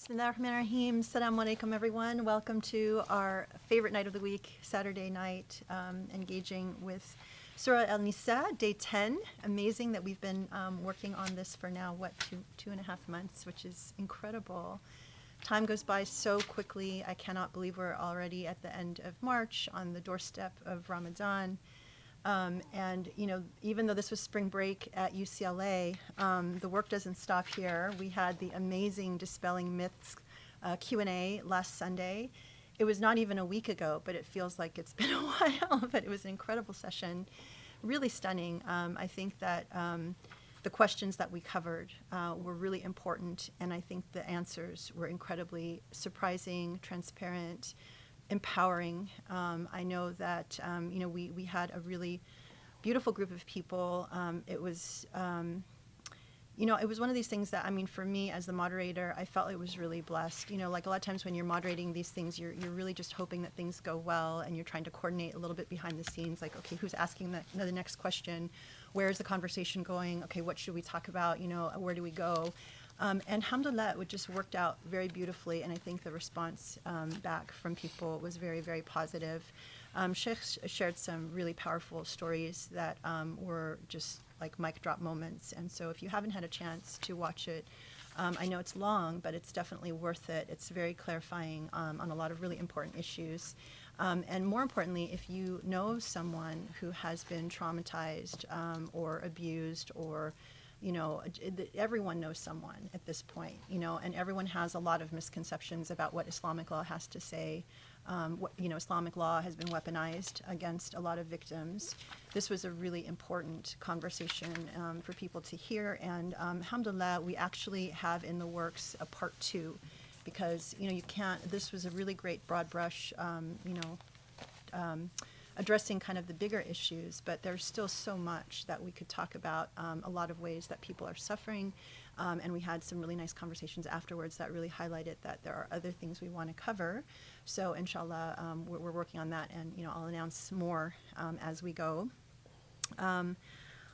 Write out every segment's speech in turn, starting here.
Bismillahirrahmanirrahim. Assalamu alaikum, everyone. Welcome to our favorite night of the week, Saturday night, engaging with Surah Nisa, day 10. Amazing that we've been working on this for now, two and a half months, which is incredible. Time goes by so quickly. I cannot believe we're already at the end of March, on the doorstep of Ramadan. And, you know, even though this was spring break at UCLA, the work doesn't stop here. We had the amazing Dispelling Myths Q&A last Sunday. It was not even a week ago, but it feels like it's been a while. But it was an incredible session, really stunning. I think that the questions that we covered were really important, and I think the answers were incredibly surprising, transparent, empowering. I know that we had a really beautiful group of people. It was it was one of these things that, I mean, for me as the moderator, I felt it was really blessed. You know, like a lot of times when you're moderating these things, you're really just hoping that things go well, and you're trying to coordinate a little bit behind the scenes, like, okay, who's asking the next question? Where is the conversation going? Okay, what should we talk about? You know, where do we go? And alhamdulillah, it just worked out very beautifully, and I think the response back from people was very, very positive. Sheikh shared some really powerful stories that were just like mic drop moments, and so if you haven't had a chance to watch it, I know it's long, but it's definitely worth it. It's very clarifying on a lot of really important issues. And more importantly, if you know someone who has been traumatized or abused, or everyone knows someone at this point, and everyone has a lot of misconceptions about what Islamic law has to say. Islamic law has been weaponized against a lot of victims. This was a really important conversation for people to hear, and alhamdulillah, we actually have in the works a part 2, because you can't. This was a really great broad brush, addressing kind of the bigger issues, but there's still so much that we could talk about, a lot of ways that people are suffering, and we had some really nice conversations afterwards that really highlighted that there are other things we want to cover. So inshallah, we're working on that, and I'll announce more as we go.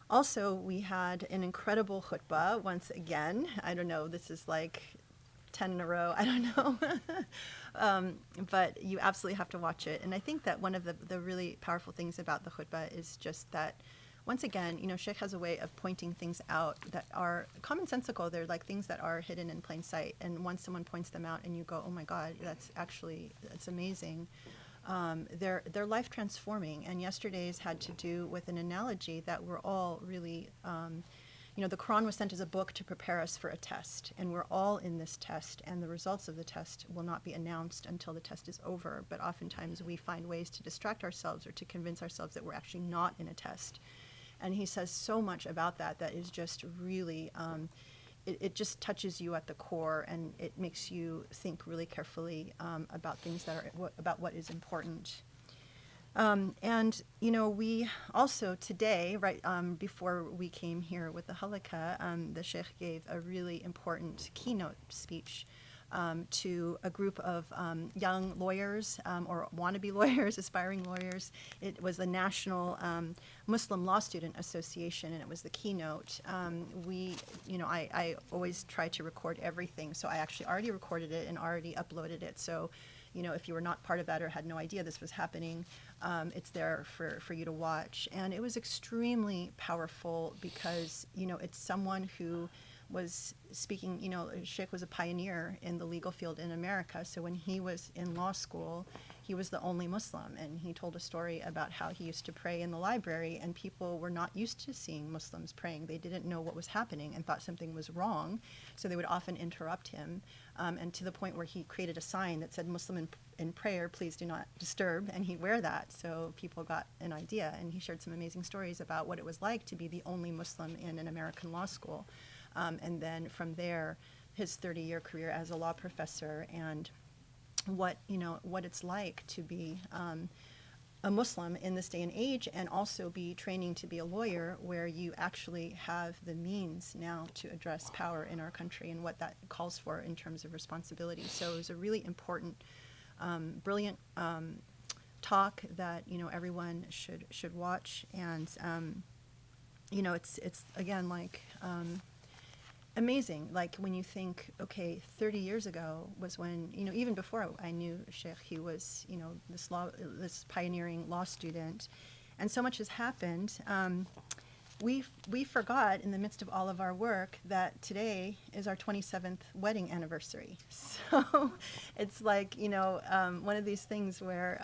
Also, we had an incredible khutbah once again. I don't know, this is like 10 in a row, I don't know. But you absolutely have to watch it. And I think that one of the really powerful things about the khutbah is just that, once again, Sheikh has a way of pointing things out that are commonsensical. They're like things that are hidden in plain sight. And once someone points them out and you go, oh my God, that's amazing. They're life transforming. And yesterday's had to do with an analogy that we're all really, the Quran was sent as a book to prepare us for a test, and we're all in this test, and the results of the test will not be announced until the test is over. But oftentimes we find ways to distract ourselves or to convince ourselves that we're actually not in a test. And he says so much about that is just really, it just touches you at the core, and it makes you think really carefully about things about what is important. And we also today, right before we came here with the halakha, the Sheikh gave a really important keynote speech to a group of young lawyers or wannabe lawyers, aspiring lawyers. It was the National Muslim Law Student Association, and it was the keynote. I always try to record everything, so I actually already recorded it and already uploaded it. So, if you were not part of that or had no idea this was happening, it's there for you to watch. And it was extremely powerful because, it's someone who was speaking, Sheikh was a pioneer in the legal field in America. So when he was in law school, he was the only Muslim, and he told a story about how he used to pray in the library, and people were not used to seeing Muslims praying. They didn't know what was happening and thought something was wrong, so they would often interrupt him, and to the point where he created a sign that said, "Muslim in prayer, please do not disturb," and he'd wear that, so people got an idea. And he shared some amazing stories about what it was like to be the only Muslim in an American law school. And then from there, his 30-year career as a law professor, and what it's like to be a Muslim in this day and age, and also be training to be a lawyer, where you actually have the means now to address power in our country, and what that calls for in terms of responsibility. So it was a really important, brilliant talk that everyone should watch. And it's again like amazing. Like when you think, okay, 30 years ago was when, even before I knew Sheikh, he was, this pioneering law student, and so much has happened. We forgot in the midst of all of our work that today is our 27th wedding anniversary. So it's like, one of these things where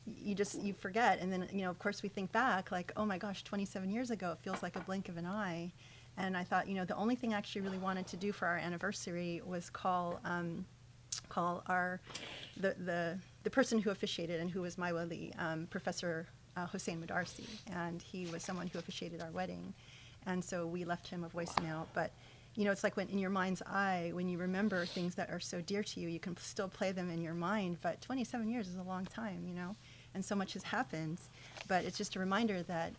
you forget. And then, of course we think back like, oh my gosh, 27 years ago, it feels like a blink of an eye. And I thought, the only thing I actually really wanted to do for our anniversary was call the person who officiated and who was my wali, Professor Hossein Madarsi, and he was someone who officiated our wedding. And so we left him a voicemail. But, it's like when in your mind's eye, when you remember things that are so dear to you, you can still play them in your mind. But 27 years is a long time, and so much has happened. But it's just a reminder that,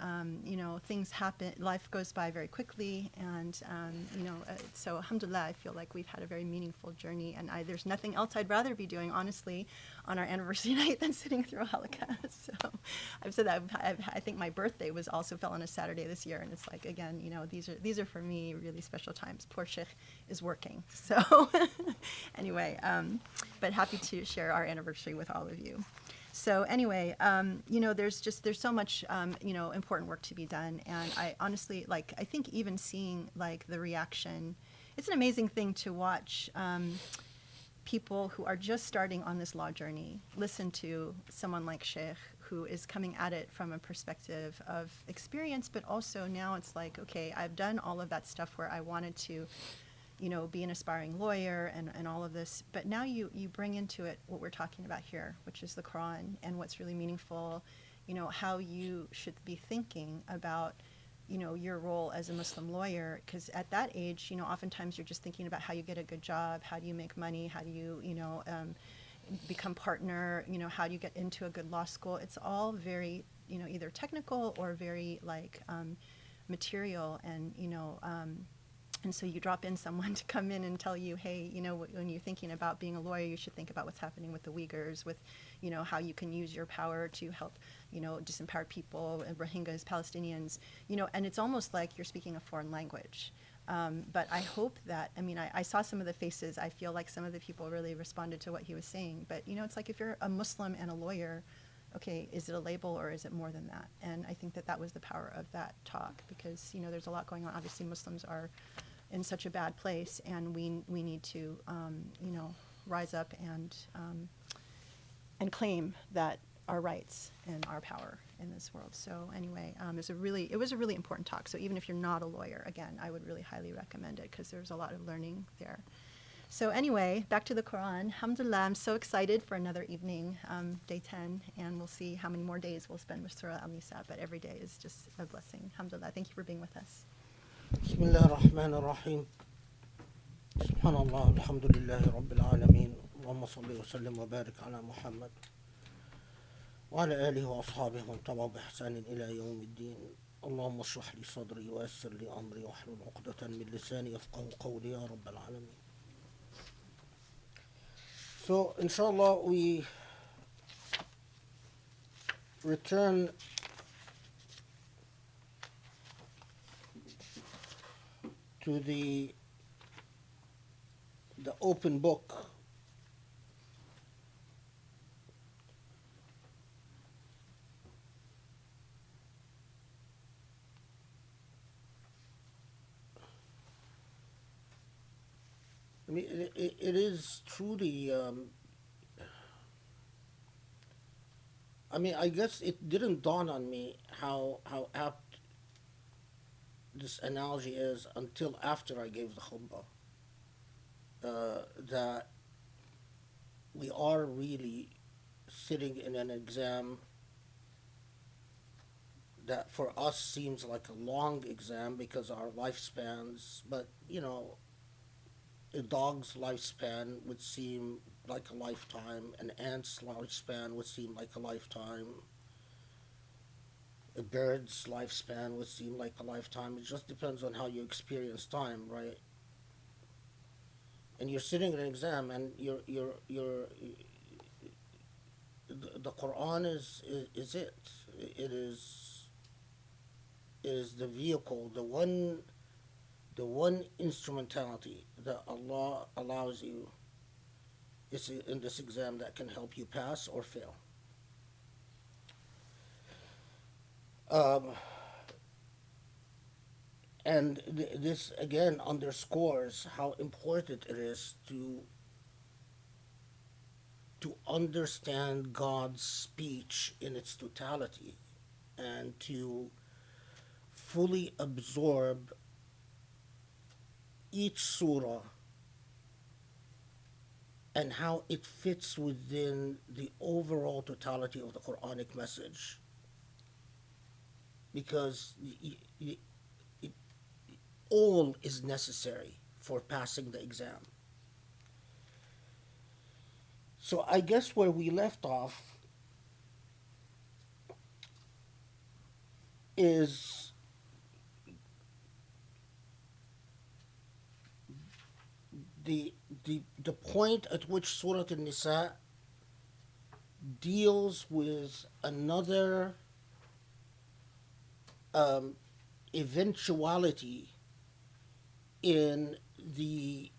things happen, life goes by very quickly. And, so alhamdulillah, I feel like we've had a very meaningful journey. And there's nothing else I'd rather be doing, honestly, on our anniversary night than sitting through a halaqah. So I've said that I think my birthday fell on a Saturday this year. And it's like, again, these are for me really special times. Poor Sheikh is working. So anyway, but happy to share our anniversary with all of you. So anyway, there's so much, important work to be done. And I honestly, I think even seeing the reaction, it's an amazing thing to watch people who are just starting on this law journey listen to someone like Sheikh, who is coming at it from a perspective of experience, but also now it's like, okay, I've done all of that stuff where I wanted to be an aspiring lawyer and all of this. But now you bring into it what we're talking about here, which is the Quran and what's really meaningful, how you should be thinking about, your role as a Muslim lawyer. Because at that age, oftentimes you're just thinking about how you get a good job, how do you make money, how do you, become partner, how do you get into a good law school. It's all very, either technical or very material and, and so you drop in someone to come in and tell you, hey, when you're thinking about being a lawyer, you should think about what's happening with the Uyghurs, with, how you can use your power to help, disempowered people, Rohingyas, Palestinians, and it's almost like you're speaking a foreign language. But I hope that, I saw some of the faces. I feel like some of the people really responded to what he was saying. But, it's like if you're a Muslim and a lawyer, okay, is it a label or is it more than that? And I think that was the power of that talk because, there's a lot going on. Obviously, Muslims are in such a bad place, and we need to rise up and claim that our rights and our power in this world. So anyway, it was a really important talk. So even if you're not a lawyer, again, I would really highly recommend it because there's a lot of learning there. So anyway, back to the Quran. Alhamdulillah, I'm so excited for another evening, day 10, and we'll see how many more days we'll spend with Surah Al-Nisa, but every day is just a blessing. Alhamdulillah, thank you for being with us. بسم الله الرحمن الرحيم سبحان الله الحمد لله رب العالمين اللهم صل وسلم وبارك على محمد وعلى آله وأصحابه ومن تبعهم بإحسان إلى يوم الدين اللهم اشرح لي صدري ويسر لي أمري واحلل عقدة من لساني يفقهوا قولي يا رب العالمين. So inshallah we return to the open book. It is truly, I guess it didn't dawn on me how apt this analogy is until after I gave the khutbah. That we are really sitting in an exam that for us seems like a long exam because our lifespans, but a dog's lifespan would seem like a lifetime, an ant's lifespan would seem like a lifetime, a bird's lifespan would seem like a lifetime. It just depends on how you experience time, right? And you're sitting in an exam, and the Quran is it. It is the vehicle, the one the one instrumentality that Allah allows you is in this exam that can help you pass or fail. Um, and this again underscores how important it is to understand God's speech in its totality and to fully absorb each surah and how it fits within the overall totality of the Quranic message. Because all is necessary for passing the exam. So I guess where we left off is the point at which Surah An-Nisa deals with another eventuality in the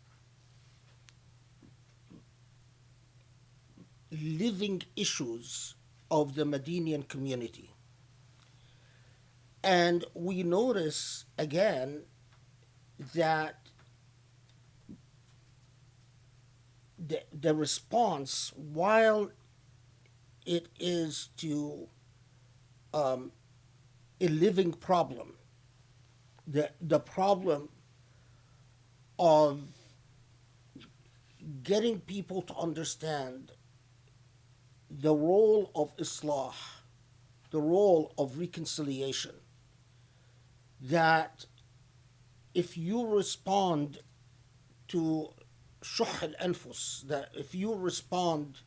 living issues of the Medinian community. And we notice again that the response, while it is to a living problem, the problem of getting people to understand the role of Islah, the role of reconciliation, that if you respond to shuh al-anfus, that if you respond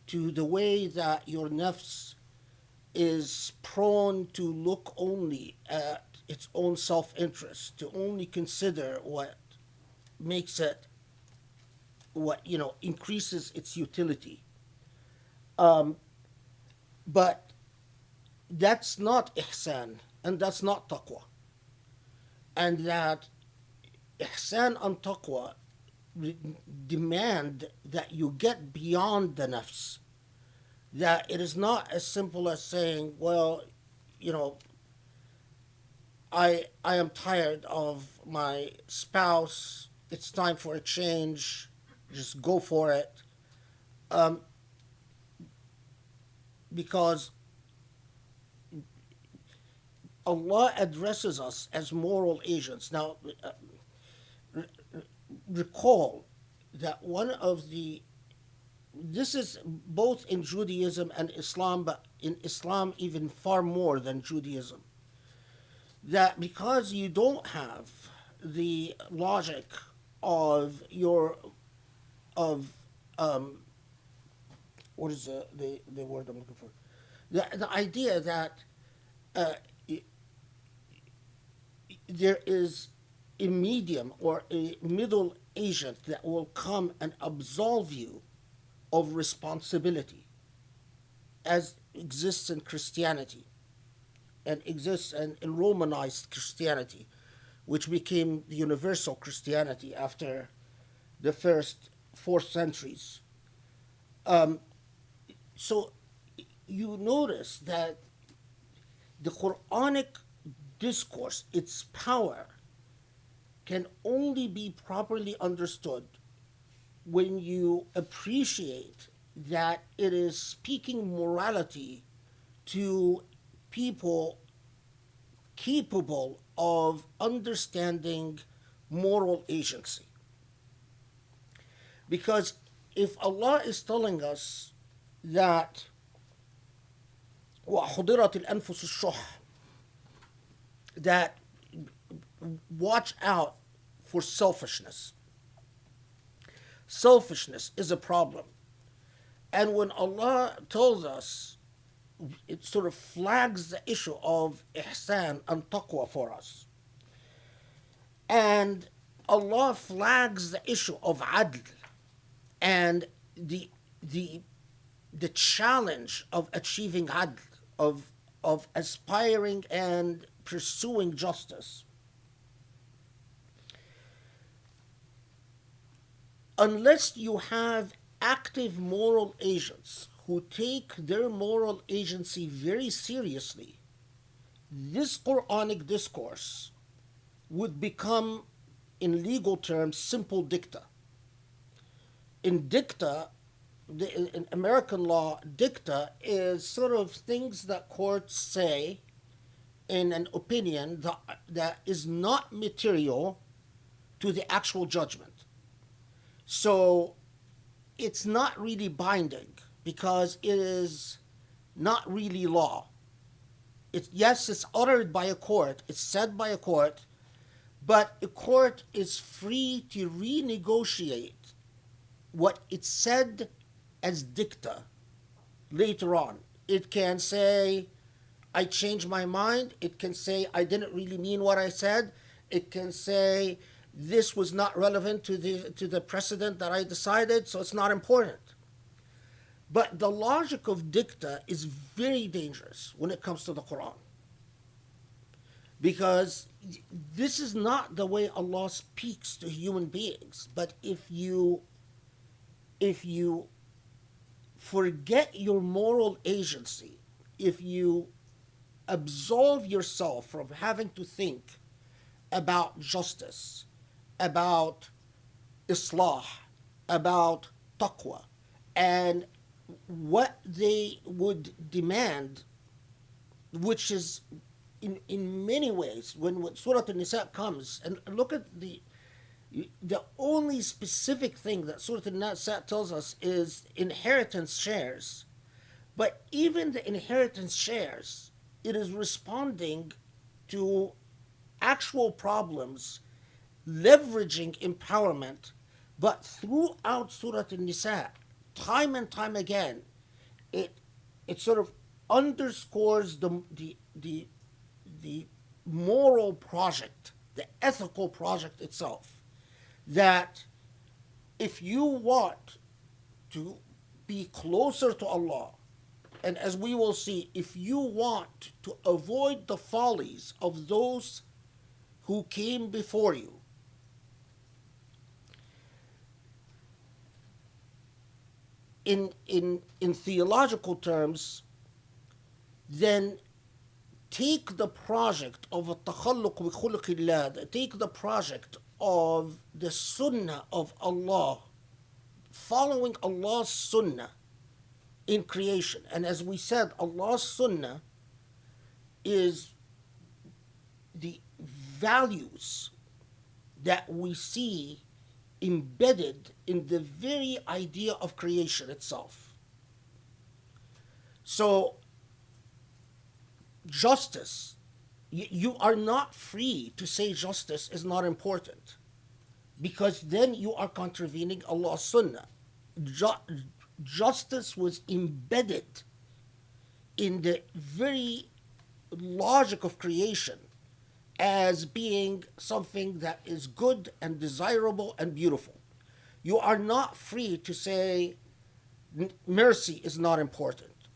to the way that your nafs is prone to look only at its own self-interest, to only consider what makes it, what, increases its utility. But that's not ihsan, and that's not taqwa. And that ihsan and taqwa demand that you get beyond the nafs. That it is not as simple as saying, well, I am tired of my spouse, it's time for a change, just go for it. Because Allah addresses us as moral agents. Now, recall that this is both in Judaism and Islam, but in Islam even far more than Judaism, that because you don't have the logic of what is the word I'm looking for? The idea that there is a medium or a middle agent that will come and absolve you of responsibility, as exists in Christianity and exists in Romanized Christianity, which became the universal Christianity after the first 4 centuries. So you notice that the Quranic discourse, its power, can only be properly understood when you appreciate that it is speaking morality to people capable of understanding moral agency. Because if Allah is telling us that وَحُضِرَتِ الْأَنفُسُ الشُّحَّ, that watch out for selfishness. Selfishness is a problem. And when Allah tells us, it sort of flags the issue of ihsan and taqwa for us. And Allah flags the issue of adl and the challenge of achieving adl, of aspiring and pursuing justice. unless you have active moral agents who take their moral agency very seriously, this Quranic discourse would become, in legal terms, simple dicta. In dicta, in American law, dicta is sort of things that courts say in an opinion that is not material to the actual judgment. So it's not really binding because it is not really law. Yes, it's uttered by a court, it's said by a court, but a court is free to renegotiate what it said as dicta later on. It can say, I changed my mind. It can say, I didn't really mean what I said. It can say, this was not relevant to the precedent that I decided, so it's not important. But the logic of dicta is very dangerous when it comes to the Quran. Because this is not the way Allah speaks to human beings. But if you forget your moral agency, if you absolve yourself from having to think about justice, about islah, about taqwa, and what they would demand, which is in many ways, when Surah An-Nisa comes, and look at the only specific thing that Surah An-Nisa tells us is inheritance shares. But even the inheritance shares, it is responding to actual problems, leveraging empowerment. But throughout Surah An-Nisa, time and time again, it sort of underscores the moral project, the ethical project itself, that if you want to be closer to Allah, and as we will see, if you want to avoid the follies of those who came before you, in theological terms, then take the project of التخلق بخلق الله, take the project of the sunnah of Allah, following Allah's sunnah in creation. And as we said, Allah's sunnah is the values that we see embedded in the very idea of creation itself. So, justice, you are not free to say justice is not important, because then you are contravening Allah's sunnah. Justice was embedded in the very logic of creation as being something that is good and desirable and beautiful. You are not free to say mercy is not important,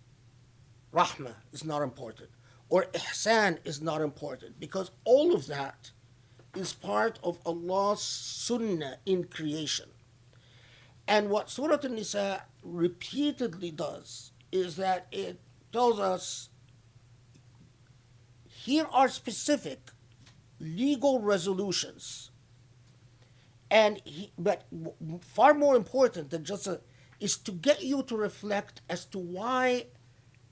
rahmah is not important, or ihsan is not important, because all of that is part of Allah's sunnah in creation. And what Surah An-Nisa repeatedly does is that it tells us, here are specific legal resolutions, but far more important than just is to get you to reflect as to why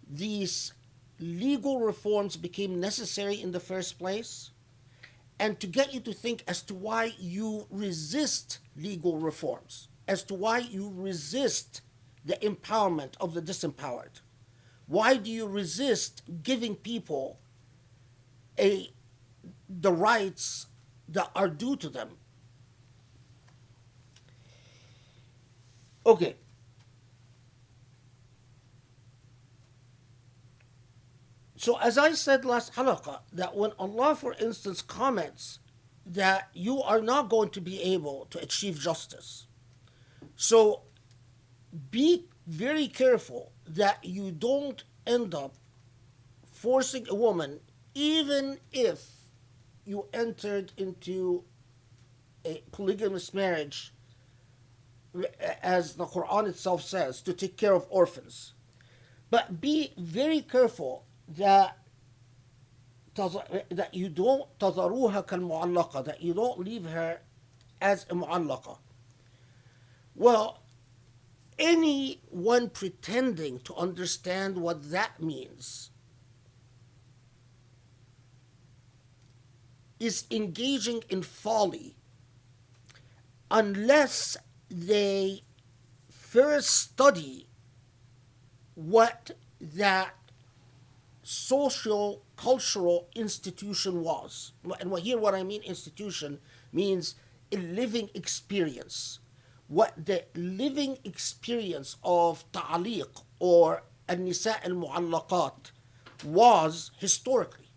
these legal reforms became necessary in the first place, and to get you to think as to why you resist legal reforms, as to why you resist the empowerment of the disempowered. Why do you resist giving people the rights that are due to them? Okay. So as I said last halaqah, that when Allah, for instance, comments that you are not going to be able to achieve justice, so be very careful that you don't end up forcing a woman, even if you entered into a polygamous marriage as the Quran itself says, to take care of orphans. But be very careful that you don't تذروها كالمعلقة, that you don't leave her as a mu'allaqa. Well, anyone pretending to understand what that means is engaging in folly unless they first study what that social cultural institution was. And here what I mean institution means a living experience. What the living experience of ta'liq or al-nisa al-mu'allaqat was historically.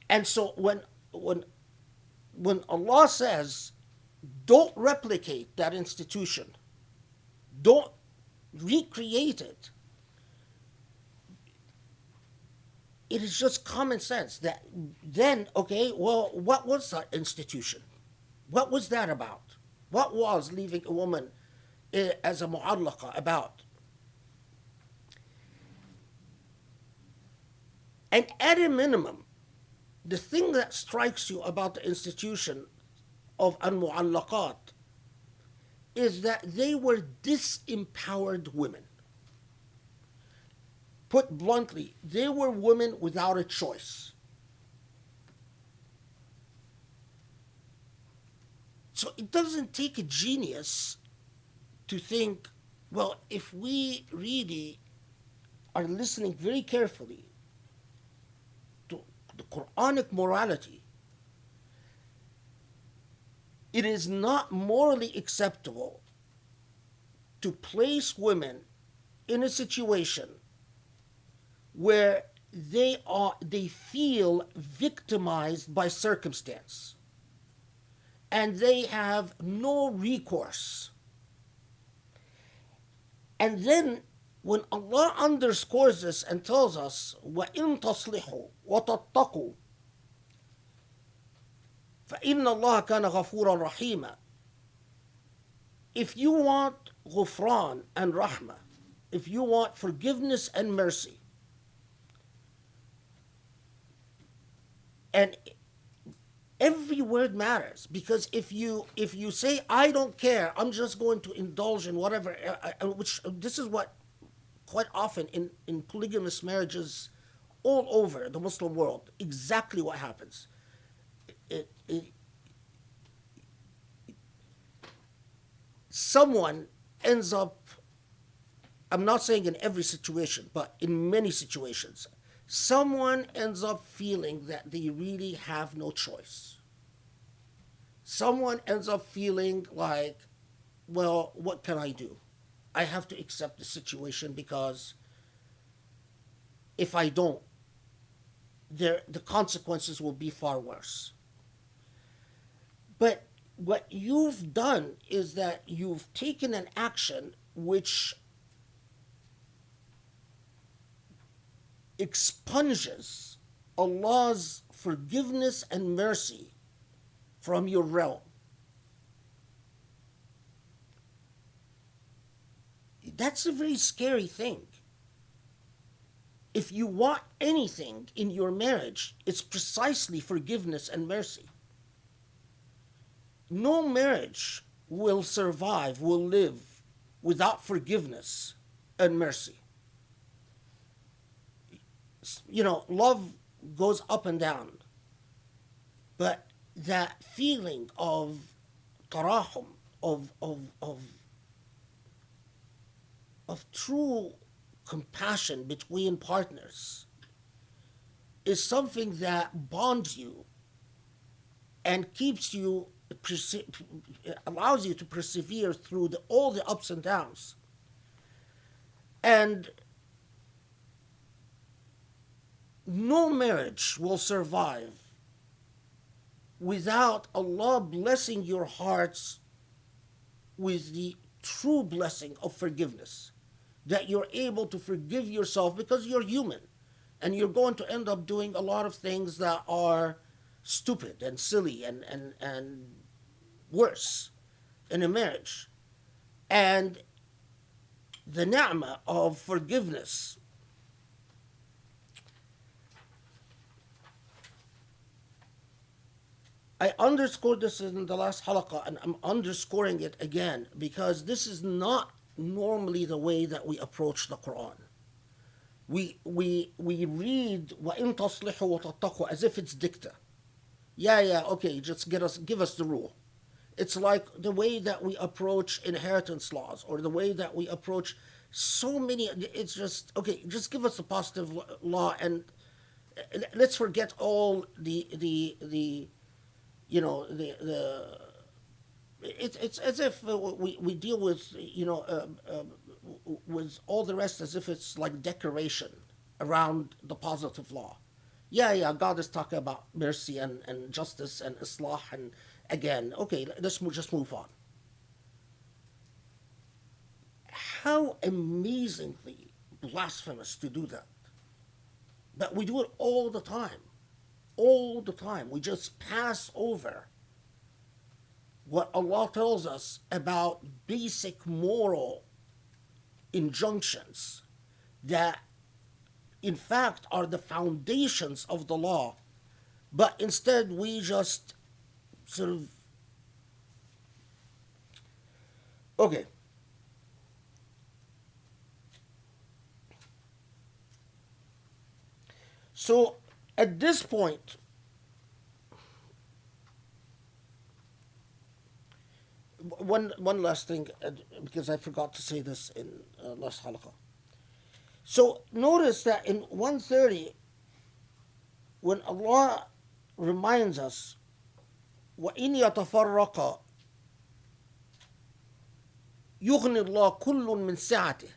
And so when Allah says, don't replicate that institution, don't recreate it, it is just common sense that then, okay, well, what was that institution? What was that about? What was leaving a woman as a mu'allaqa about? And at a minimum, the thing that strikes you about the institution of al-mu'allaqat is that they were disempowered women. Put bluntly, they were women without a choice. So it doesn't take a genius to think, well, if we really are listening very carefully to the Quranic morality, it is not morally acceptable to place women in a situation where they feel victimized by circumstance and they have no recourse. And then when Allah underscores this and tells us, وَإِن تَصْلِحُوا وَتَتَّقُوا فَإِنَّ اللَّهَ كَانَ غَفُورًا رَحِيمًا. If you want ghufran and rahmah, if you want forgiveness and mercy, and every word matters, because if you say, I don't care, I'm just going to indulge in whatever, which this is what quite often in polygamous marriages all over the Muslim world, exactly what happens. Someone ends up, I'm not saying in every situation, but in many situations, someone ends up feeling that they really have no choice. Someone ends up feeling like, well, what can I do? I have to accept the situation because if I don't, the consequences will be far worse. But what you've done is that you've taken an action which expunges Allah's forgiveness and mercy from your realm. That's a very scary thing. If you want anything in your marriage, it's precisely forgiveness and mercy. No marriage will survive, will live without forgiveness and mercy. You know, love goes up and down, but that feeling of tarahum, of true compassion between partners is something that bonds you and keeps you, allows you to persevere through all the ups and downs. And no marriage will survive without Allah blessing your hearts with the true blessing of forgiveness. That you're able to forgive yourself because you're human and you're going to end up doing a lot of things that are stupid and silly and worse. in a marriage, and the ni'mah of forgiveness. I underscored this in the last halaqah, and I'm underscoring it again because this is not normally the way that we approach the Quran. We read وَإِن تَصْلِحُوا وَتَتَّقُوا as if it's dicta. Yeah, okay, just give us the rule. It's like the way that we approach inheritance laws, or the way that we approach so many. It's just, okay, just give us a positive law, and let's forget all the it's as if we deal with with all the rest as if it's like decoration around the positive law. Yeah, God is talking about mercy and justice and islah, and again, okay, let's just move on. How amazingly blasphemous to do that. But we do it all the time. All the time. We just pass over what Allah tells us about basic moral injunctions that in fact are the foundations of the law, but instead we just sort of, okay. So at this point, one last thing, because I forgot to say this in last halaqah. So notice that in 130, when Allah reminds us, وَإِنْ يَتَفَرَّقَ يُغْنِ اللَّهُ كُلٌّ مِّن سَعَتِهِ,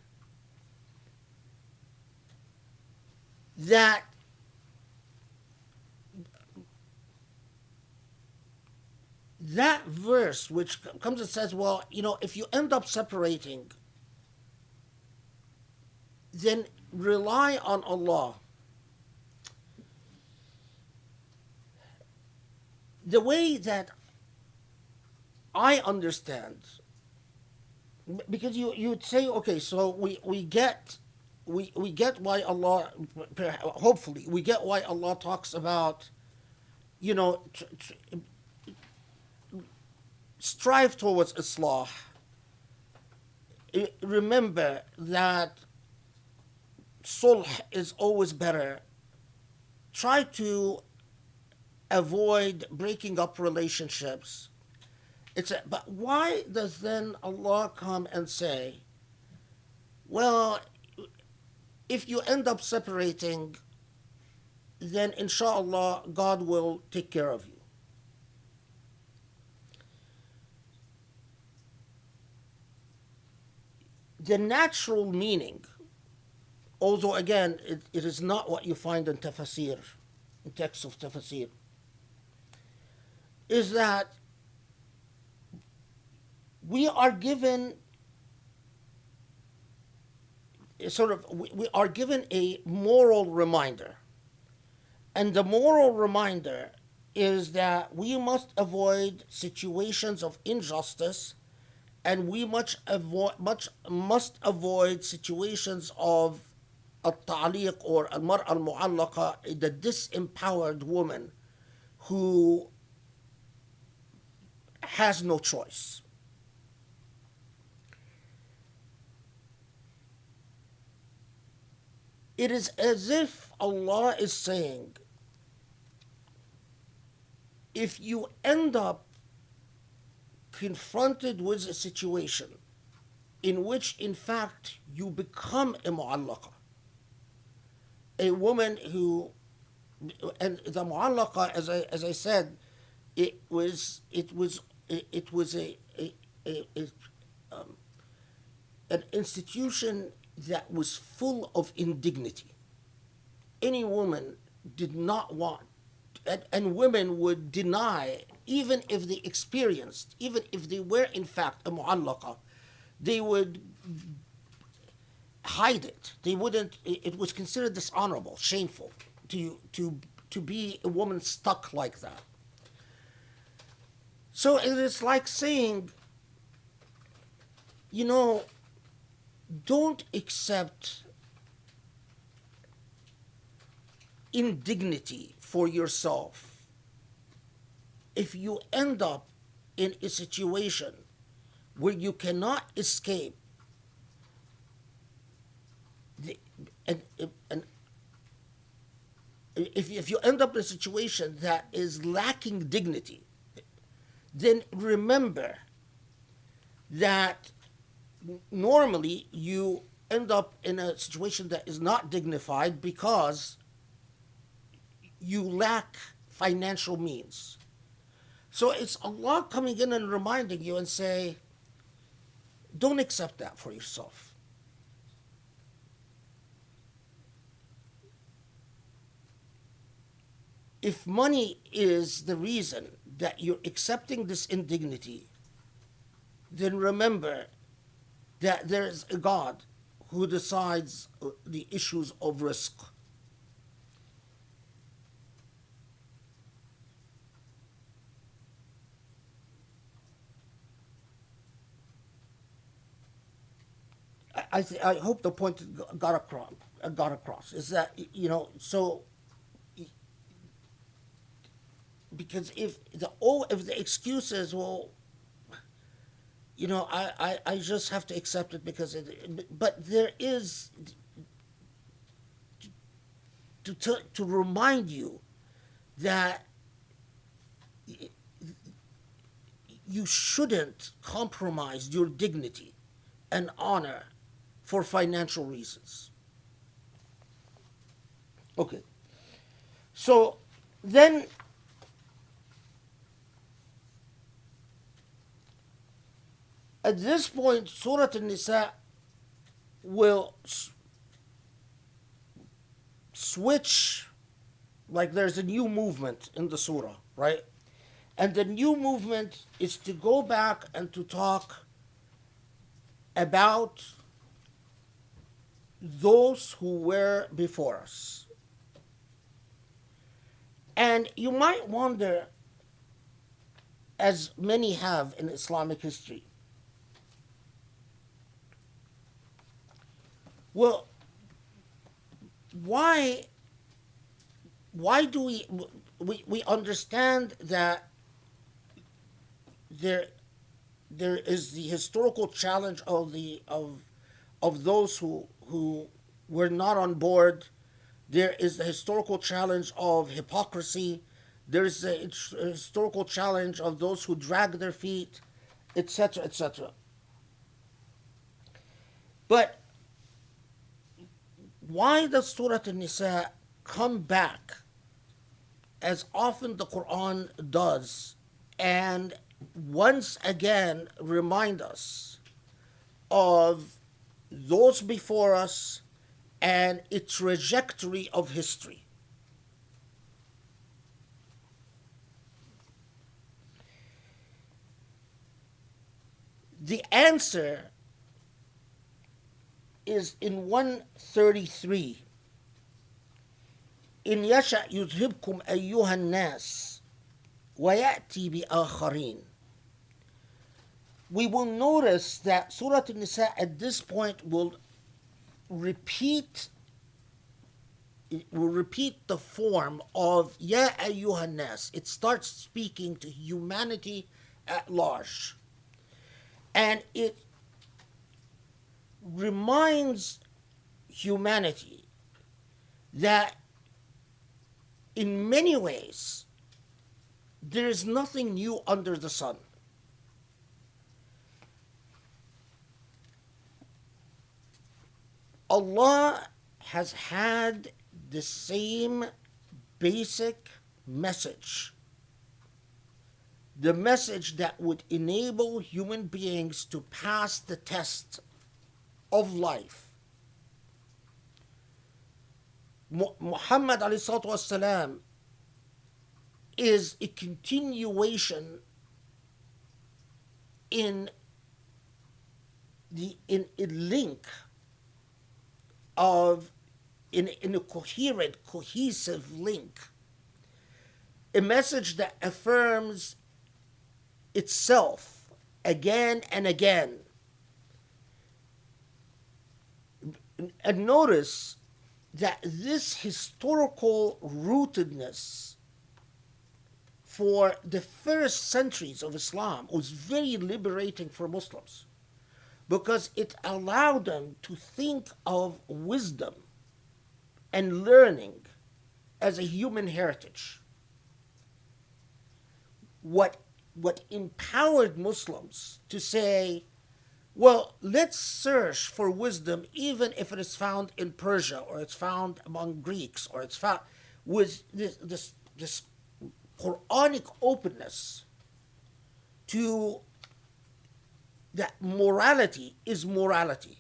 that verse which comes and says, well, if you end up separating, then rely on Allah. The way that I understand, because you'd say, okay, so we get why Allah, hopefully we get why Allah talks about, strive towards islah. Remember that sulh is always better. Try to avoid breaking up relationships. But why does then Allah come and say, well, if you end up separating, then inshallah God will take care of you? The natural meaning, although again it is not what you find in tafsir, in texts of tafsir, is that we are given we are given a moral reminder, and the moral reminder is that we must avoid situations of injustice, and we must avoid situations of al-ta'liq or al-mar'a al-mu'allaqa, the disempowered woman who has no choice. It is as if Allah is saying, if you end up confronted with a situation in which in fact you become a mu'allaqa, a woman who, and the mu'allaqa, as I said, it was an institution that was full of indignity. Any woman did not want, and women would deny, even if they experienced, even if they were in fact a mu'allaqa, they would hide it. They wouldn't. It was considered dishonorable, shameful to be a woman stuck like that. So it is like saying, you know, don't accept indignity for yourself if you end up in a situation where you cannot escape the, and if you end up in a situation that is lacking dignity, then remember that normally you end up in a situation that is not dignified because you lack financial means. So it's Allah coming in and reminding you and say, don't accept that for yourself. If money is the reason that you're accepting this indignity, then remember that there's a God who decides the issues of rizq. I hope the point got across is that, you know, so because if the excuse is, well, you know, I just have to accept it because but there is to remind you that you shouldn't compromise your dignity and honor for financial reasons. Okay. So then at this point, Surah An-Nisa will switch, like there's a new movement in the surah, right? And the new movement is to go back and to talk about those who were before us. And you might wonder, as many have in Islamic history, well, why do we understand that there is the historical challenge of those who were not on board. There is the historical challenge of hypocrisy. There is the historical challenge of those who drag their feet, etc., etc. But why does Surah An-Nisa come back as often the Quran does and once again remind us of those before us and its trajectory of history? The answer is in 133. إن يشأ يذهبكم أيها الناس ويأتي بآخرين. We will notice that Surah An-Nisa at this point will repeat the form of Ya ayyuhan nas. It starts speaking to humanity at large. And it reminds humanity that in many ways there is nothing new under the sun. Allah has had the same basic message, the message that would enable human beings to pass the test of life. Muhammad alayhi salatu wasalam is a continuation in a link of in a coherent, cohesive link, a message that affirms itself again and again And notice that this historical rootedness for the first centuries of Islam was very liberating for Muslims, because it allowed them to think of wisdom and learning as a human heritage. What empowered Muslims to say, well, let's search for wisdom even if it is found in Persia, or it's found among Greeks, or it's found with this Quranic openness to that morality is morality.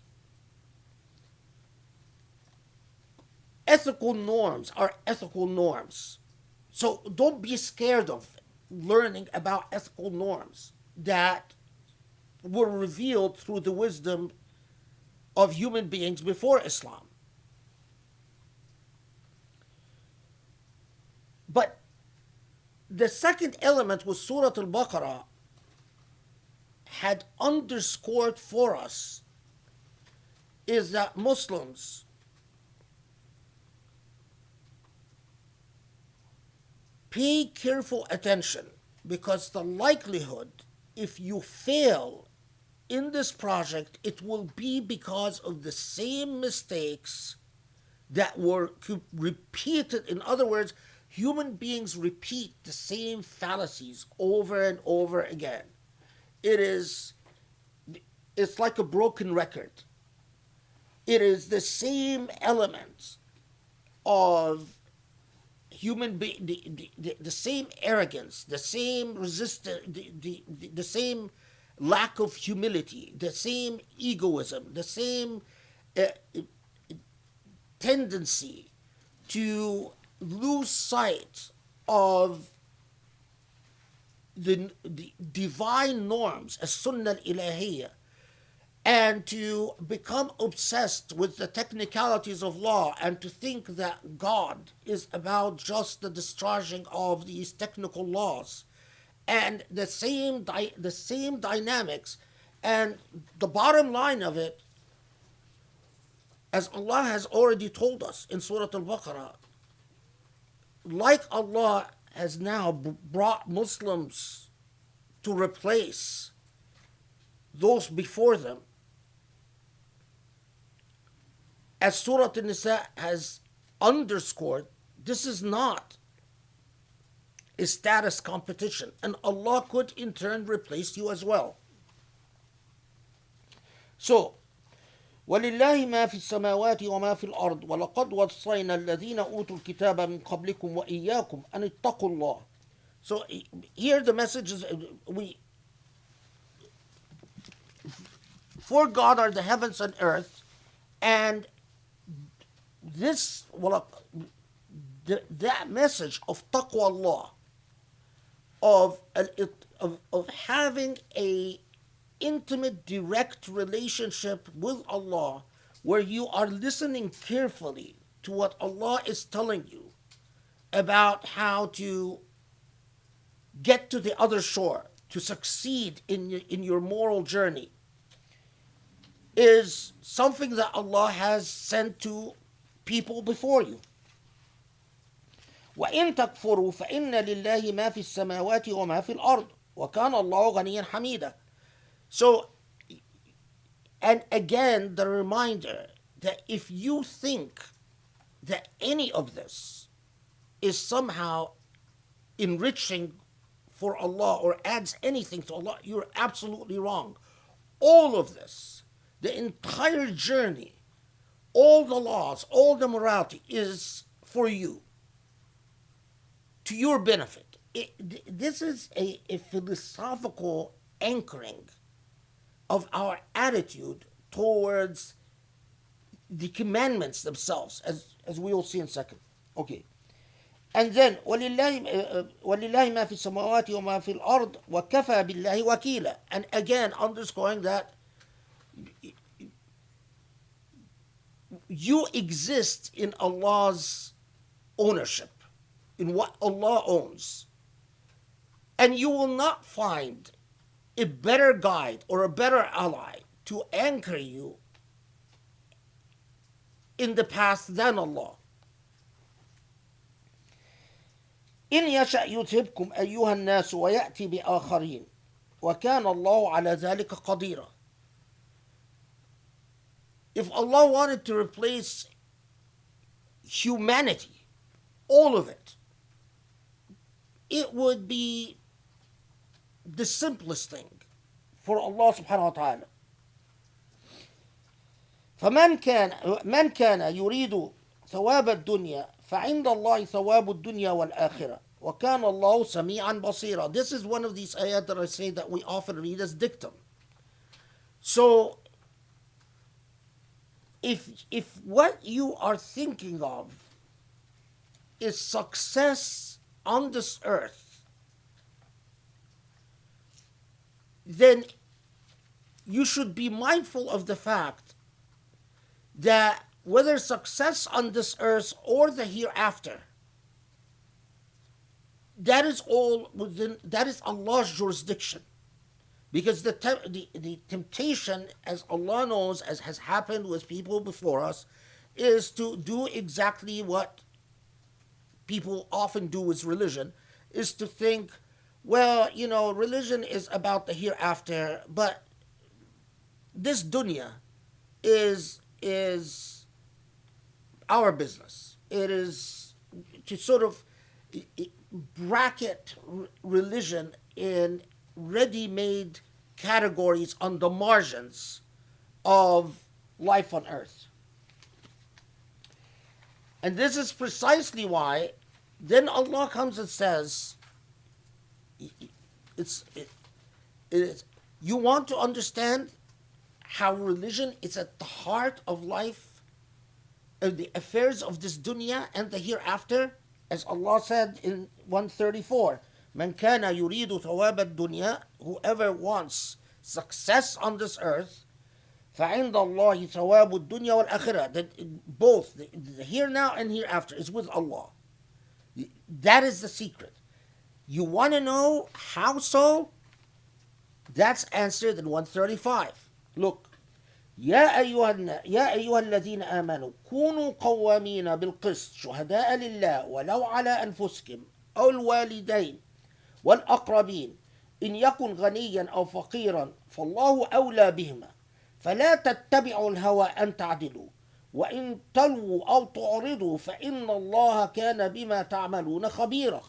Ethical norms are ethical norms. So don't be scared of learning about ethical norms that were revealed through the wisdom of human beings before Islam. But the second element with Surah Al-Baqarah had underscored for us is that Muslims pay careful attention, because the likelihood, if you fail in this project, it will be because of the same mistakes that were repeated. In other words, human beings repeat the same fallacies over and over again. It's like a broken record. It is the same elements of the same arrogance, the same resistance, the same lack of humility, the same egoism, the same tendency to lose sight of the divine norms, as sunnah al-ilahiyya, and to become obsessed with the technicalities of law, and to think that God is about just the discharging of these technical laws, and the same dynamics. And the bottom line of it, as Allah has already told us in Surah Al-Baqarah, like Allah has now brought Muslims to replace those before them, as Surah Nisa has underscored, this is not a status competition, and Allah could in turn replace you as well. So, وَلِلَّهِ مَا فِي السَّمَاوَاتِ وَمَا فِي الْأَرْضِ وَلَقَدْ وَصَّيْنَا الَّذِينَ أُوتُوا الْكِتَابَ مِنْ قَبْلِكُمْ وَإِيَّاكُمْ أَنِ اتَّقُوا اللَّهِ. So here the message is, for God are the heavens and earth, and that message of taqwa Allah, of having a intimate, direct relationship with Allah, where you are listening carefully to what Allah is telling you about how to get to the other shore, to succeed in your moral journey, is something that Allah has sent to people before you. وَإِن تَكْفُرُوا فَإِنَّ لِلَّهِ مَا فِي السَّمَاوَاتِ وَمَا فِي الْأَرْضِ وَكَانَ اللَّهُ غَنِيًّا حَمِيدًا. So, and again, the reminder that if you think that any of this is somehow enriching for Allah or adds anything to Allah, you're absolutely wrong. All of this, the entire journey, all the laws, all the morality is for you, to your benefit. This is a philosophical anchoring of our attitude towards the commandments themselves, as we will see in a second. Okay. And then وَلِلَّهِ مَا فِي السَّمَاوَاتِ وَمَا فِي الْأَرْضِ وَكَفَى بِاللَّهِ وَكِيلًا. And again, underscoring that you exist in Allah's ownership, in what Allah owns. And you will not find a better guide or a better ally to anchor you in the past than Allah. إن يشأ يذهبكم أيها الناس ويأتي بآخرين وكان الله على ذلك قديرا. If Allah wanted to replace humanity, all of it, it would be the simplest thing for Allah subhanahu wa ta'ala. من كان يريد ثواب الدنيا فعند الله ثواب الدنيا والآخرة وكان الله سميعا بصيرا. This is one of these ayat that I say that we often read as dictum. So if what you are thinking of is success on this earth, then you should be mindful of the fact that whether success on this earth or the hereafter, that is Allah's jurisdiction. Because the temptation, as Allah knows, as has happened with people before us, is to do exactly what people often do with religion, is to think, well, religion is about the hereafter, but this dunya is our business. It is to sort of bracket religion in ready-made categories on the margins of life on earth. And this is precisely why then Allah comes and says, you want to understand how religion is at the heart of life, of the affairs of this dunya and the hereafter, as Allah said in 134, من كان يريد ثواب الدنيا, whoever wants success on this earth, فعند الله ثواب الدنيا والآخرة, that both the here now and hereafter is with Allah. That is the secret. You want to know how so? That's answered in 135. Look, يا أيها الذين آمنوا كونوا قوامين بالقسط شهداء لله ولو على أنفسكم أو الوالدين والأقربين إن يكن غنيا أو فقيرا فالله أولى بهما فلا تتبعوا الهوى أن تعدلوا وإن تلووا أو تعرضوا فإن الله كان بما تعملون خبيرا.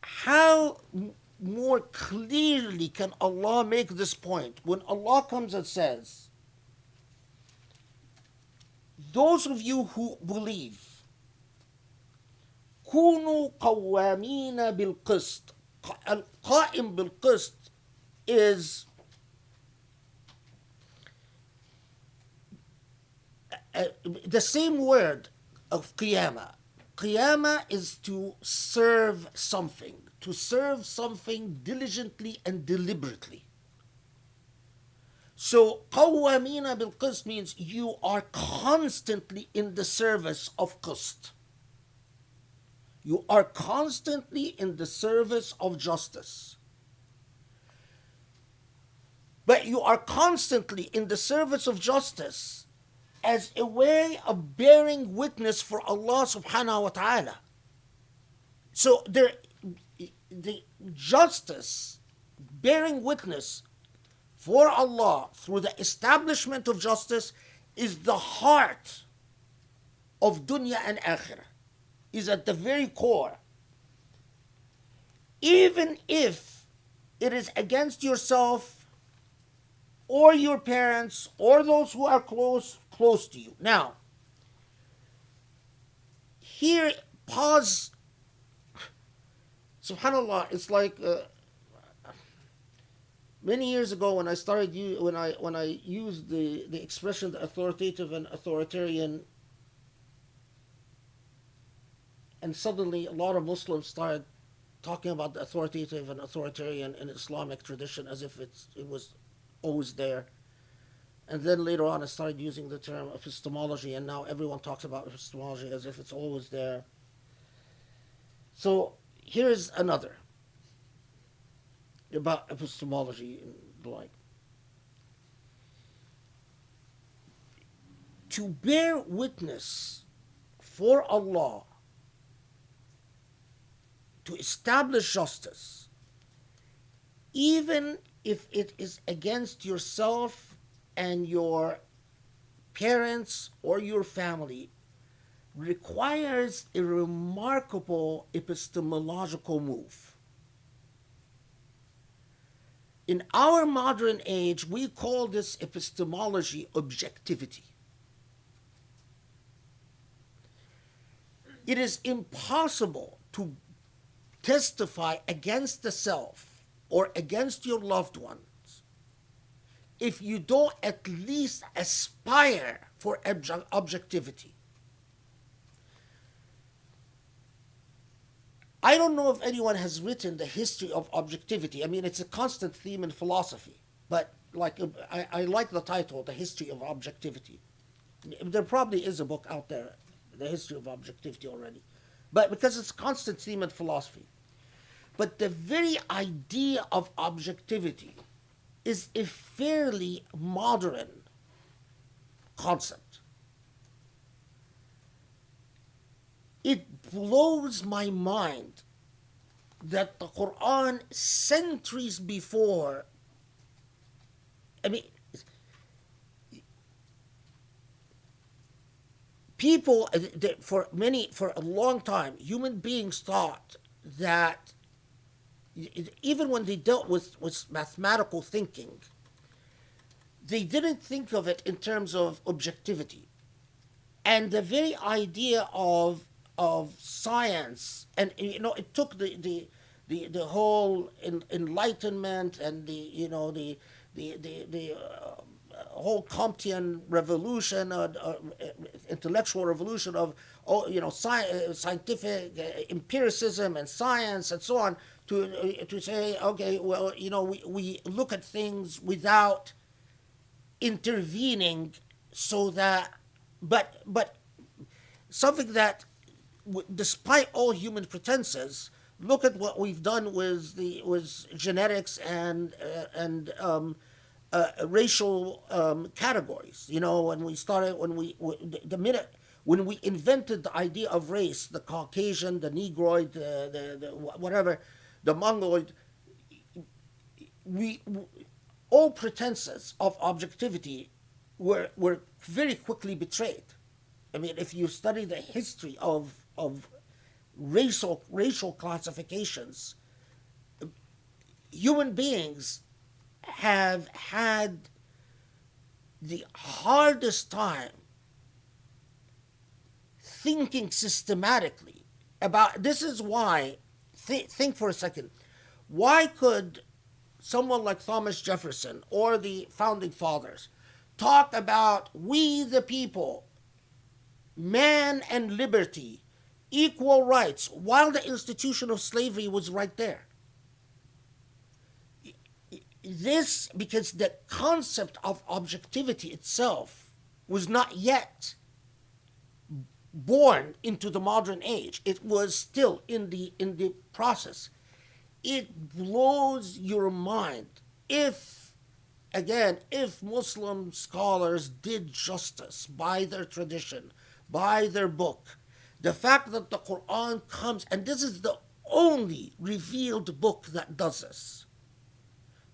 How more clearly can Allah make this point when Allah comes and says, those of you who believe, كونوا قوامين بالقسط. القائم بالقسط is the same word of qiyamah. Qiyamah is to serve something diligently and deliberately. So qawwamina bil qist means you are constantly in the service of qist. You are constantly in the service of justice. But you are constantly in the service of justice as a way of bearing witness for Allah subhanahu wa ta'ala. So the justice, bearing witness for Allah through the establishment of justice is the heart of dunya and akhirah, is at the very core. Even if it is against yourself or your parents or those who are close to you. Now, here, pause. Subhanallah, it's like many years ago when I started when I used the expression the authoritative and authoritarian, and suddenly a lot of Muslims started talking about the authoritative and authoritarian in Islamic tradition as if it was always there. And then later on I started using the term epistemology, and now everyone talks about epistemology as if it's always there. So here's another about epistemology and the like. to bear witness for Allah, to establish justice, even if it is against yourself and your parents or your family, requires a remarkable epistemological move. In our modern age, we call this epistemology objectivity. It is impossible to testify against the self or against your loved ones if you don't at least aspire for objectivity. I don't know if anyone has written the history of objectivity. I mean, it's a constant theme in philosophy, but I like the title, The History of Objectivity. There probably is a book out there, The History of Objectivity already, but because it's a constant theme in philosophy. But the very idea of objectivity is a fairly modern concept. It blows my mind that the Quran, centuries before, I mean, people, for a long time, human beings thought that even when they dealt with mathematical thinking, they didn't think of it in terms of objectivity. And the very idea of science, and it took the whole Enlightenment and the whole Comtean revolution, intellectual revolution of scientific empiricism and science and so on, to say, okay, well, we look at things without intervening, so that, but something that, despite all human pretenses, look at what we've done with genetics and racial categories. When we invented the idea of race, the Caucasian, the Negroid, the whatever, the Mongoloid, all pretenses of objectivity were very quickly betrayed. I mean, if you study the history of racial classifications, human beings have had the hardest time thinking systematically about. This is why, think for a second, why could someone like Thomas Jefferson or the founding fathers talk about we the people, man and liberty, equal rights, while the institution of slavery was right there? This, because the concept of objectivity itself was not yet born into the modern age. It was still in the process. It blows your mind if Muslim scholars did justice by their tradition, by their book, the fact that the Quran comes, and this is the only revealed book that does this,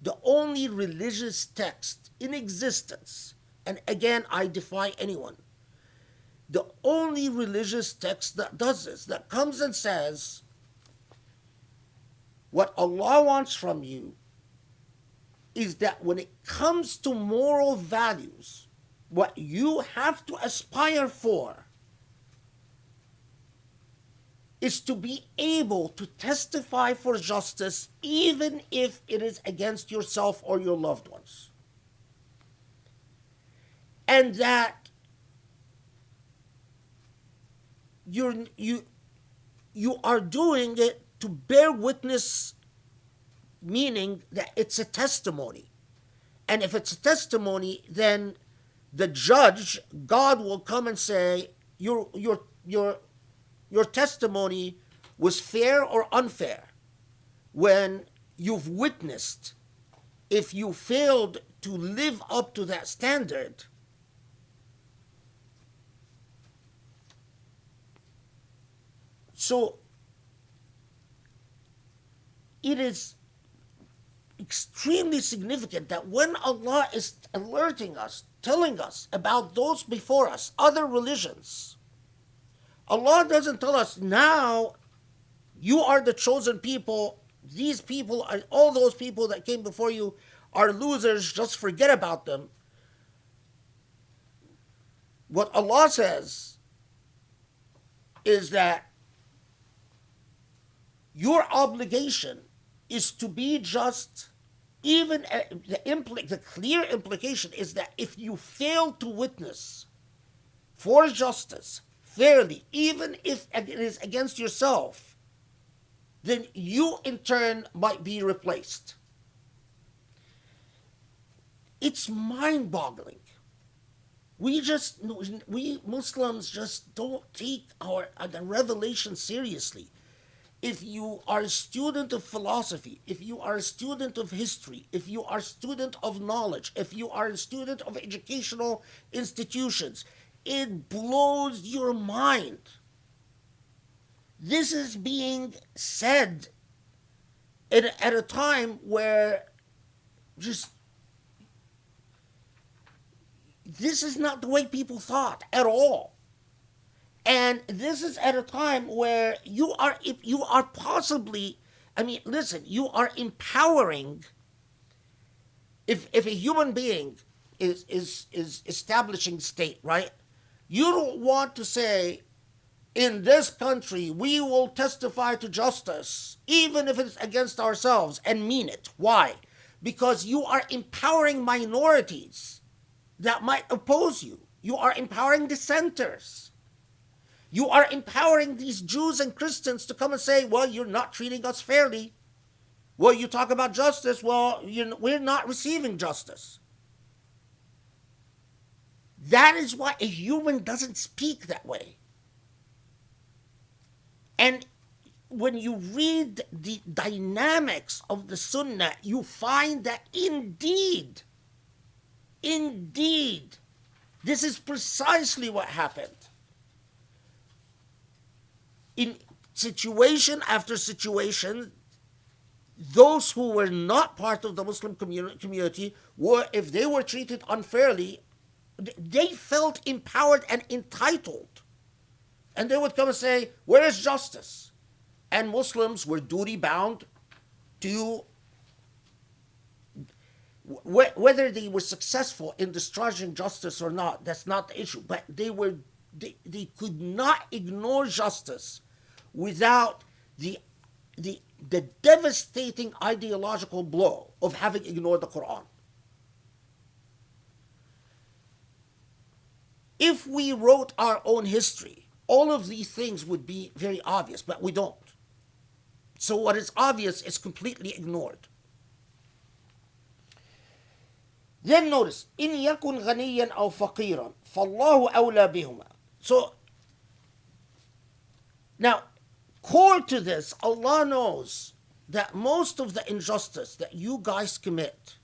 the only religious text in existence, and again, I defy anyone, the only religious text that does this, that comes and says, what Allah wants from you is that when it comes to moral values, what you have to aspire for is to be able to testify for justice, even if it is against yourself or your loved ones. And that you are doing it to bear witness, meaning that it's a testimony. And if it's a testimony, then the judge, God, will come and say, your testimony was fair or unfair. When you've witnessed, if you failed to live up to that standard, So it is extremely significant that when Allah is alerting us, telling us about those before us, other religions, Allah doesn't tell us, now you are the chosen people, these people, are, all those people that came before you are losers, just forget about them. What Allah says is that your obligation is to be just. Even the clear implication is that if you fail to witness for justice fairly, even if it is against yourself, then you in turn might be replaced. It's mind-boggling. We Muslims just don't take the revelation seriously. If you are a student of philosophy, if you are a student of history, if you are a student of knowledge, if you are a student of educational institutions, it blows your mind. This is being said at a time where just this is not the way people thought at all. And this is at a time where you are possibly, I mean, listen, you are empowering. If a human being is establishing state, right? You don't want to say, in this country, we will testify to justice, even if it's against ourselves, and mean it. Why? Because you are empowering minorities that might oppose you. You are empowering dissenters. You are empowering these Jews and Christians to come and say, well, you're not treating us fairly. Well, you talk about justice. Well, we're not receiving justice. That is why a human doesn't speak that way. And when you read the dynamics of the Sunnah, you find that indeed, this is precisely what happened. In situation after situation, those who were not part of the Muslim community were, if they were treated unfairly, they felt empowered and entitled. And they would come and say, where is justice? And Muslims were duty bound to, whether they were successful in discharging justice or not, that's not the issue. But they could not ignore justice without the devastating ideological blow of having ignored the Quran. If we wrote our own history, all of these things would be very obvious, but we don't. So what is obvious is completely ignored. Then notice, إن يكن غنيا أو فقيرا فالله أولى بهما. So now, core to this, Allah knows that most of the injustice that you guys commit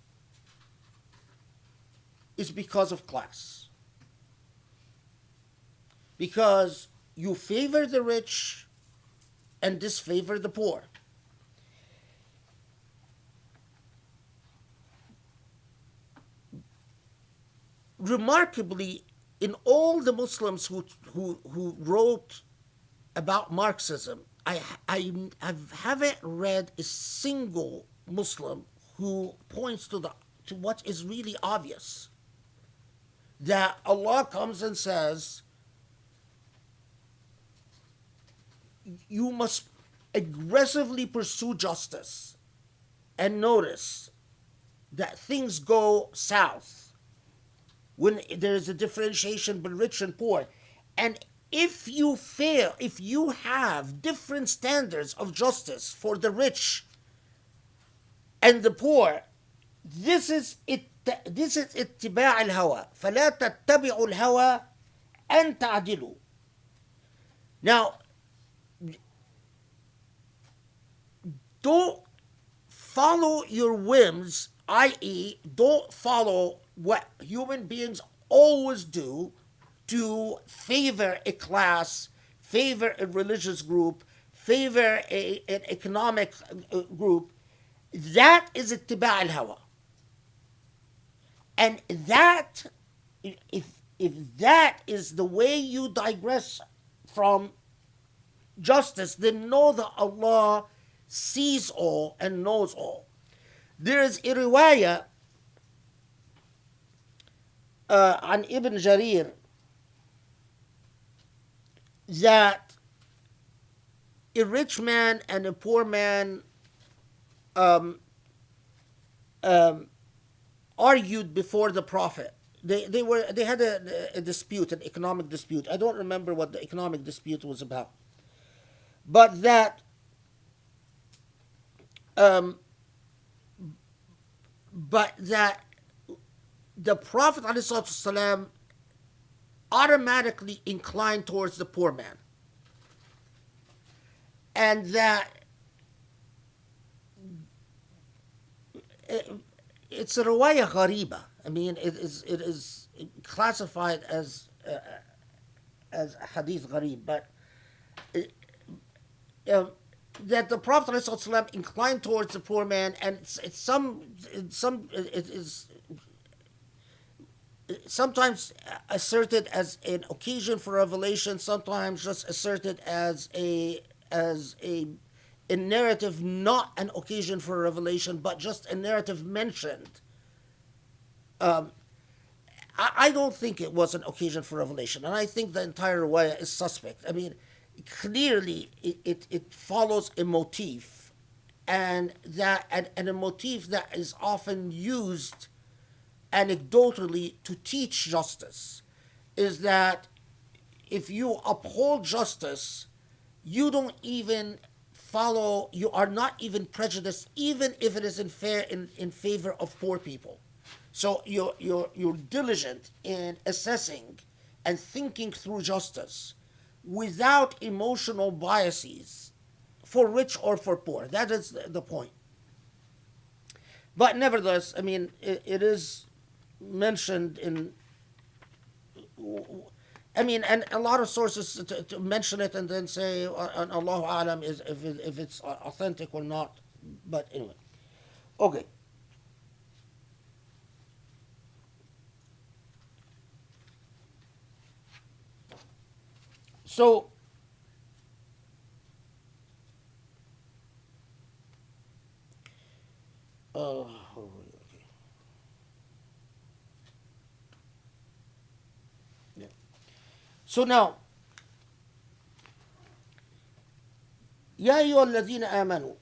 is because of class. Because you favor the rich and disfavor the poor. Remarkably, in all the Muslims who wrote about Marxism, I haven't read a single Muslim who points to what is really obvious. That Allah comes and says, you must aggressively pursue justice. And notice that things go south when there is a differentiation between rich and poor. And if you fail, if you have different standards of justice for the rich and the poor, this is اتباع الهوى. فلا تتبعوا الهوى أن تعدلوا. Now, don't follow your whims, i.e., don't follow what human beings always do to favor a class, favor a religious group, favor an economic group. That is ittiba' al-hawa. And that, if that is the way you digress from justice, then know that Allah sees all and knows all. There is a riwayah on Ibn Jarir that a rich man and a poor man argued before the Prophet. They had a dispute, an economic dispute. I don't remember what the economic dispute was about, but that the Prophet ﷺ automatically inclined towards the poor man, and that it's a riwayah ghariba. I mean, it is classified as hadith gharib, but that the Prophet ﷺ inclined towards the poor man, and it is sometimes asserted as an occasion for revelation, sometimes just asserted as a narrative, not an occasion for revelation, but just a narrative mentioned. I don't think it was an occasion for revelation, and I think the entire riwayah is suspect. I mean, clearly it follows a motif, and a motif that is often used anecdotally to teach justice, is that if you uphold justice, you don't even follow, you are not even prejudiced, even if it is in favor of poor people. So you're diligent in assessing and thinking through justice without emotional biases for rich or for poor. That is the point. But nevertheless, I mean, it is mentioned in, I mean, and a lot of sources to mention it and then say, Allahu A'lam, is if it's authentic or not. But anyway, okay. So, yeah. So now, يا أيها الذين آمنوا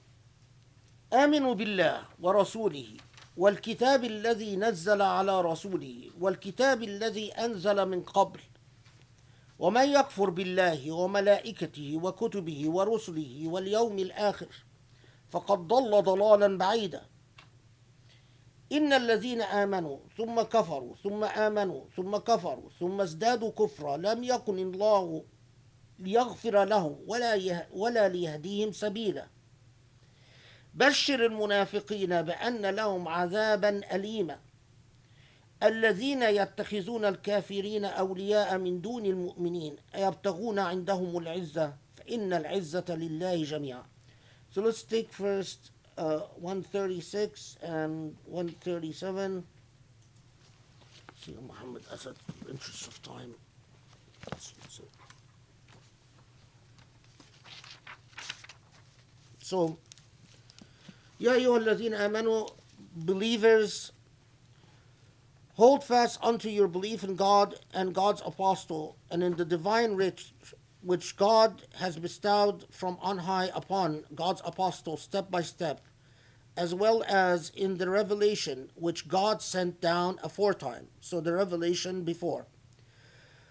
بالله ورسوله والكتاب الذي نزل على رسوله والكتاب الذي أنزل من قبل ومن يكفر بالله وملائكته وكتبه ورسله واليوم الآخر فقد ضل ضلالا بعيدا إن الذين آمنوا ثم كفروا ثم آمنوا ثم كفروا ثم ازدادوا كفرا لم يكن الله ليغفر لهم ولا ليهديهم سبيلا بشر المنافقين بأن لهم عذابا أليما الذين يتخذون الكافرين أولياء من دون المؤمنين يبتغون عندهم العزة فإن العزة لله جميعا. So let's take first 136 and 137. See, Muhammad Asad, in the interest of time. So, Ya ayyuha alladhina amanu, believers, hold fast unto your belief in God and God's apostle, and in the divine writ which God has bestowed from on high upon God's apostle step by step, as well as in the revelation which God sent down aforetime. So the revelation before.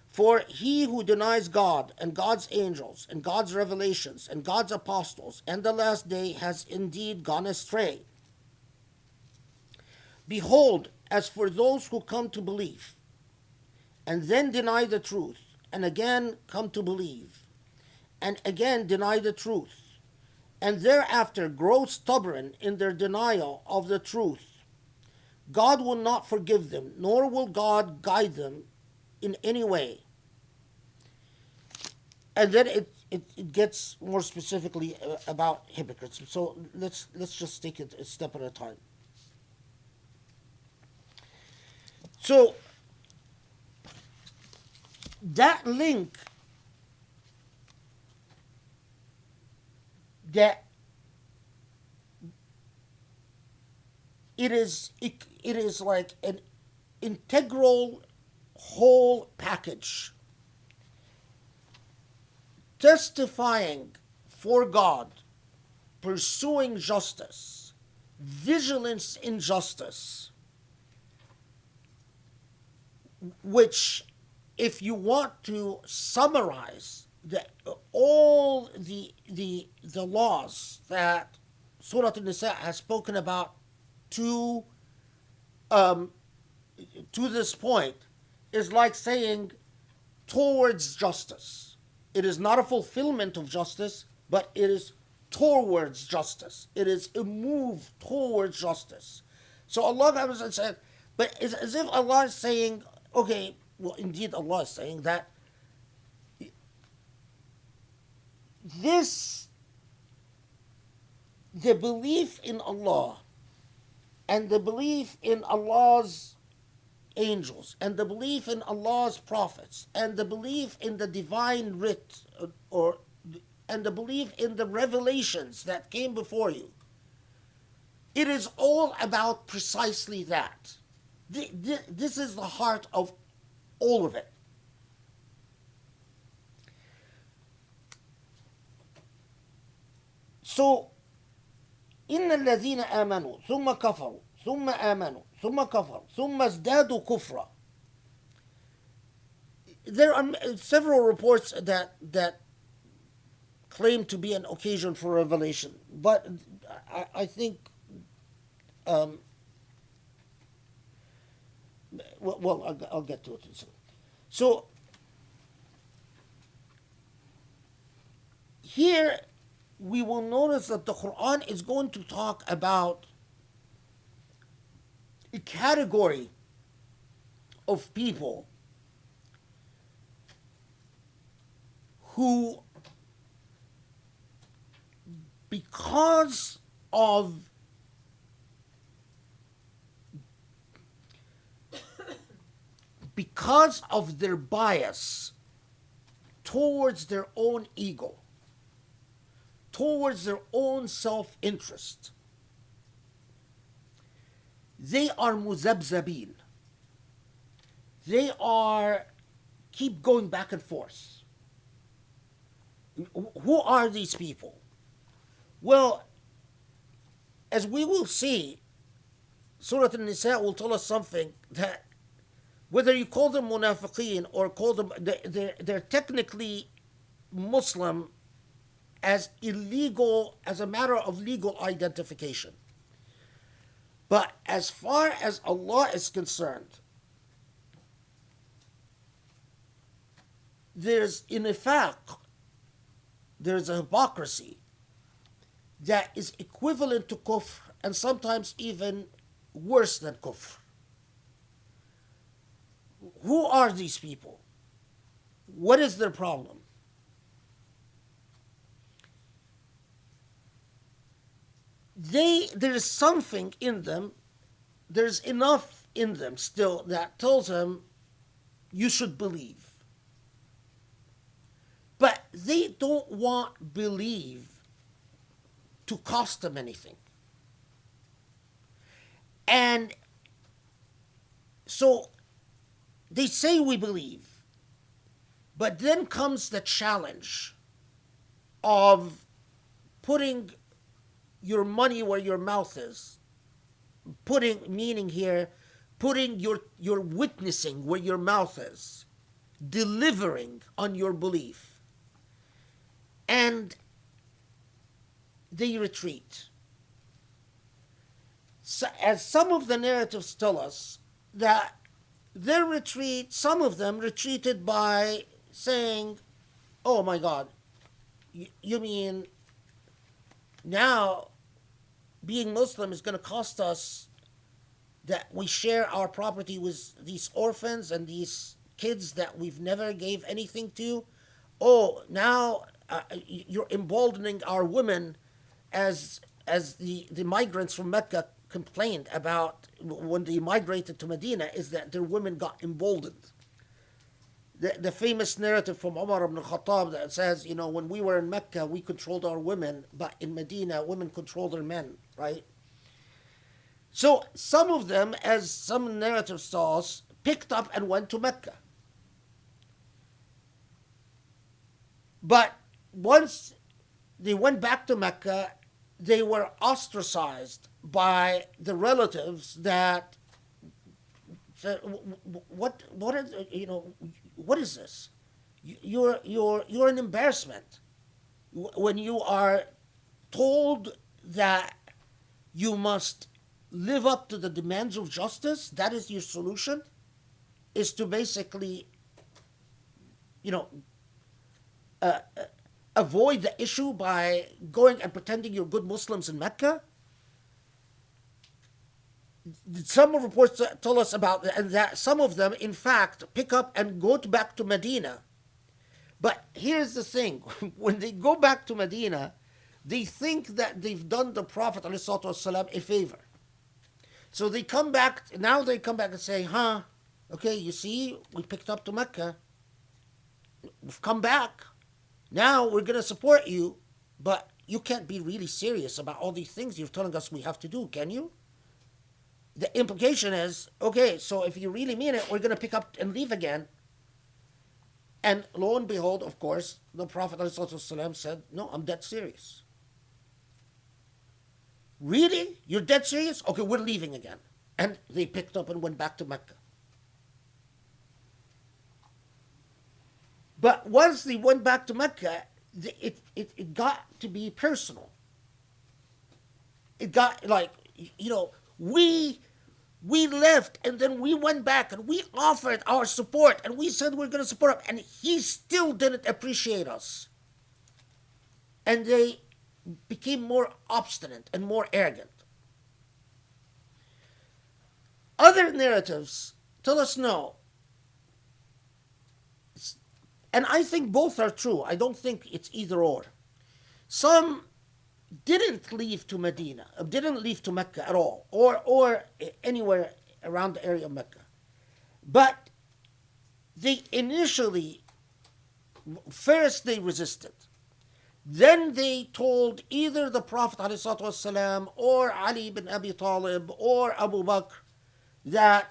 For he who denies God and God's angels and God's revelations and God's apostles and the last day has indeed gone astray. Behold, as for those who come to believe and then deny the truth and again come to believe and again deny the truth and thereafter grow stubborn in their denial of the truth, God will not forgive them, nor will God guide them in any way. and then it gets more specifically about hypocrites. So let's just take it a step at a time. So that link that it is like an integral whole package testifying for God, pursuing justice, vigilance in justice, which, if you want to summarize all the laws that Surah Nisa has spoken about to this point, is like saying towards justice. It is not a fulfillment of justice, but it is towards justice. It is a move towards justice. So Allah said, but it's as if Allah is saying, okay, well, indeed Allah is saying that the belief in Allah and the belief in Allah's angels and the belief in Allah's prophets and the belief in the divine writ and the belief in the revelations that came before you, it is all about precisely that. This is the heart of all of it. So, إن الذين آمنوا ثم كفروا ثم آمنوا ثم كفروا ثم ازدادوا كفرا. There are several reports that claim to be an occasion for revelation, but I think, well, I'll get to it soon. So here we will notice that the Quran is going to talk about a category of people who, because of their bias towards their own ego, towards their own self-interest, they are muzabzabin. They are keep going back and forth. Who are these people? Well, as we will see, Surah An-Nisa will tell us something that whether you call them munafiqeen or call them, they're technically Muslim as illegal, as a matter of legal identification. But as far as Allah is concerned, there's a hypocrisy that is equivalent to kufr and sometimes even worse than kufr. Who are these people? What is their problem? There is something in them, there's enough in them still that tells them you should believe. But they don't want believe to cost them anything. And so they say we believe, but then comes the challenge of putting your money where your mouth is. Meaning here, putting your witnessing where your mouth is. Delivering on your belief. And they retreat. So, as some of the narratives tell us, that their retreat, some of them retreated by saying, oh my God, you mean now being Muslim is going to cost us that we share our property with these orphans and these kids that we've never gave anything to? oh, now you're emboldening our women, as the migrants from Mecca complained about when they migrated to Medina, is that their women got emboldened. The famous narrative from Umar ibn Khattab that says, when we were in Mecca, we controlled our women, but in Medina, women controlled their men, right? So some of them, as some narrative tells, picked up and went to Mecca. But once they went back to Mecca, they were ostracized by the relatives that said, what is, what is this? You're an embarrassment. When you are told that you must live up to the demands of justice, that is your solution, is to basically, you know, avoid the issue by going and pretending you're good Muslims in Mecca. Some reports tell us about that some of them, in fact, pick up and go back to Medina. But here's the thing. When they go back to Medina, they think that they've done the Prophet ﷺ a favor. So they come back and say, okay, you see, we picked up to Mecca. We've come back. Now we're going to support you, but you can't be really serious about all these things you're telling us we have to do, can you? The implication is, okay, so if you really mean it, we're going to pick up and leave again. And lo and behold, of course, the Prophet ﷺ said, no, I'm dead serious. Really? You're dead serious? Okay, we're leaving again. And they picked up and went back to Mecca. But once they went back to Mecca, it got to be personal. It got like, we left and then we went back and we offered our support and we said we're going to support him, and he still didn't appreciate us. And they became more obstinate and more arrogant. Other narratives tell us no. And I think both are true. I don't think it's either or. Some didn't leave to Medina, didn't leave to Mecca at all, or anywhere around the area of Mecca. But they initially, first they resisted. Then they told either the Prophet ﷺ or Ali bin Abi Talib or Abu Bakr that,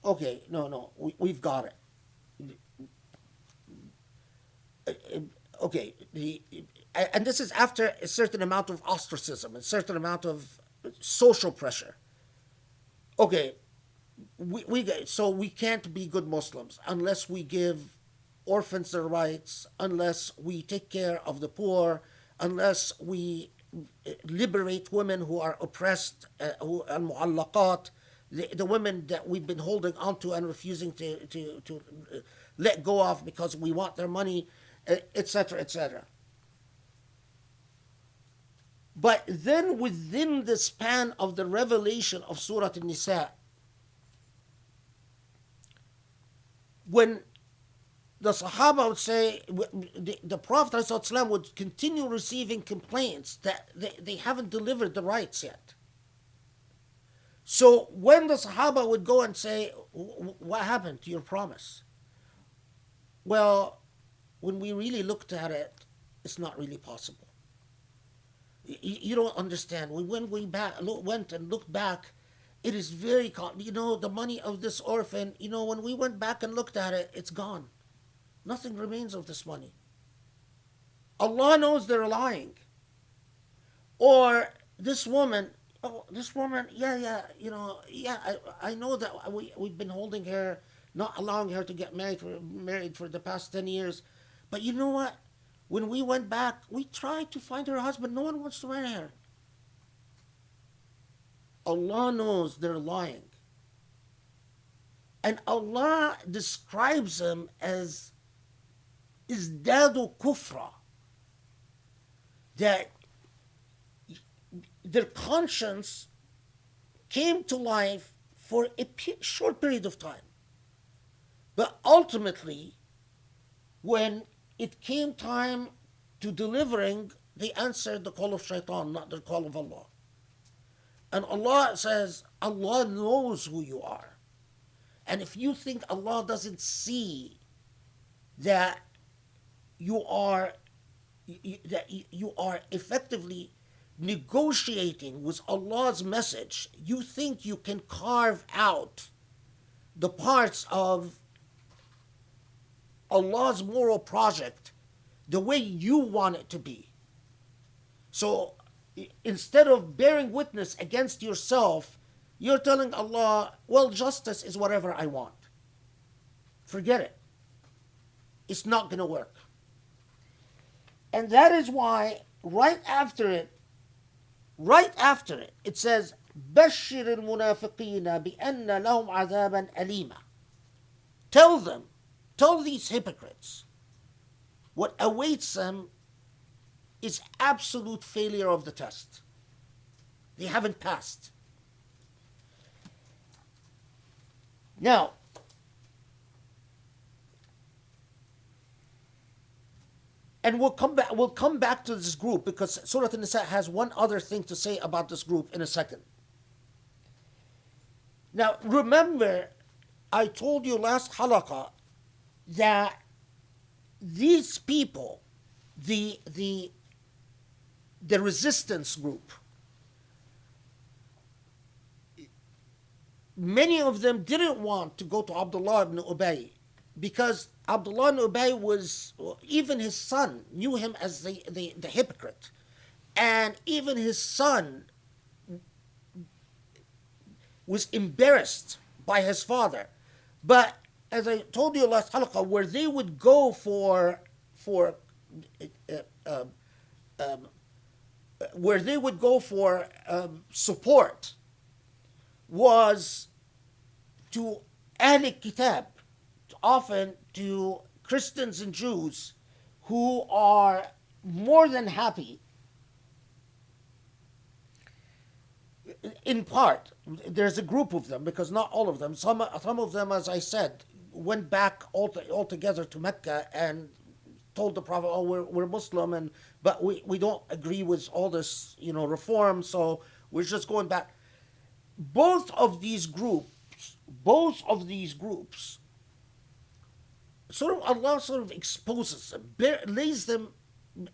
okay, no, we've got it. Okay, and this is after a certain amount of ostracism, a certain amount of social pressure. Okay, so we can't be good Muslims unless we give orphans their rights, unless we take care of the poor, unless we liberate women who are oppressed, who are mu'allaqat, the women that we've been holding onto and refusing to let go of because we want their money, etc., etc. But then within the span of the revelation of Surah Nisa, when the Sahaba would say, the Prophet ﷺ would continue receiving complaints that they haven't delivered the rights yet. So when the Sahaba would go and say, what happened to your promise? Well, when we really looked at it, it's not really possible. You don't understand. When we went and looked back, it is very, the money of this orphan, when we went back and looked at it, it's gone. Nothing remains of this money. Allah knows they're lying. Or this woman, I know that we've been holding her, not allowing her to get married for the past 10 years. But you know what? When we went back, we tried to find her husband. No one wants to marry her. Allah knows they're lying. And Allah describes them as izdadu kufra. That their conscience came to life for a short period of time. But ultimately, when it came time to delivering, they answered the call of shaitan, not the call of Allah. And Allah says, Allah knows who you are. And if you think Allah doesn't see that you are effectively negotiating with Allah's message, you think you can carve out the parts of Allah's moral project the way you want it to be. So instead of bearing witness against yourself, you're telling Allah, well, justice is whatever I want. Forget it. It's not going to work. And that is why right after it, it says, بَشِّرِ الْمُنَافِقِينَ بِأَنَّ لَهُمْ عَذَابًا أَلِيمًا. Tell these hypocrites, what awaits them is absolute failure of the test. They haven't passed. Now, and we'll come back to this group because Surah Nisa has one other thing to say about this group in a second. Now, remember, I told you last halaqah that these people, the resistance group, many of them didn't want to go to Abdullah ibn Ubay because Abdullah ibn Ubay was, even his son knew him as the hypocrite. And even his son was embarrassed by his father. But as I told you last halaqah, where they would go for support was to Ahl Kitab, often to Christians and Jews who are more than happy. In part, there's a group of them, because not all of them. Some of them, as I said, went back altogether to Mecca and told the Prophet, "Oh, we're Muslim, but we don't agree with all this, reform. So we're just going back." Both of these groups, Allah exposes them, lays them.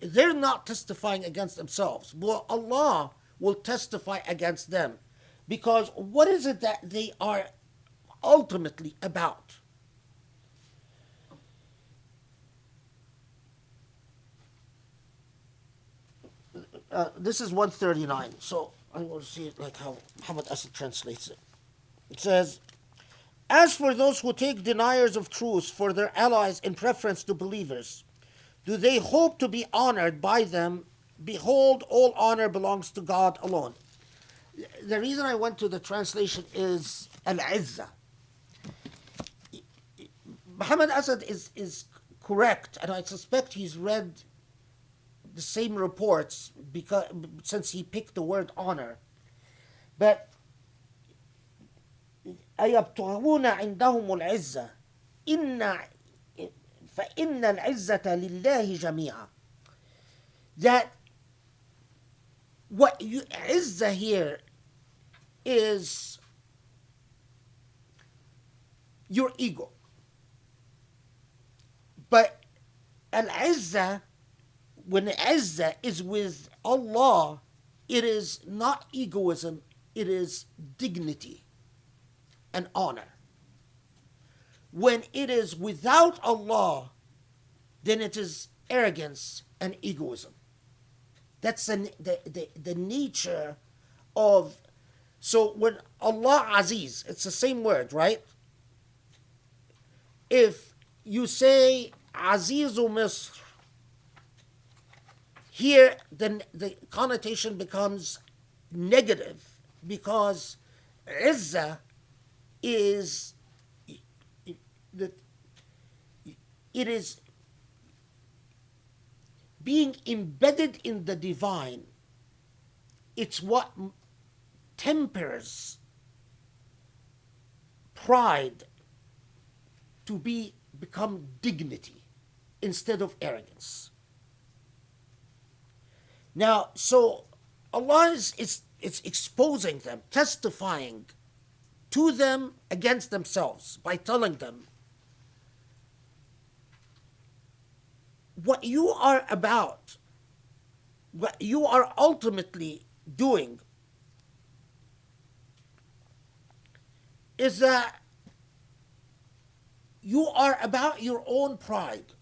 They're not testifying against themselves. Well, Allah will testify against them, because what is it that they are ultimately about? This is 139. So I will see it like how Muhammad Asad translates it. It says, "As for those who take deniers of truth for their allies in preference to believers, do they hope to be honored by them? Behold, all honor belongs to God alone." The reason I went to the translation is al-izzah. Muhammad Asad is correct, and I suspect he's read the same reports since he picked the word honor. But أَيَبْتَغُونَ عِنْدَهُمُ الْعِزَّةَ فَإِنَّ الْعِزَّةَ لِلَّهِ جَمِيعًا. That what izzah here is your ego. But al-izzah, when izzah is with Allah, it is not egoism, it is dignity and honor. When it is without Allah, then it is arrogance and egoism. That's the nature of. So when Allah Aziz, it's the same word, right? If you say Azizu Misr, here then the connotation becomes negative, because Izzah is it is being embedded in the divine. It's what tempers pride to become dignity. instead of arrogance. Now, so Allah is exposing them, testifying to them against themselves by telling them, what you are about, what you are ultimately doing, is that you are about your own pride.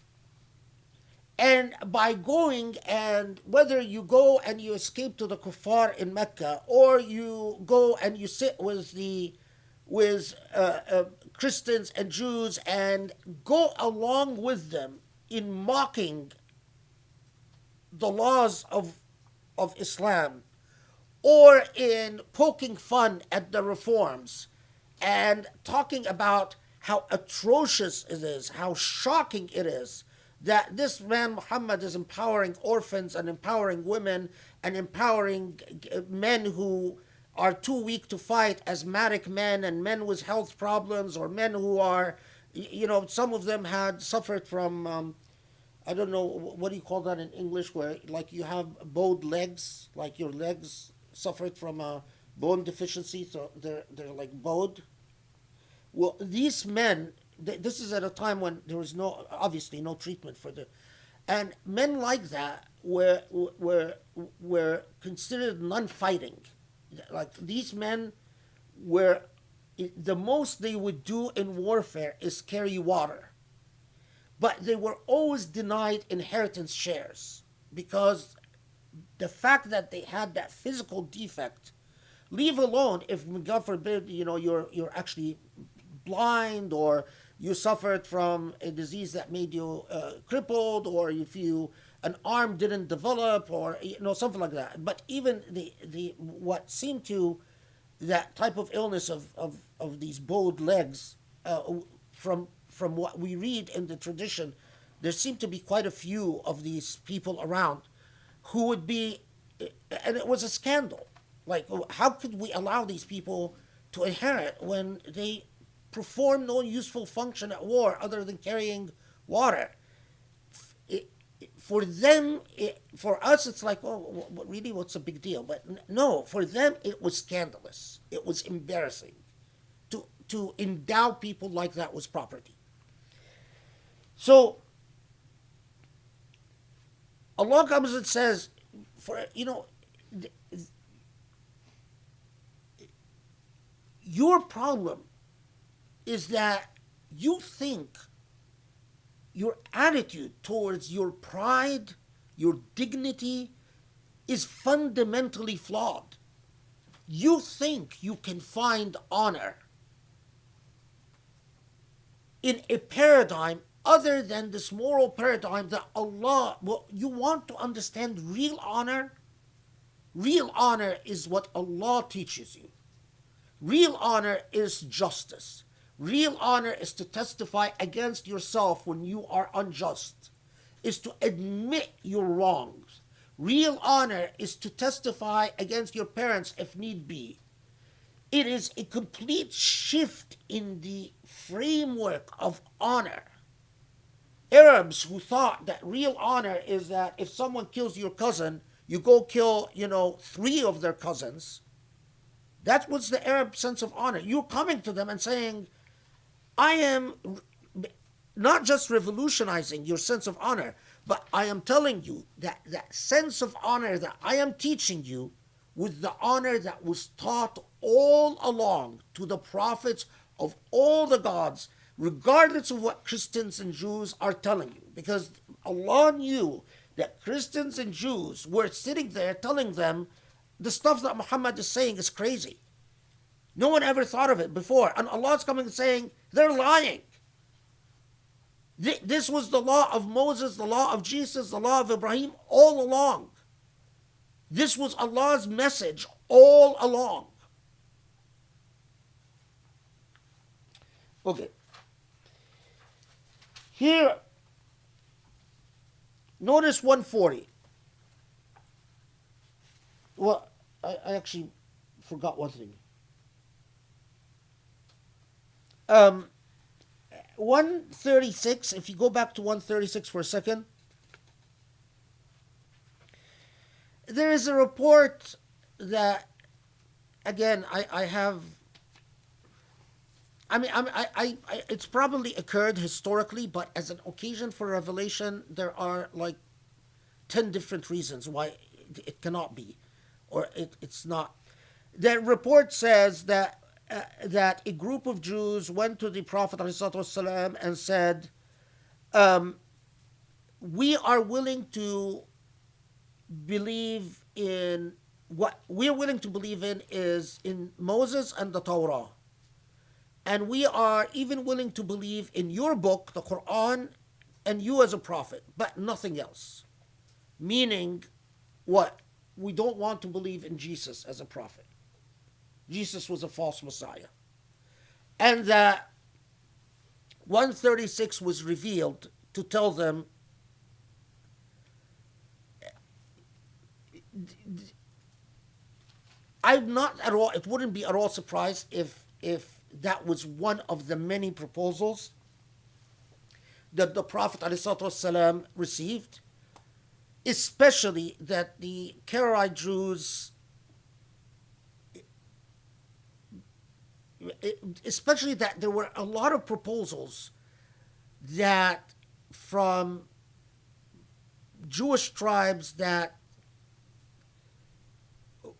And by going, and whether you go and you escape to the kuffar in Mecca, or you go and you sit with Christians and Jews and go along with them in mocking the laws of Islam, or in poking fun at the reforms and talking about how atrocious it is, how shocking it is that this man Muhammad is empowering orphans and empowering women and empowering men who are too weak to fight, asthmatic men and men with health problems, or men who are, some of them had suffered from, I don't know, what do you call that in English, where like you have bowed legs, like your legs suffered from a bone deficiency, so they're like bowed. Well, these men, this is at a time when there was obviously no treatment for them, and men like that were considered non-fighting. Like these men were, the most they would do in warfare is carry water, but they were always denied inheritance shares because the fact that they had that physical defect, leave alone if, God forbid, you're actually blind, or you suffered from a disease that made you crippled, or if an arm didn't develop, or something like that. But even the what seemed to, that type of illness of these bowed legs, from what we read in the tradition, there seemed to be quite a few of these people around who would be, and it was a scandal. Like, how could we allow these people to inherit when they perform no useful function at war other than carrying water? For them, for us, it's like, oh, really, what's the big deal? But no, for them, it was scandalous. It was embarrassing to endow people like that with property. So Allah comes and says, your problem is that you think your attitude towards your pride, your dignity, is fundamentally flawed. You think you can find honor in a paradigm other than this moral paradigm that Allah, well, you want to understand real honor? Real honor is what Allah teaches you. Real honor is justice. Real honor is to testify against yourself when you are unjust, is to admit your wrongs. Real honor is to testify against your parents if need be. It is a complete shift in the framework of honor. Arabs who thought that real honor is that if someone kills your cousin, you go kill, 3 of their cousins. That was the Arab sense of honor. You're coming to them and saying, I am not just revolutionizing your sense of honor, but I am telling you that that sense of honor that I am teaching you with the honor that was taught all along to the prophets of all the gods, regardless of what Christians and Jews are telling you. Because Allah knew that Christians and Jews were sitting there telling them the stuff that Muhammad is saying is crazy. No one ever thought of it before. And Allah's coming and saying, they're lying. This was the law of Moses, the law of Jesus, the law of Ibrahim all along. This was Allah's message all along. Okay. Here, notice 140. Well, I actually forgot one thing. 136, if you go back to 136 for a second, there is a report that, again, I have. I mean, it's probably occurred historically, but as an occasion for revelation, there are like 10 different reasons why it cannot be, or it's not. The report says that a group of Jews went to the Prophet ﷺ and said, "We are willing to believe in what we're willing to believe in is in Moses and the Torah, and we are even willing to believe in your book, the Quran, and you as a prophet, but nothing else." Meaning, what? We don't want to believe in Jesus as a prophet. Jesus was a false Messiah. And that 136 was revealed to tell them, I'm not at all, it wouldn't be at all surprised if that was one of the many proposals that the Prophet ﷺ received, especially that the Karaite Jews, especially that there were a lot of proposals that from Jewish tribes that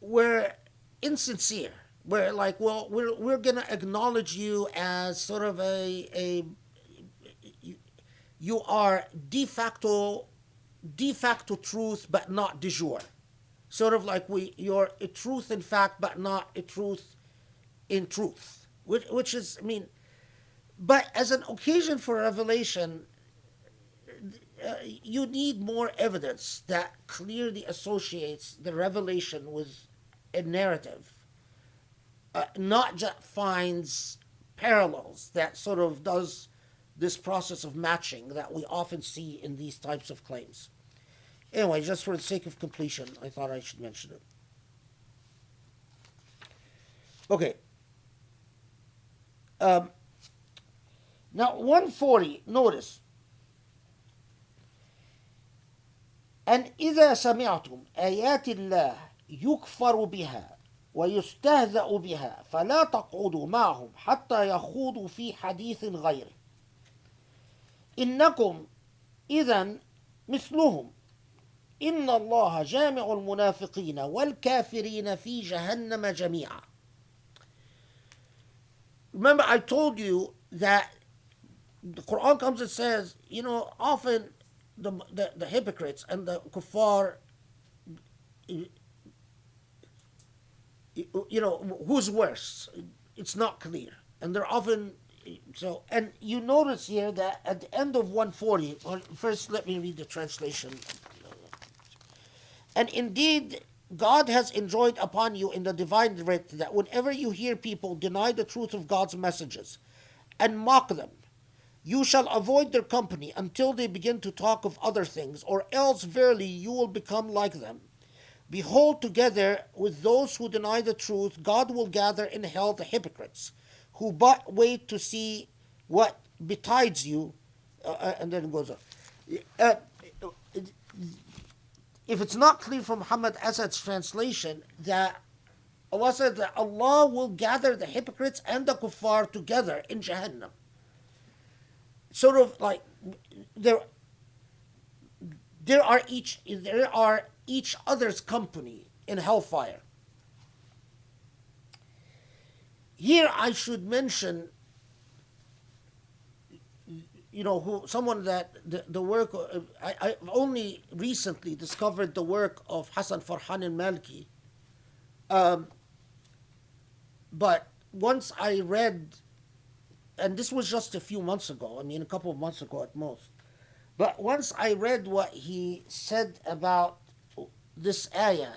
were insincere. We're like, well, we're going to acknowledge you as sort of you are de facto truth, but not de jure. Sort of like you're a truth in fact, but not a truth in truth. Which is, I mean, but as an occasion for revelation, you need more evidence that clearly associates the revelation with a narrative. Not just finds parallels that sort of does this process of matching that we often see in these types of claims. Anyway, just for the sake of completion, I thought I should mention it. Okay. Now, 140, notice. أن إذا سمعتم آيات الله يكفر بها ويستهزأ بها فلا تقعدوا معهم حتى يخوضوا في حديث غيره إنكم إذا مثلهم إن الله جامع المنافقين والكافرين في جهنم جميعا. Remember, I told you that the Quran comes and says, often the hypocrites and the kuffar, who's worse? It's not clear. And they're often, and you notice here that at the end of 140, first let me read the translation. And indeed, God has enjoined upon you in the divine writ that whenever you hear people deny the truth of God's messages and mock them, you shall avoid their company until they begin to talk of other things, or else verily you will become like them. Behold, together with those who deny the truth, God will gather in hell the hypocrites, who but wait to see what betides you. And then it goes on. If it's not clear from Muhammad Asad's translation that Allah said that Allah will gather the hypocrites and the kuffar together in Jahannam. Sort of like there are each other's company in hellfire. Here I should mention, someone that the work, I only recently discovered the work of Hassan Farhan al-Malki. But once I read, and this was just a few months ago, a couple of months ago at most, but once I read what he said about this ayah,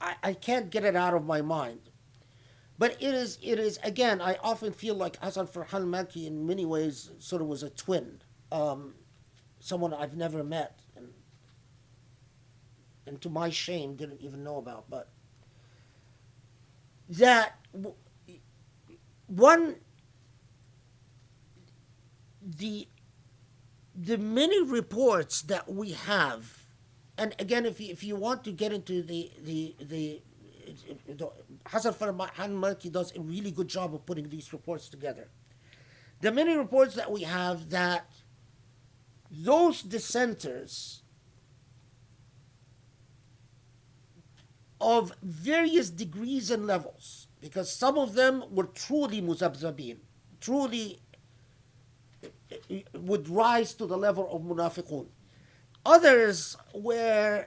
I can't get it out of my mind. But it is again, I often feel like Hassan Farhan al-Malki in many ways sort of was a twin, someone I've never met, and to my shame didn't even know about. But that one, the the many reports that we have, and again, if you want to get into the Hassan Farhan Malki does a really good job of putting these reports together. The many reports that we have that those dissenters of various degrees and levels, because some of them were truly muzabzabin, truly would rise to the level of munafiqun. Others were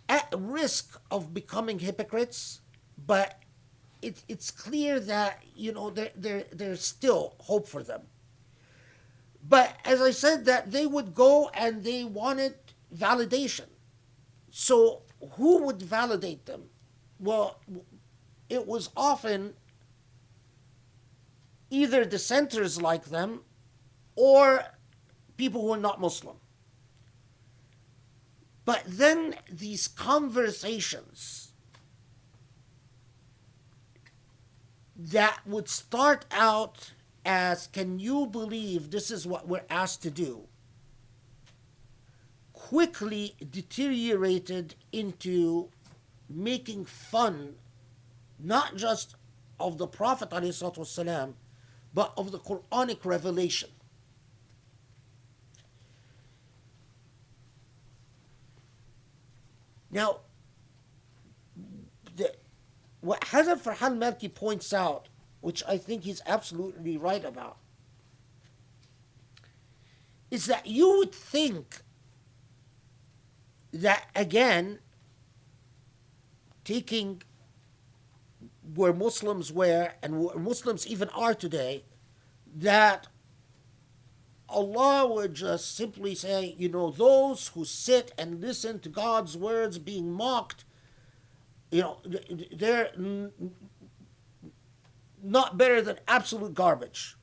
at risk of becoming hypocrites, but it's clear that there's still hope for them. But as I said, that they would go and they wanted validation. So who would validate them? Well, it was often either dissenters like them or people who are not Muslim. But then these conversations that would start out as, can you believe this is what we're asked to do, quickly deteriorated into making fun not just of the Prophet ﷺ, but of the Quranic revelation. Now, what Hazrat Farhan Malki points out, which I think he's absolutely right about, is that you would think that, again, taking where Muslims were and where Muslims even are today, that Allah would just simply say, those who sit and listen to God's words being mocked, they're not better than absolute garbage.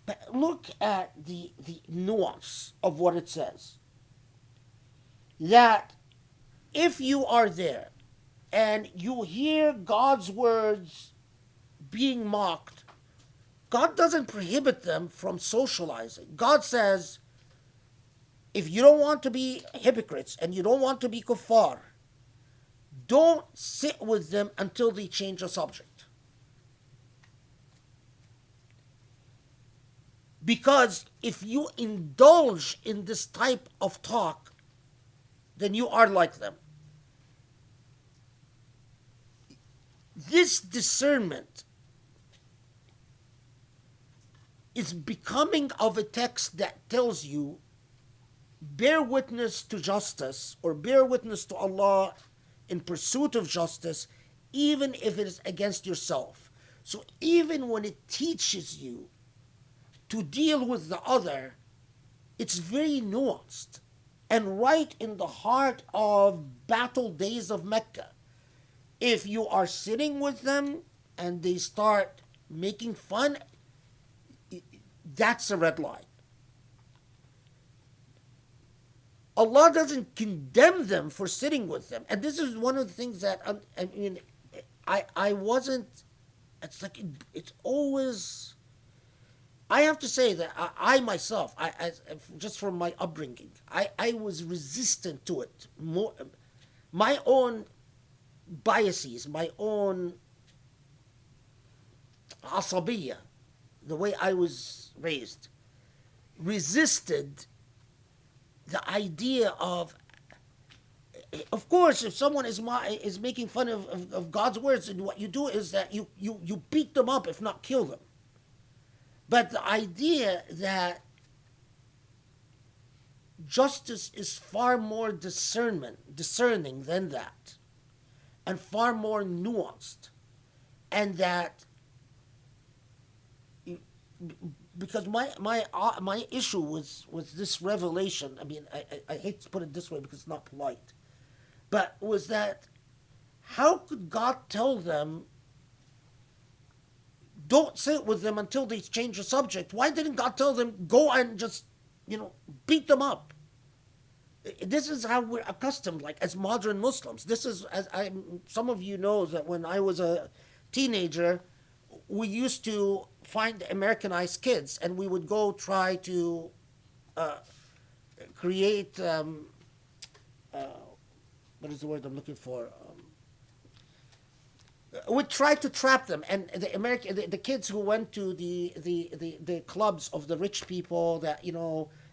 But look at the nuance of what it says. That if you are there and you hear God's words being mocked, God doesn't prohibit them from socializing. God says, if you don't want to be hypocrites and you don't want to be kuffar, don't sit with them until they change the subject. Because if you indulge in this type of talk, then you are like them. This discernment is becoming of a text that tells you, bear witness to justice or bear witness to Allah in pursuit of justice, even if it is against yourself. So even when it teaches you to deal with the other, it's very nuanced and right in the heart of battle days of Mecca. If you are sitting with them and they start making fun, that's a red line. Allah doesn't condemn them for sitting with them. And this is one of the things that, I wasn't, it's always, I have to say that I myself, just from my upbringing, I was resistant to it. My own biases, my own asabiyya, the way I was raised, resisted the idea of course, if someone is making fun of God's words, and what you do is that you beat them up, if not kill them. But the idea that justice is far more discerning than that, and far more nuanced, and that, because my issue was this revelation. I mean, I hate to put it this way because it's not polite, but was that, how could God tell them, don't sit with them until they change the subject? Why didn't God tell them, go and just, beat them up? This is how we're accustomed, like as modern Muslims. This is, some of you know that when I was a teenager, we used to find Americanized kids, and we would go try to create what is the word I'm looking for? We tried to trap them, and the kids who went to the clubs of the rich people, that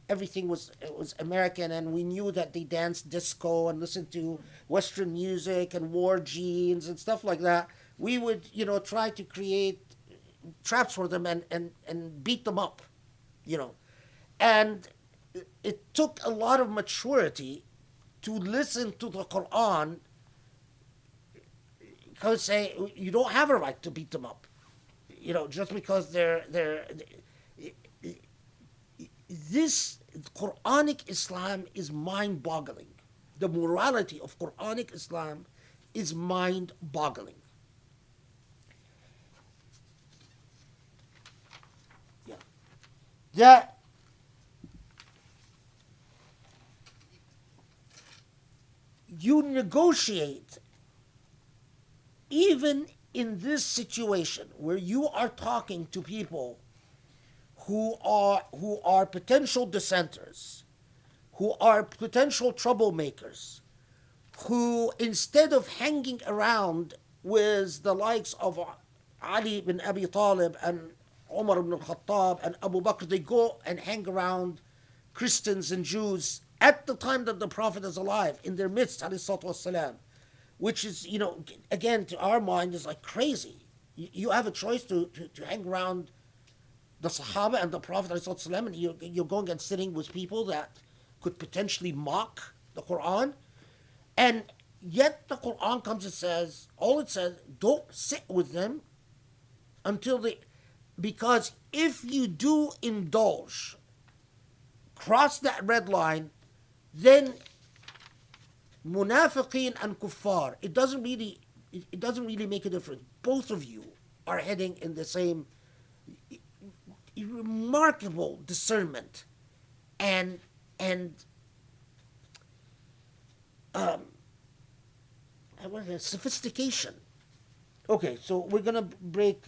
everything was American, and we knew that they danced disco and listened to Western music and wore jeans and stuff like that. We would try to create traps for them and beat them up, and it took a lot of maturity to listen to the Quran. Because say you don't have a right to beat them up, just because they're this Quranic Islam is mind-boggling. The morality of Quranic Islam is mind-boggling. Yeah, that you negotiate. Even in this situation where you are talking to people who are potential dissenters, who are potential troublemakers, who instead of hanging around with the likes of Ali bin Abi Talib and Umar ibn al-Khattab and Abu Bakr, they go and hang around Christians and Jews at the time that the Prophet is alive, in their midst, alayhi salatu wassalam, which is, again, to our mind, is like crazy. You have a choice to hang around the Sahaba and the Prophet ﷺ, and you're going and sitting with people that could potentially mock the Quran. And yet the Quran comes and says, don't sit with them because if you do indulge, cross that red line, then munafiqeen and kuffar, it doesn't really make a difference. Both of you are heading in the same remarkable discernment and sophistication. Okay, so we're gonna break.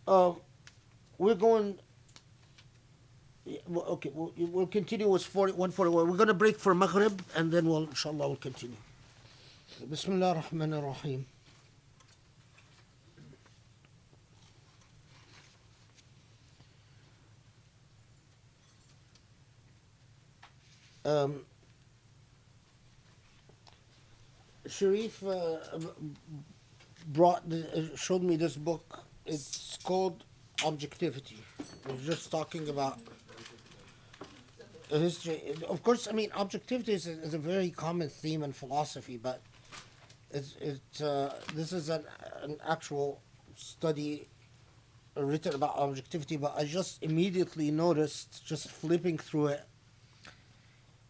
We're going. Okay, we'll continue with 141. We're going to break for Maghrib, and then inshallah, we'll continue. Bismillah ar-Rahman ar-Rahim. Sharif showed me this book. It's called Objectivity. We're just talking about history. Of course, objectivity is a very common theme in philosophy, but this is an actual study written about objectivity. But I just immediately noticed, just flipping through it,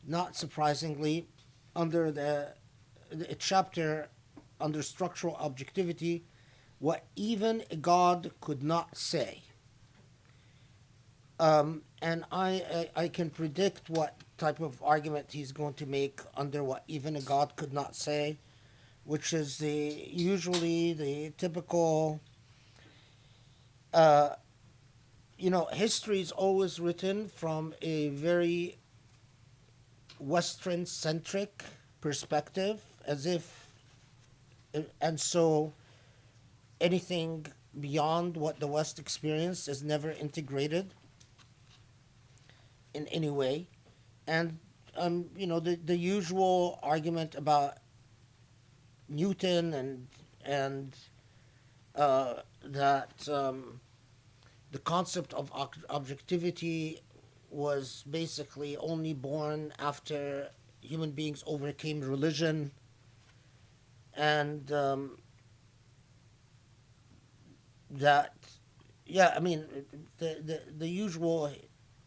not surprisingly, under the chapter under structural objectivity, what even a God could not say. And I can predict what type of argument he's going to make under what even a God could not say, which is usually the typical, history is always written from a very Western-centric perspective, and so anything beyond what the West experienced is never integrated in any way. And the usual argument about Newton and that the concept of objectivity was basically only born after human beings overcame religion, and the usual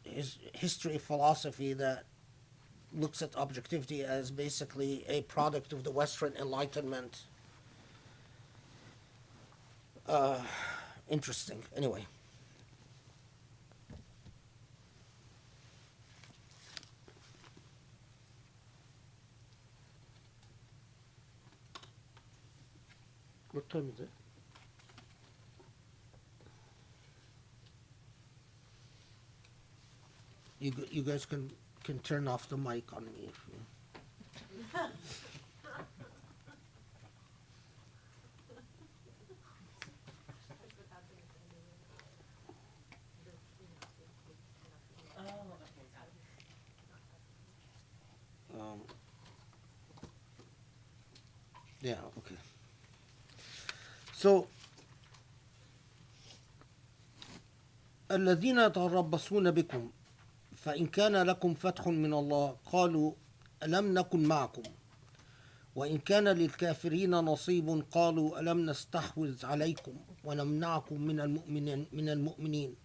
history of philosophy that looks at objectivity as basically a product of the Western Enlightenment. Interesting. Anyway. What time is it? You guys can turn off the mic on me. Um, yeah, okay. So, الذين يتربصون بكم فإن كان لكم فتح من الله قالوا ألم نكن معكم وإن كان للكافرين نصيب قالوا ألم نستحوذ عليكم ونمنعكم من المؤمنين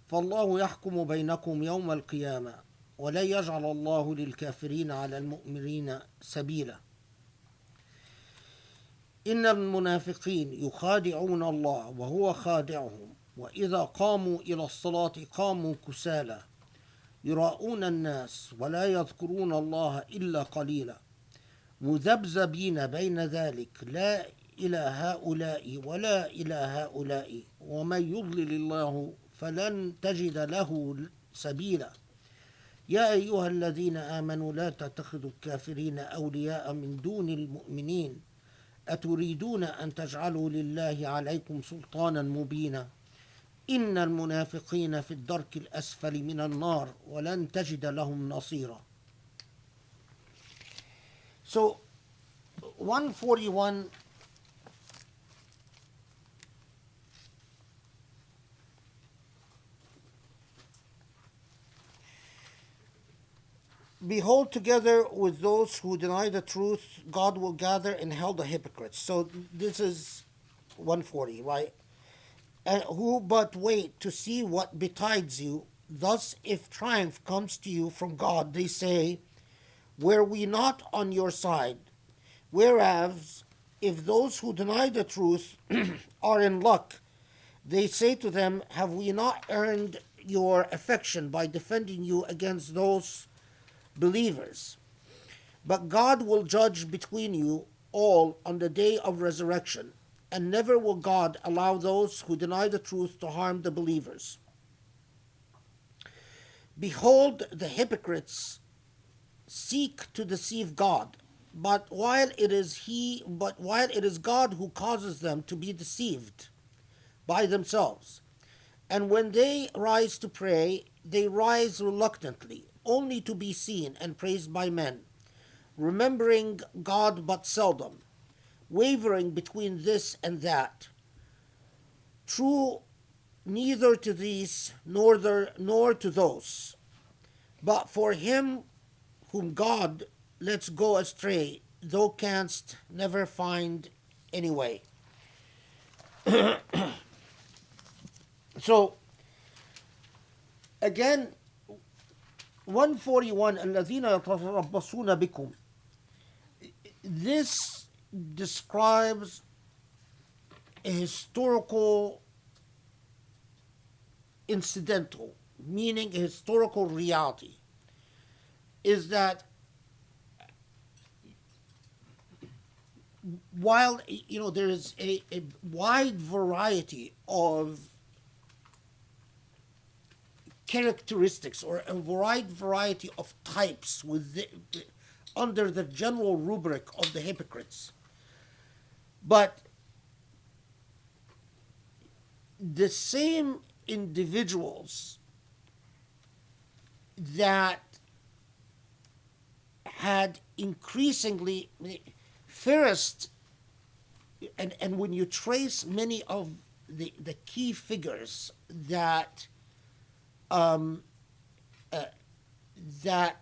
فالله يحكم بينكم يوم القيامة ولا يجعل الله للكافرين على المؤمنين سبيلا إن المنافقين يخادعون الله وهو خادعهم وإذا قاموا إلى الصلاة قاموا كسالى يراءون الناس ولا يذكرون الله إلا قليلا مذبذبين بين ذلك لا إلى هؤلاء ولا إلى هؤلاء ومن يضلل الله فلن تجد له سبيلا يا أيها الذين آمنوا لا تتخذوا الكافرين أولياء من دون المؤمنين أتريدون أن تجعلوا لله عليكم سلطانا مبينا إن المنافقين في الدرك الأسفل من النار ولن تجد لهم نصيرا. So 141 Behold, together with those who deny the truth, God will gather in hell the hypocrites. So this is 140, right? And who but wait to see what betides you? Thus, if triumph comes to you from God, they say, were we not on your side? Whereas, if those who deny the truth are in luck, they say to them, have we not earned your affection by defending you against those believers? But God will judge between you all on the day of resurrection, and never will God allow those who deny the truth to harm the believers. Behold, the hypocrites seek to deceive God, but while it is God who causes them to be deceived by themselves. And when they rise to pray, they rise reluctantly, only to be seen and praised by men, remembering God but seldom, wavering between this and that. True, neither to these nor to those. But for him whom God lets go astray, thou canst never find any way. So, again, 141, الذين يتربصون بكم. This describes a historical incidental, meaning a historical reality, is that while there is a wide variety of characteristics or a wide variety of types under the general rubric of the hypocrites, but the same individuals that had increasingly first, and when you trace many of the key figures that that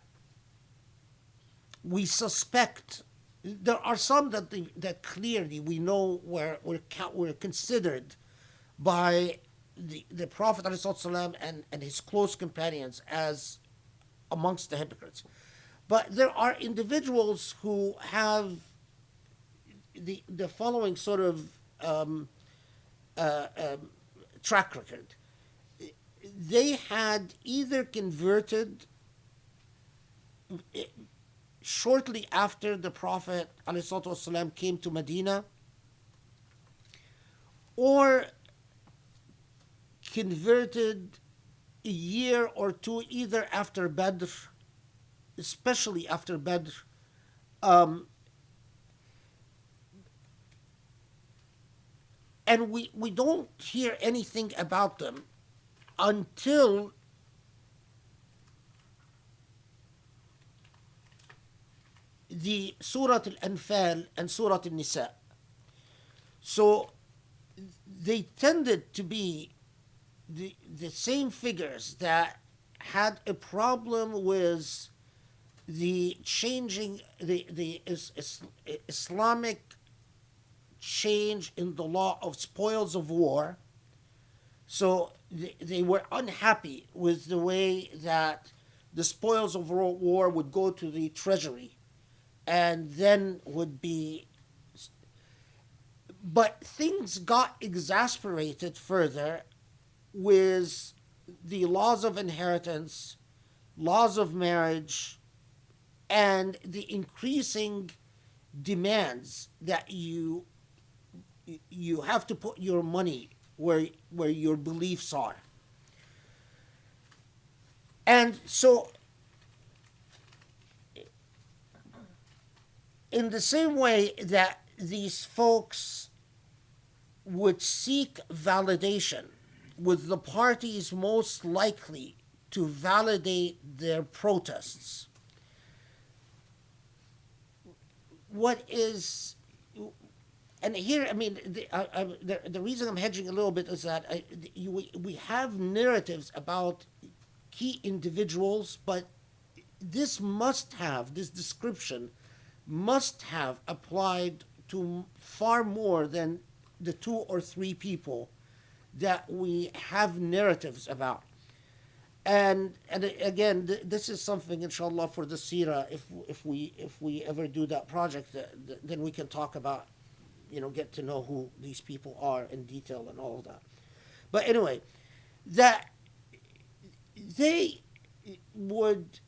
we suspect, there are some that clearly we know were considered by the Prophet ﷺ and his close companions as amongst the hypocrites. But there are individuals who have the following sort of track record. They had either converted shortly after the Prophet ﷺ came to Medina, or converted a year or two, either after Badr, especially after Badr, um, and we don't hear anything about them until the Surah Al-Anfal and Surah Al-Nisa. So they tended to be the same figures that had a problem with the changing, Islamic change in the law of spoils of war. So they were unhappy with the way that the spoils of war would go to the treasury and then would be. But things got exasperated further with the laws of inheritance, laws of marriage, and the increasing demands that you have to put your money where your beliefs are. And so in the same way that these folks would seek validation with the parties most likely to validate their protests, what is, and here, I mean, the reason I'm hedging a little bit is that we have narratives about key individuals, but this description must have applied to far more than the 2 or 3 people that we have narratives about. And again, this is something, inshallah, for the Sirah. If we ever do that project, then we can talk about, get to know who these people are in detail and all of that. But anyway, that they would,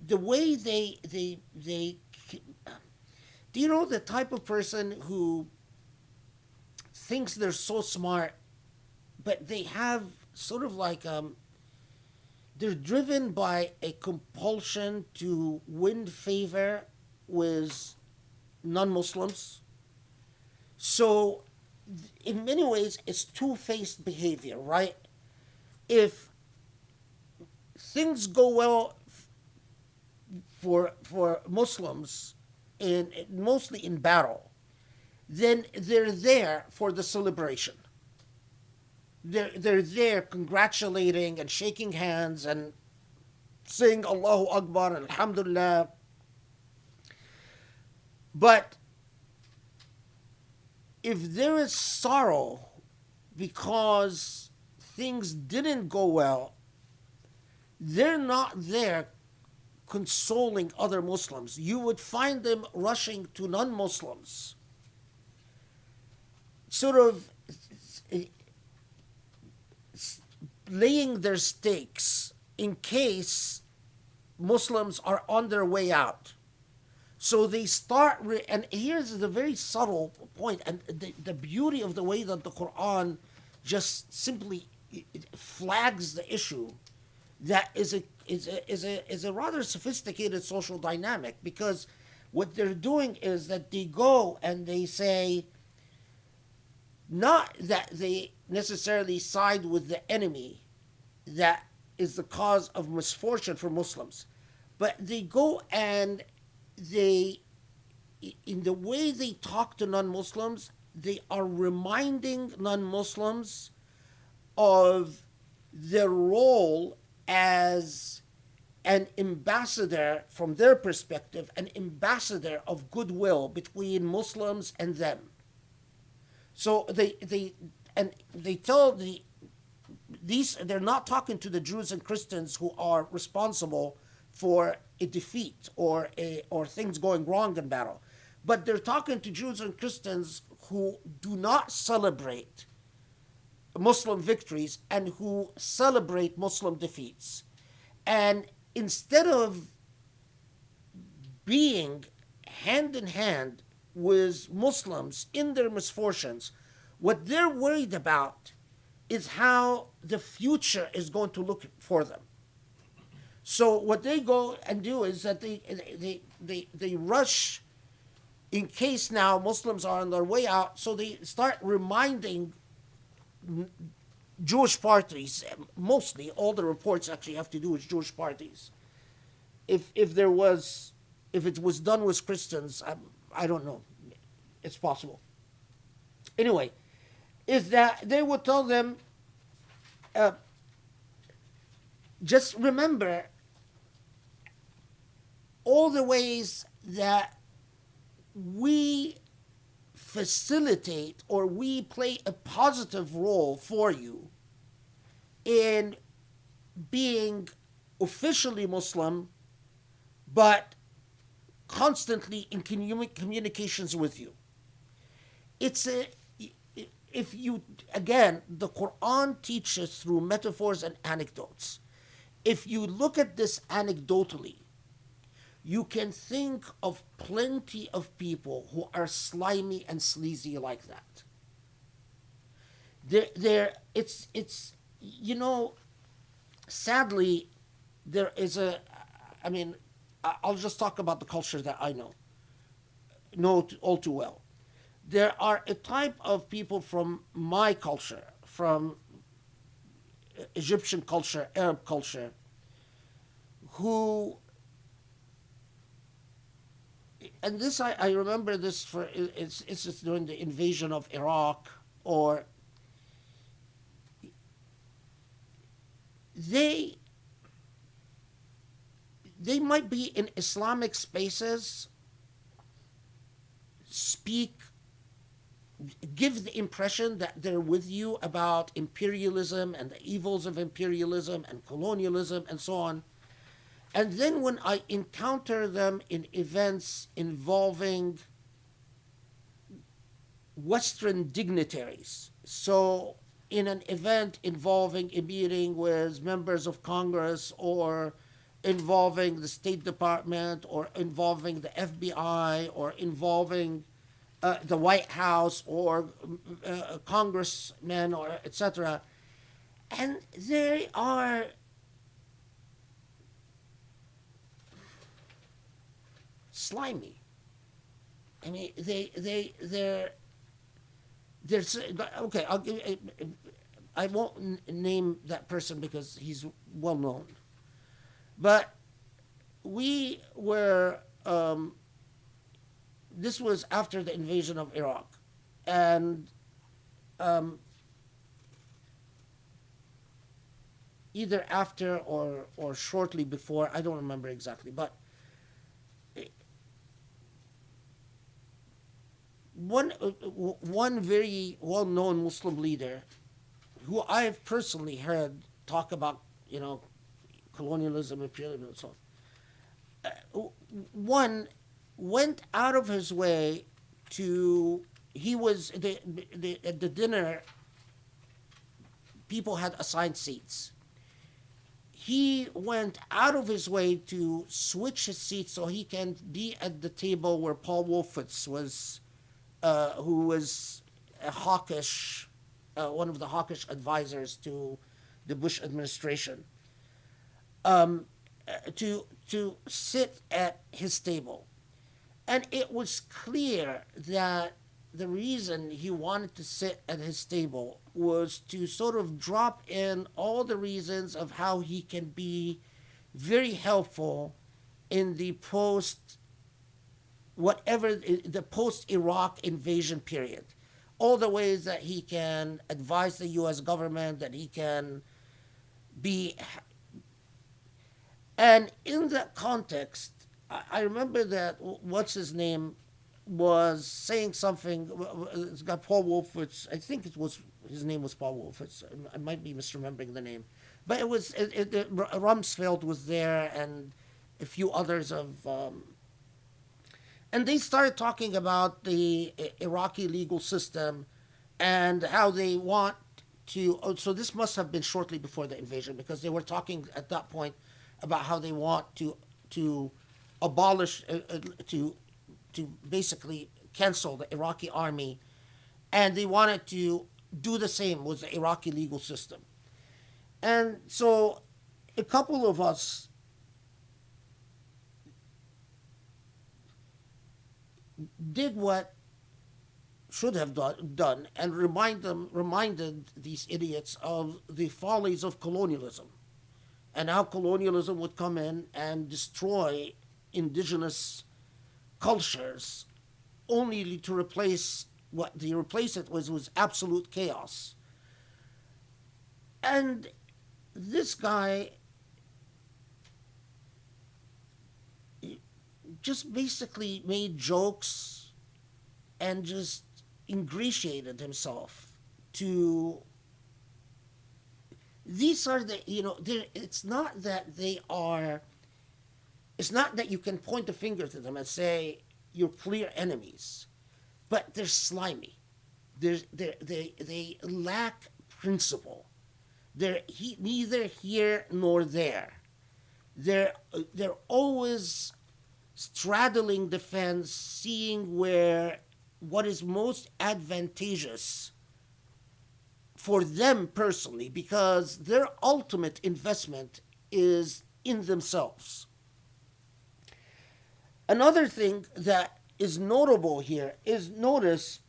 the way they do you know the type of person who thinks they're so smart, but they have sort of like they're driven by a compulsion to win favor with non-Muslims. So in many ways it's two-faced behavior, right? If things go well for Muslims, mostly in battle, then they're there for the celebration. They're there congratulating and shaking hands and saying Allahu Akbar and Alhamdulillah. But if there is sorrow because things didn't go well, they're not there consoling other Muslims. You would find them rushing to non-Muslims, sort of laying their stakes in case Muslims are on their way out. So they start, and here's the very subtle point, and the beauty of the way that the Quran just simply flags the issue, that is a rather sophisticated social dynamic, because what they're doing is that they go and they say, not that they necessarily side with the enemy that is the cause of misfortune for Muslims, but they go and they, in the way they talk to non-Muslims, they are reminding non-Muslims of their role as an ambassador, from their perspective, an ambassador of goodwill between Muslims and them. So they tell they're not talking to the Jews and Christians who are responsible for a defeat or things going wrong in battle, but they're talking to Jews and Christians who do not celebrate Muslim victories and who celebrate Muslim defeats. And instead of being hand in hand with Muslims in their misfortunes, what they're worried about is how the future is going to look for them. So what they go and do is that they rush in case now Muslims are on their way out, so they start reminding Jewish parties, mostly all the reports actually have to do with Jewish parties. If there was, if it was done with Christians, I don't know, it's possible. Anyway, is that they would tell them, uh, just remember all the ways that we facilitate or we play a positive role for you in being officially Muslim, but constantly in communications with you. It's a, if you, again, the Quran teaches through metaphors and anecdotes. If you look at this anecdotally, you can think of plenty of people who are slimy and sleazy like that. It's you know, sadly, there is a, I mean, I'll just talk about the culture that I know all too well. There are a type of people from my culture, from Egyptian culture, Arab culture, who, and this I remember this for, it's just during the invasion of Iraq, or they might be in Islamic spaces, speak, give the impression that they're with you about imperialism and the evils of imperialism and colonialism and so on. And then when I encounter them in events involving Western dignitaries, so in an event involving a meeting with members of Congress, or involving the State Department, or involving the FBI, or involving the White House, or congressmen, or etc., and they are slimy. I mean, they're okay. I won't name that person because he's well known, but we were. This was after the invasion of Iraq, and either after or shortly before, I don't remember exactly, but one very well-known Muslim leader, who I've personally heard talk about, colonialism, imperialism, and so on. One went out of his way to. He was at the dinner. People had assigned seats. He went out of his way to switch his seat so he can be at the table where Paul Wolfowitz was, who was a hawkish, one of the hawkish advisors to the Bush administration, to sit at his table. And it was clear that the reason he wanted to sit at his table was to sort of drop in all the reasons of how he can be very helpful in the post Iraq invasion period. All the ways that he can advise the US government, that he can be. And in that context, I remember that what's his name was saying something. It's got Paul Wolfowitz. I think his name was Paul Wolfowitz. I might be misremembering the name, but Rumsfeld was there, and a few others of. And they started talking about the Iraqi legal system and how they want to. Oh, so this must have been shortly before the invasion, because they were talking at that point about how they want to abolish, to basically cancel the Iraqi army, and they wanted to do the same with the Iraqi legal system. And so a couple of us did what should have done and reminded these idiots of the follies of colonialism and how colonialism would come in and destroy indigenous cultures only to replace what they replace it with was absolute chaos. And this guy just basically made jokes and just ingratiated himself to these are the it's not that they are it's not that you can point a finger to them and say you're clear enemies, but they're slimy. They lack principle. They're neither here nor there. They're always straddling the fence, seeing where what is most advantageous for them personally, because their ultimate investment is in themselves. Another thing that is notable here is notice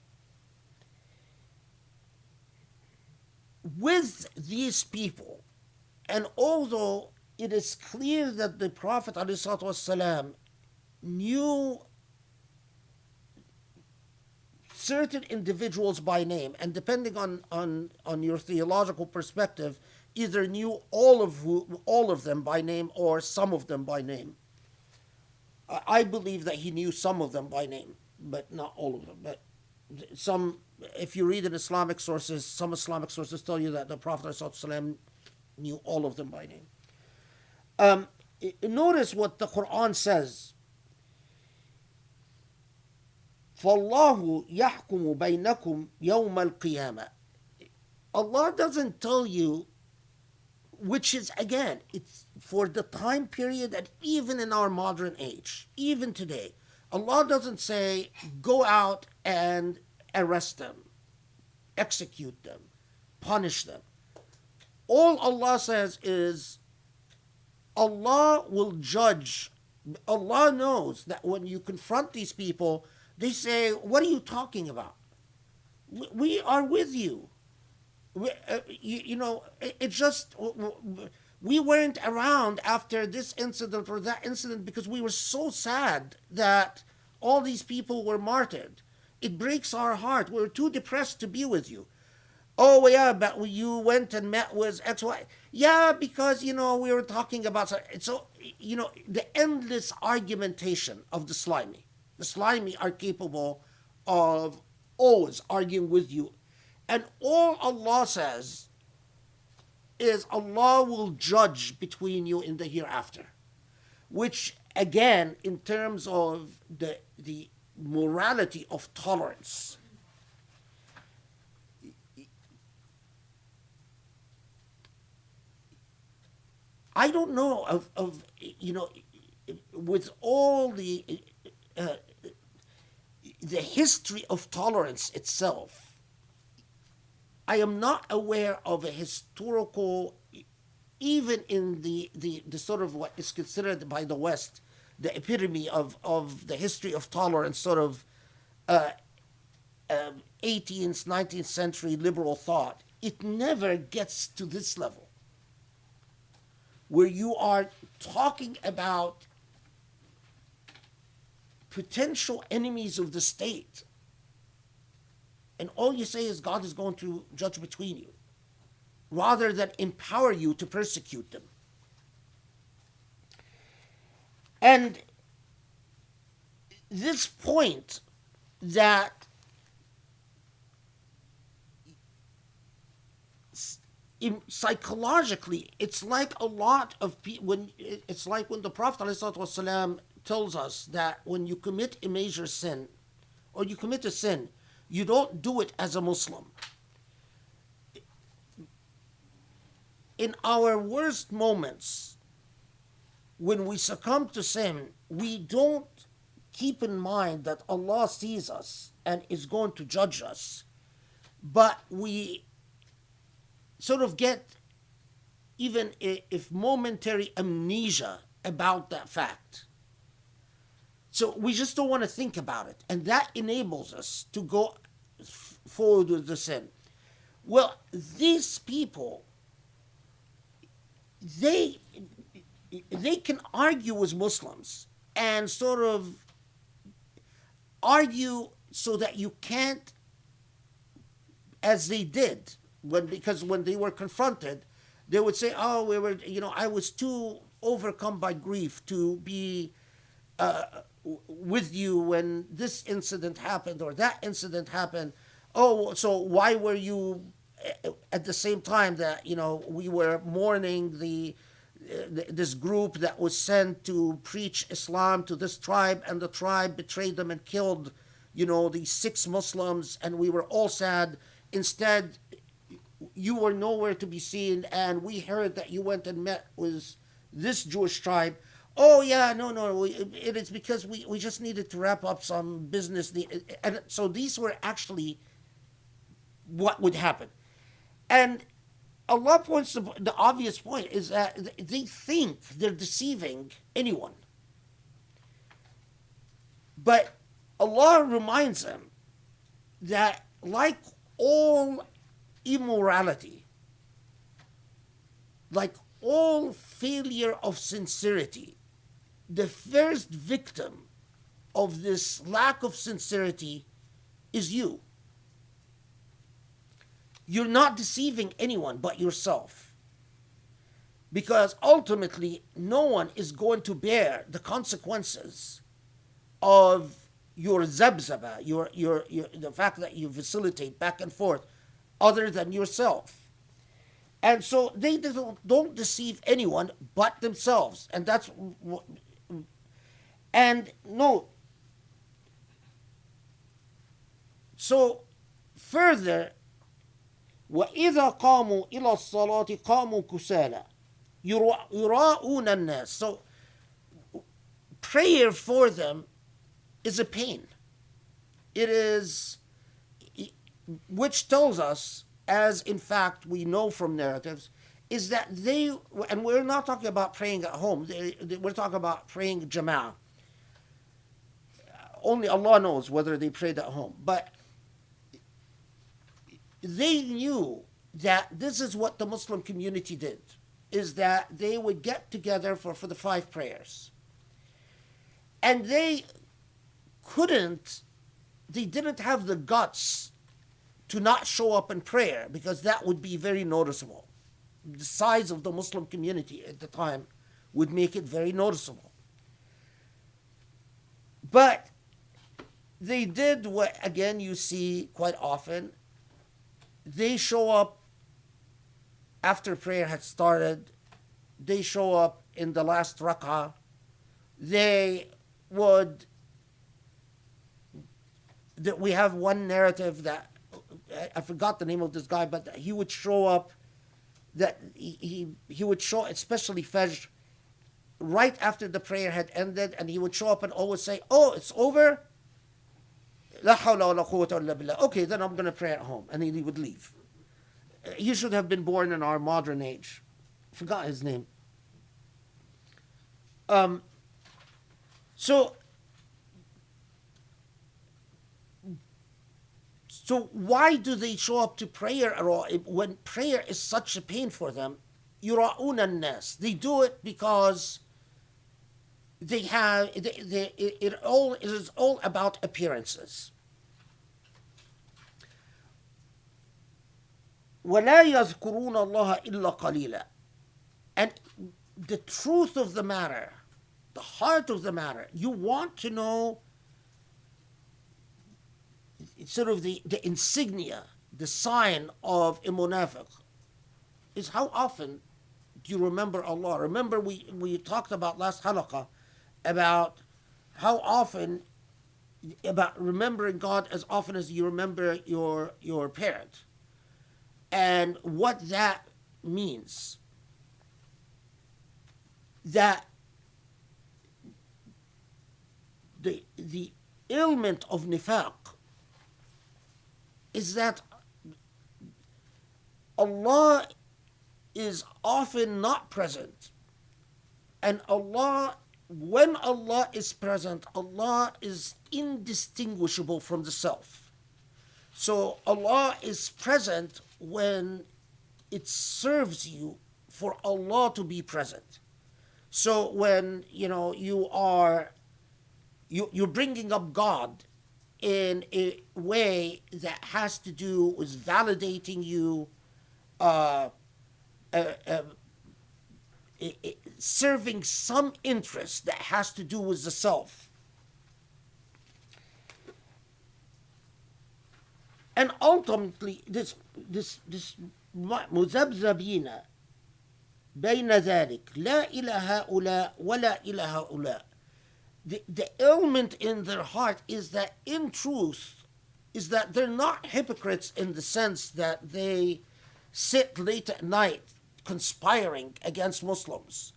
with these people, and although it is clear that the Prophet ﷺ knew certain individuals by name, and depending on your theological perspective, either knew all of them by name or some of them by name. I believe that he knew some of them by name, but not all of them. But some, if you read in Islamic sources, some Islamic sources tell you that the Prophet ﷺ knew all of them by name. Notice what the Quran says. فَاللَّهُ يَحْكُمُ بَيْنَكُمْ يَوْمَ الْقِيَامَةِ. Allah doesn't tell you, which is, again, it's for the time period that even in our modern age, even today, Allah doesn't say, go out and arrest them, execute them, punish them. All Allah says is, Allah will judge. Allah knows that when you confront these people, they say, what are you talking about? We are with you. It's just, we weren't around after this incident or that incident because we were so sad that all these people were martyred. It breaks our heart. We're too depressed to be with you. Oh, yeah, but you went and met with X, Y. Yeah, because, we were talking about... So, the endless argumentation of the slimy. The slimy are capable of always arguing with you. And all Allah says is Allah will judge between you in the hereafter. Which, again, in terms of the morality of tolerance, I don't know of with all the history of tolerance itself, I am not aware of a historical, even in the sort of what is considered by the West, the epitome of the history of tolerance, sort of 18th, 19th century liberal thought. It never gets to this level, where you are talking about potential enemies of the state, and all you say is God is going to judge between you, rather than empower you to persecute them. And this point that psychologically, it's like a lot of people, it's like when the Prophet ﷺ tells us that when you commit a major sin, or you commit a sin, you don't do it as a Muslim. In our worst moments, when we succumb to sin, we don't keep in mind that Allah sees us and is going to judge us. but we sort of get even if momentary amnesia about that fact. So we just don't want to think about it, and that enables us to go forward with the sin. Well, these people, they can argue with Muslims and sort of argue so that you can't, as they did, because when they were confronted, they would say, "Oh, I was too overcome by grief to be with you when this incident happened or that incident happened. Oh, so why were you at the same time that we were mourning this group that was sent to preach Islam to this tribe, and the tribe betrayed them and killed these 6 Muslims, and we were all sad. Instead, you were nowhere to be seen, and we heard that you went and met with this Jewish tribe. Oh yeah, no, it is because we just needed to wrap up some business." And so these were actually what would happen. And Allah points to the obvious point is that they think they're deceiving anyone. But Allah reminds them that, like all immorality, like all failure of sincerity, the first victim of this lack of sincerity is you. You're not deceiving anyone but yourself. Because ultimately, no one is going to bear the consequences of your zabzaba, the fact that you facilitate back and forth, other than yourself. And so they don't deceive anyone but themselves. And that's what. And no. So further, وَإِذَا قَامُوا إِلَى الصَّلَاةِ قَامُوا كُسَالَى يُرَاءُونَ النَّاسِ. So prayer for them is a pain. It is, which tells us, as in fact we know from narratives, is that they, and we're not talking about praying at home, we're talking about praying jama'ah. Only Allah knows whether they prayed at home. But they knew that this is what the Muslim community did, is that they would get together for the 5 prayers. And they didn't have the guts to not show up in prayer, because that would be very noticeable. The size of the Muslim community at the time would make it very noticeable. But they did what, again, you see quite often. They show up after prayer had started. They show up in the last rak'ah. We have one narrative that, I forgot the name of this guy, but he would show up, that he would show, especially Fajr, right after the prayer had ended, and he would show up and always say, "Oh, it's over? La hawla wa la quwwata illa billah. Okay, then I'm going to pray at home." And then he would leave. He should have been born in our modern age. Forgot his name. So why do they show up to prayer at all when prayer is such a pain for them? يُرَاءُونَ النَّاسِ. They do it because it is all about appearances. وَلَا يَذْكُرُونَ اللَّهَ إِلَّا قَلِيلًا. And the truth of the matter, the heart of the matter, you want to know sort of the insignia, the sign of a munafiq, is how often do you remember Allah? Remember we talked about last halaqah about how often, about remembering God as often as you remember your parent, and what that means. That the ailment of nifaq is that Allah is often not present. And Allah, when Allah is present, Allah is indistinguishable from the self. So Allah is present when it serves you for Allah to be present. So when you're bringing up God in a way that has to do with validating you, uh, uh, uh, serving some interest that has to do with the self. And ultimately, this مذبذبين بين ذلك لا إلى هؤلاء ولا إلى هؤلاء. The element in their heart is that, in truth, is that they're not hypocrites in the sense that they sit late at night conspiring against Muslims.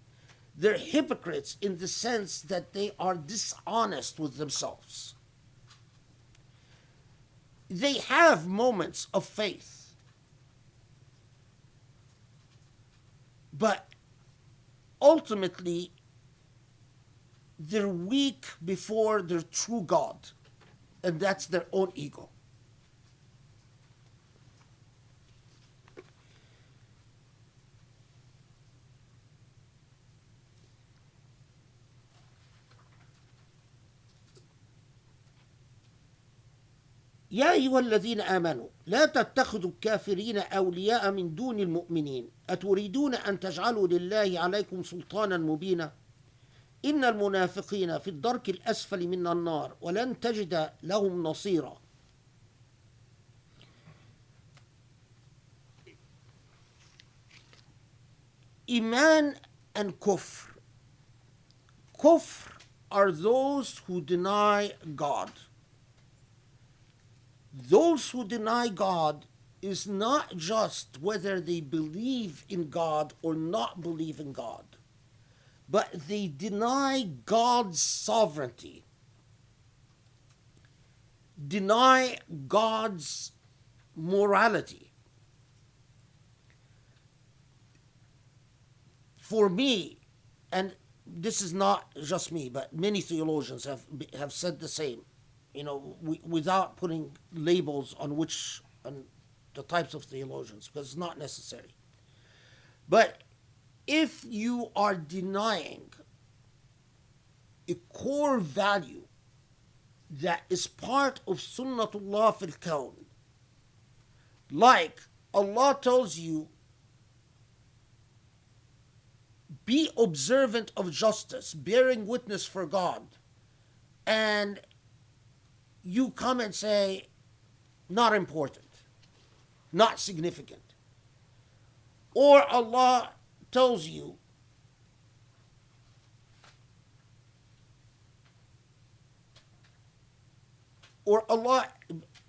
They're hypocrites in the sense that they are dishonest with themselves. They have moments of faith, but ultimately they're weak before their true God, and that's their own ego. يا أيها الذين آمنوا لا تتخذوا الكافرين أولياء من دون المؤمنين أتريدون أن تجعلوا لله عليكم سلطانا مبينا إن المنافقين في الدرك الأسفل من النار ولن تجد لهم نصيرا. Iman and kufr. Kufr are those who deny God. Those who deny God is not just whether they believe in God or not believe in God, but they deny God's sovereignty, deny God's morality. For me, and this is not just me, but many theologians have said the same, without putting labels on the types of theologians, because it's not necessary. But if you are denying a core value that is part of Sunnatullah fil Kawn, like Allah tells you, be observant of justice, bearing witness for God, and you come and say, not important, not significant. Or Allah tells you, or Allah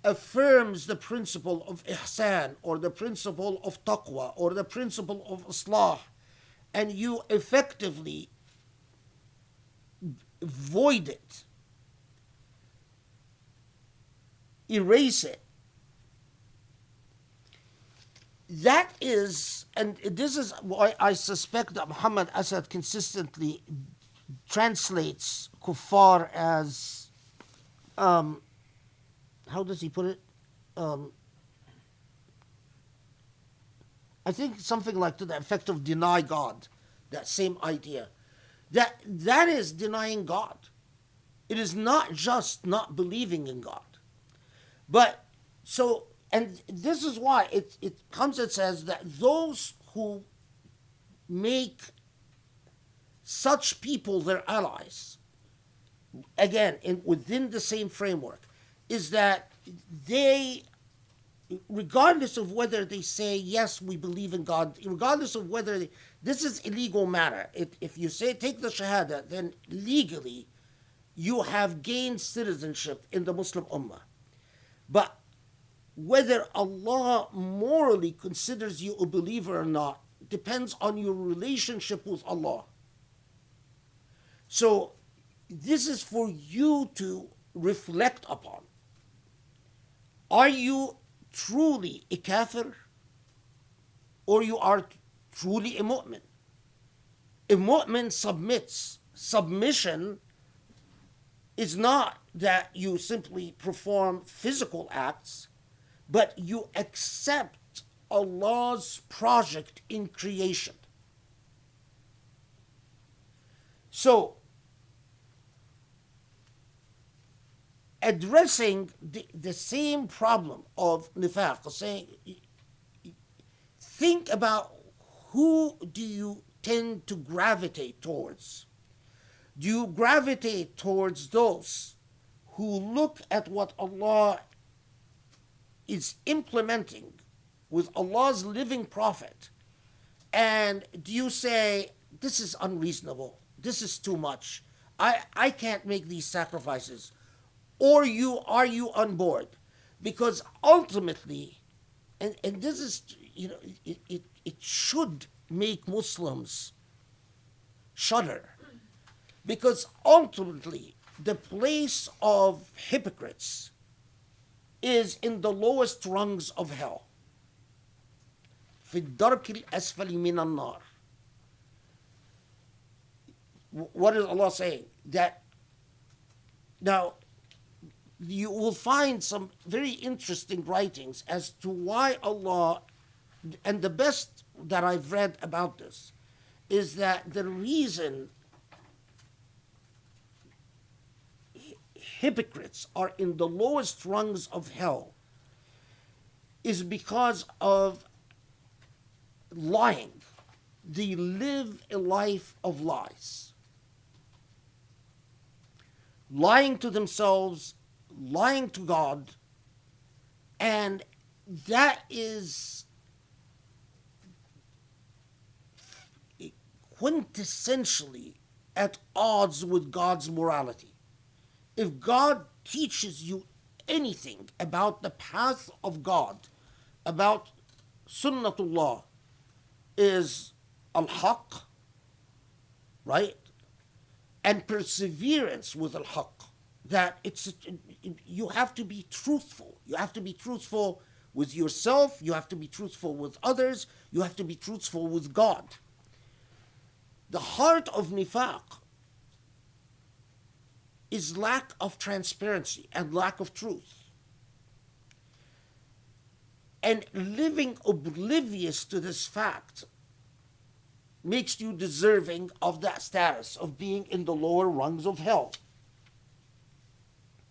affirms the principle of ihsan, or the principle of taqwa, or the principle of islah, and you effectively void it, erase it. That is, and this is why I suspect that Muhammad Asad consistently translates kuffar as, how does he put it? I think something like to the effect of deny God, that same idea. That is denying God. It is not just not believing in God. But so, and this is why it comes and says that those who make such people their allies, again, within the same framework, is that they, regardless of whether they say, yes, we believe in God, regardless of whether this is illegal matter. If you say, take the Shahada, then legally you have gained citizenship in the Muslim Ummah. But whether Allah morally considers you a believer or not depends on your relationship with Allah. So this is for you to reflect upon. Are you truly a kafir? or you are truly a mu'min. A mu'min submits. Submission is not that you simply perform physical acts, but you accept Allah's project in creation. So, addressing the same problem of nifaq, saying, think about who do you tend to gravitate towards. Do you gravitate towards those who look at what Allah is implementing with Allah's living prophet, and do you say, this is unreasonable, this is too much, I can't make these sacrifices? Or are you on board? Because ultimately, and this is, it should make Muslims shudder. Because ultimately, the place of hypocrites is in the lowest rungs of hell. في الدرك الأسفل من النار. What is Allah saying? That now you will find some very interesting writings as to why Allah, and the best that I've read about this is that the reason hypocrites are in the lowest rungs of hell is because of lying. They live a life of lies. Lying to themselves, lying to God, and that is quintessentially at odds with God's morality. If God teaches you anything about the path of God, about sunnatullah, is al-haq, right? And perseverance with al-haq. That you have to be truthful. You have to be truthful with yourself. You have to be truthful with others. You have to be truthful with God. The heart of nifaq is lack of transparency and lack of truth. And living oblivious to this fact makes you deserving of that status of being in the lower rungs of hell.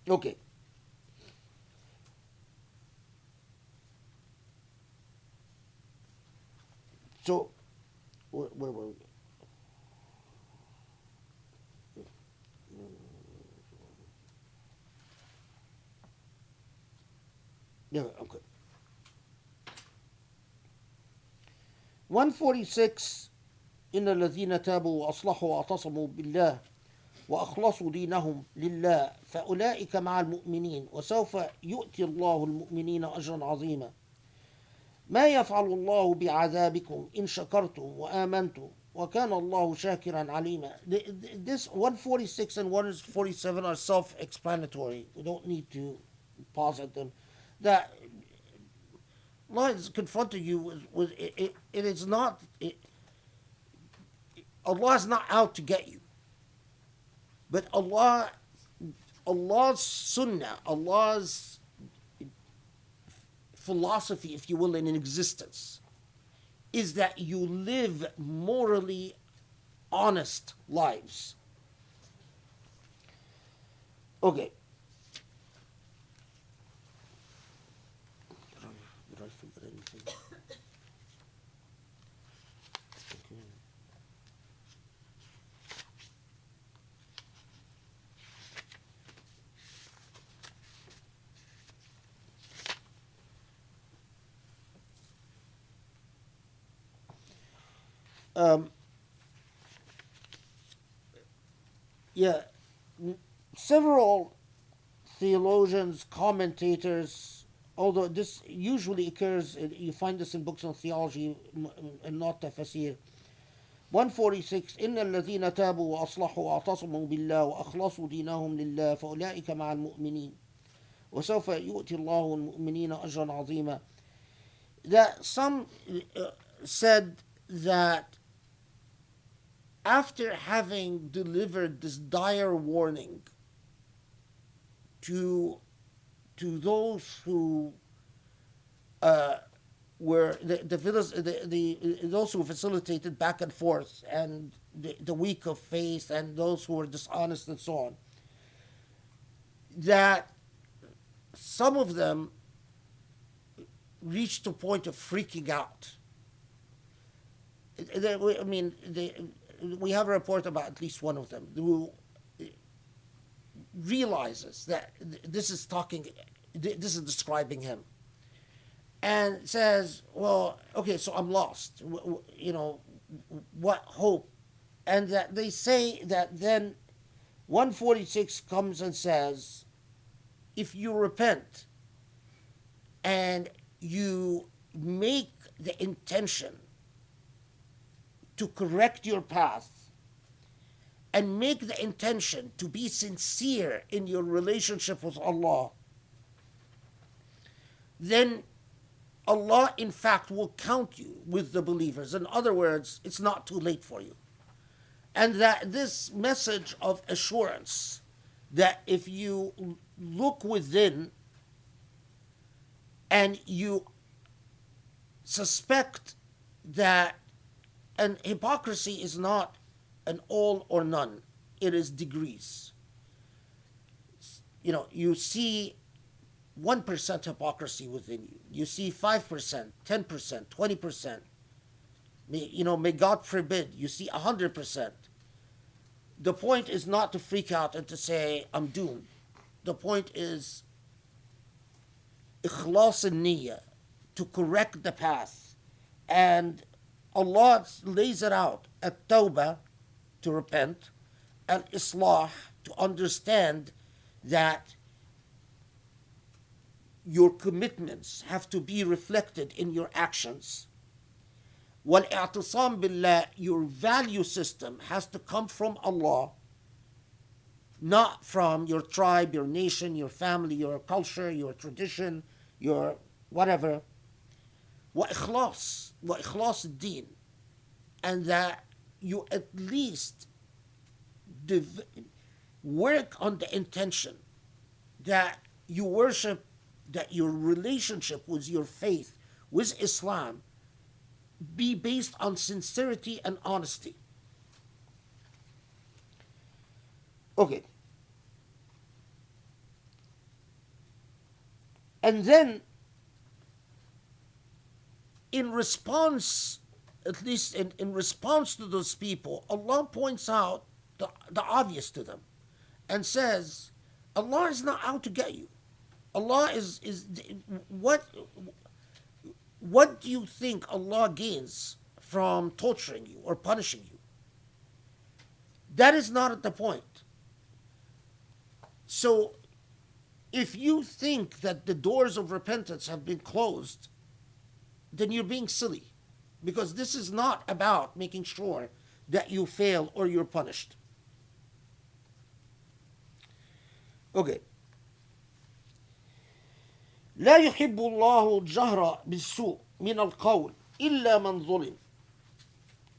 Okay. So, where were we? Yeah, okay. 146 إن الذين تابوا وأصلحوا واعتصموا بالله وأخلصوا دينهم لله فأولئك مع المؤمنين وسوف يؤتي الله المؤمنين أجرا عظيما ما يفعل الله بعذابكم إن شكرتم وآمنتم وكان الله شاكرا عليما. This 146 and 147 are self-explanatory. We don't need to pause at them. That Allah is confronting you with it is not, Allah is not out to get you. But Allah's sunnah, Allah's philosophy, if you will, in existence, is that you live morally honest lives. Okay. Did I forget anything? Several theologians, commentators, although this usually occurs, you find this in books on theology and not tafsir. 146 إن الذين تابوا وأصلحوا واعتصموا بالله وأخلصوا دينهم لله فأولئك مع المؤمنين وسوف يؤتي الله المؤمنين أجرا عظيما. That some said that after having delivered this dire warning to those who were those who facilitated back and forth, and the weak of faith, and those who were dishonest and so on, that some of them reached a point of freaking out. I mean, we have a report about at least one of them who realizes that this is describing him, and says, well, okay, so I'm lost. What hope? And that they say that then 146 comes and says, if you repent and you make the intention to correct your path, and make the intention to be sincere in your relationship with Allah, then Allah, in fact, will count you with the believers. In other words, it's not too late for you. And that this message of assurance, that if you look within and you suspect that, and hypocrisy is not an all or none, it is degrees. You see 1% hypocrisy within you. You see 5%, 10%, 20%. May God forbid, you see 100%. The point is not to freak out and to say, I'm doomed. The point is ikhlas al-niyyah, to correct the path. And Allah lays it out, at-tawbah, to repent, al-islah, to understand that your commitments have to be reflected in your actions. Wal-i'tisam billah, your value system has to come from Allah, not from your tribe, your nation, your family, your culture, your tradition, your whatever. Wa-ikhlas ad-din, and that you at least work on the intention that you worship, that your relationship with your faith, with Islam, be based on sincerity and honesty. Okay. And then, in response, at least in response to those people, Allah points out the obvious to them and says, Allah is not out to get you. Allah is what do you think Allah gains from torturing you or punishing you? That is not at the point. So, if you think that the doors of repentance have been closed, then you're being silly. Because this is not about making sure that you fail or you're punished. Okay. لا يحب الله الجهر بالسوء من القول إلا من ظلم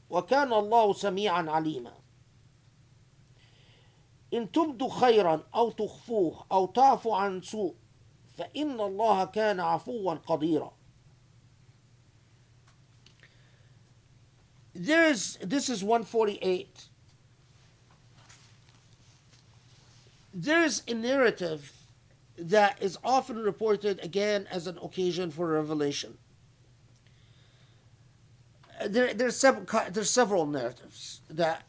وكان الله سميعا عليما إن تبدوا خيرا أو تخفوه أو تعفوا عن سوء فإن الله كان عفوا قديرا. This is 148. There's a narrative that is often reported again as an occasion for revelation. There's several narratives that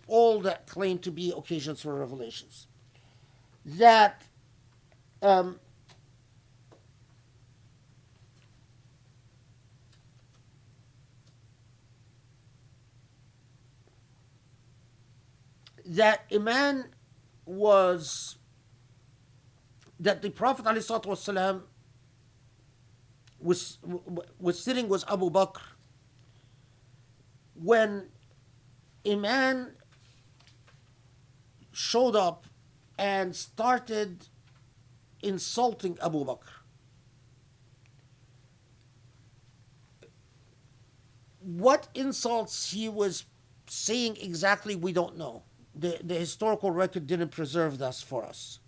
all that claim to be occasions for revelations. That that a man that the Prophet ﷺ was sitting with Abu Bakr when a man showed up and started insulting Abu Bakr. What insults he was saying exactly, we don't know. The historical record didn't preserve this for us.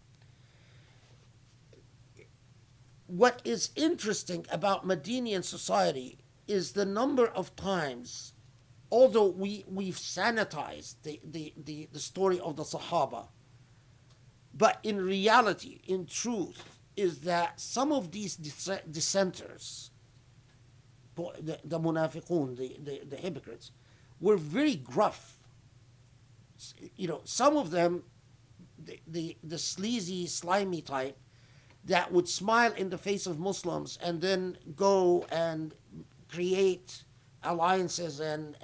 What is interesting about Medinian society is the number of times, although we've sanitized the story of the Sahaba, but in reality, in truth, is that some of these dissenters, the munafiqun, the hypocrites, were very gruff. Some of them, the sleazy, slimy type, that would smile in the face of Muslims and then go and create alliances and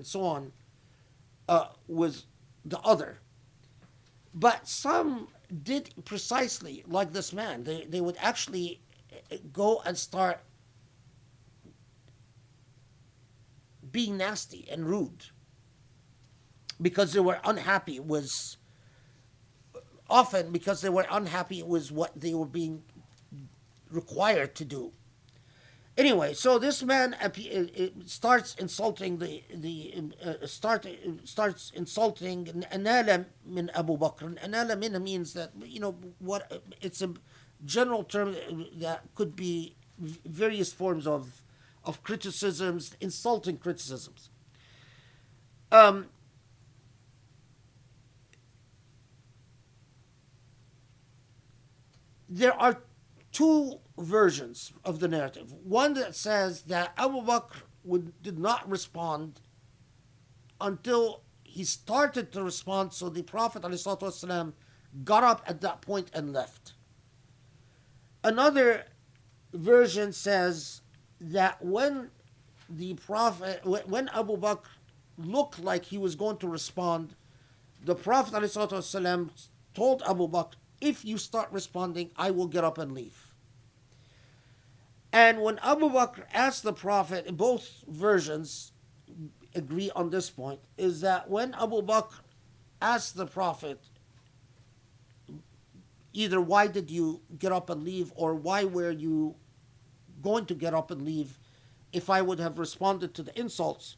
so on with the other. But some did precisely like this man. They would actually go and start being nasty and rude because they were unhappy with, often because they were unhappy with what they were being required to do. Anyway, so this man starts insulting starts insulting Anala min Abu Bakr. Anala min means that, what, it's a general term that could be various forms of criticisms, insulting criticisms. There are two versions of the narrative. One that says that Abu Bakr did not respond until he started to respond, so the Prophet ﷺ got up at that point and left. Another version says that when Abu Bakr looked like he was going to respond, the Prophet ﷺ told Abu Bakr, if you start responding, I will get up and leave. And when Abu Bakr asked the Prophet, both versions agree on this point, is that when Abu Bakr asked the Prophet, either why did you get up and leave, or why were you going to get up and leave if I would have responded to the insults,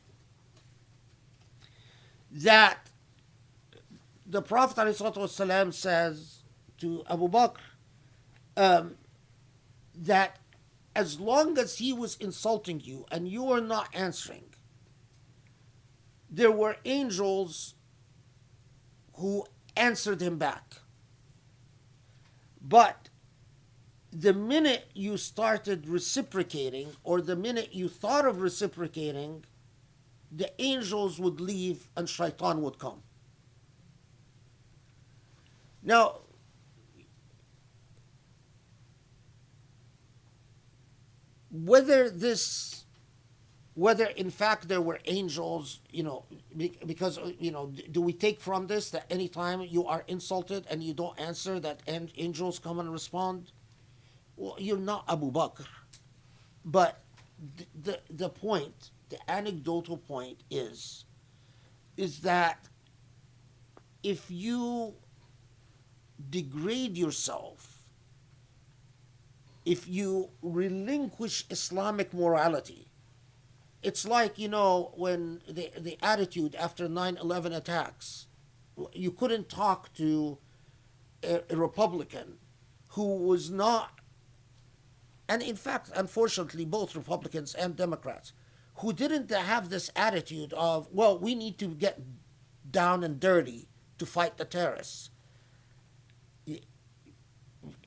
that the Prophet ﷺ says to Abu Bakr that as long as he was insulting you and you were not answering, there were angels who answered him back. But the minute you started reciprocating, or the minute you thought of reciprocating, the angels would leave and shaitan would come. Now, whether in fact there were angels, because, do we take from this that anytime you are insulted and you don't answer, that angels come and respond? Well, you're not Abu Bakr. But the point, the anecdotal point is that if you degrade yourself, if you relinquish Islamic morality, it's like, when the attitude after 9/11 attacks, you couldn't talk to a Republican who was not, and in fact, unfortunately, both Republicans and Democrats, who didn't have this attitude of, well, we need to get down and dirty to fight the terrorists.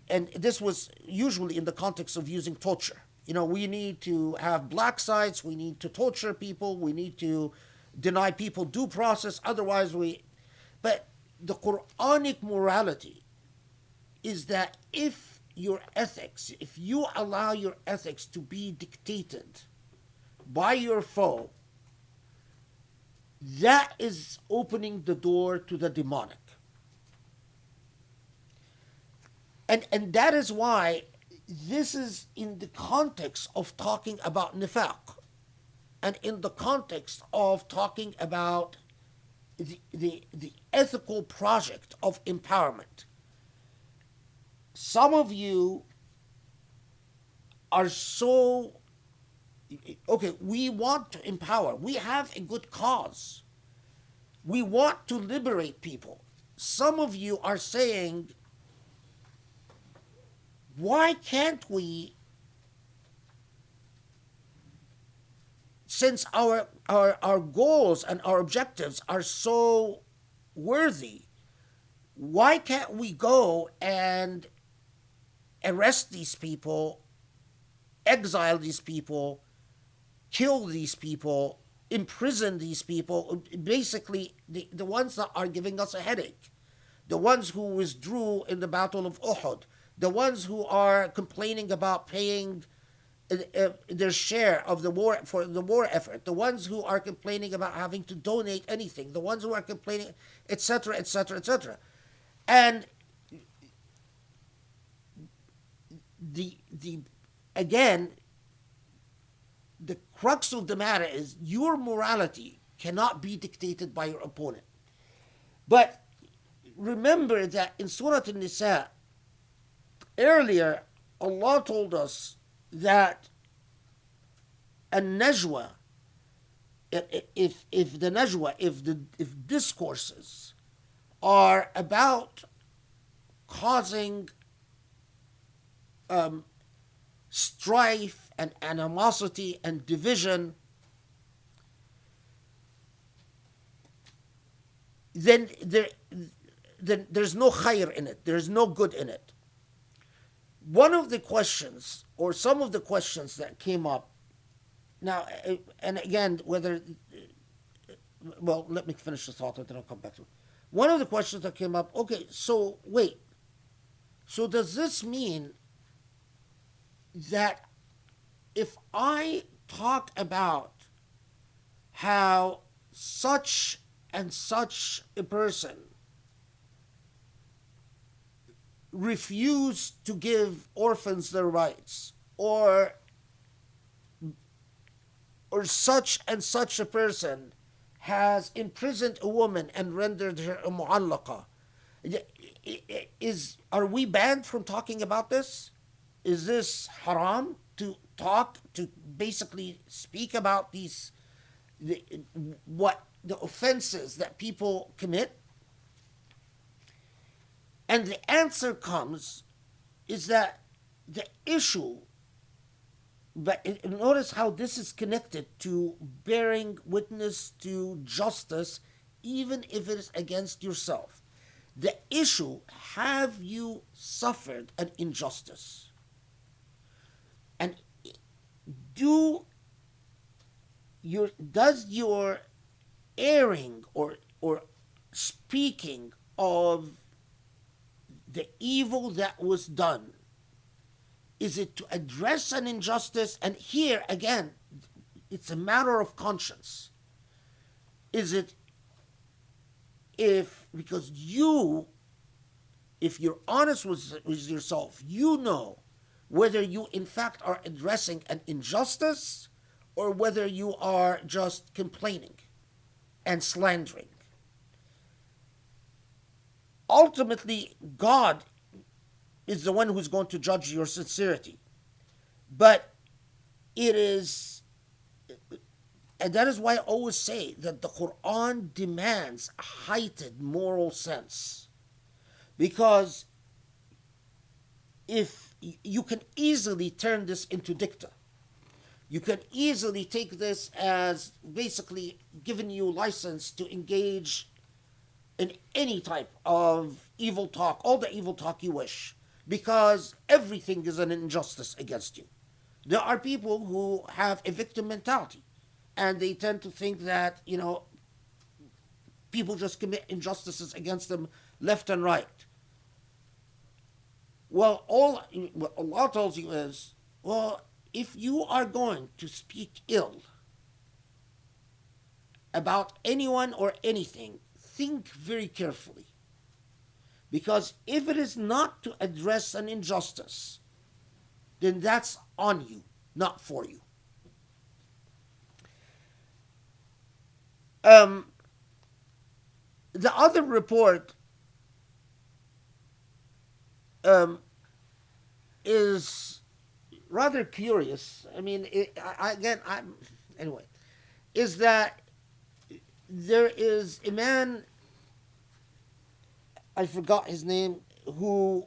And this was usually in the context of using torture. We need to have black sites, we need to torture people, we need to deny people due process, otherwise But the Quranic morality is that if you allow your ethics to be dictated by your foe, that is opening the door to the demonic. And that is why this is in the context of talking about nifaq, and in the context of talking about the ethical project of empowerment. Some of you are so okay, we want to empower. We have a good cause. We want to liberate people. Some of you are saying, why can't we, since our goals and our objectives are so worthy, why can't we go and arrest these people, exile these people, kill these people, imprison these people, basically the ones that are giving us a headache, the ones who withdrew in the Battle of Uhud, the ones who are complaining about paying their share of the war for the war effort, the ones who are complaining about having to donate anything, the ones who are complaining, etc., etc., etc. And the again, the crux of the matter is your morality cannot be dictated by your opponent. But remember that in Surah Nisa, earlier, Allah told us that a najwa, if discourses are about causing strife and animosity and division, then there's no khair in it. There's no good in it. One of the questions, or some of the questions that came up, now, and again, whether, well, let me finish the thought and then I'll come back to it. One of the questions that came up, okay, so wait, so does this mean that if I talk about how such and such a person refused to give orphans their rights, or such and such a person has imprisoned a woman and rendered her a mu'allaqa, are we banned from talking about this? Is this haram to basically speak about the offenses that people commit? And the answer comes is that the issue, but notice how this is connected to bearing witness to justice, even if it is against yourself. The issue, have you suffered an injustice? And does your airing or speaking of the evil that was done, is it to address an injustice? And here again, it's a matter of conscience. Is it because if you're honest with yourself, you know whether you in fact are addressing an injustice or whether you are just complaining and slandering. Ultimately, God is the one who's going to judge your sincerity. But it is, and that is why I always say that the Quran demands a heightened moral sense. Because if you can easily turn this into dicta, you can easily take this as basically giving you license to engage in any type of evil talk, all the evil talk you wish, because everything is an injustice against you. There are people who have a victim mentality, and they tend to think that, people just commit injustices against them left and right. Well, all what Allah tells you is, well, if you are going to speak ill about anyone or anything, think very carefully. Because if it is not to address an injustice, then that's on you, not for you. The other report is rather curious. I mean, anyway, is that there is a man, I forgot his name, who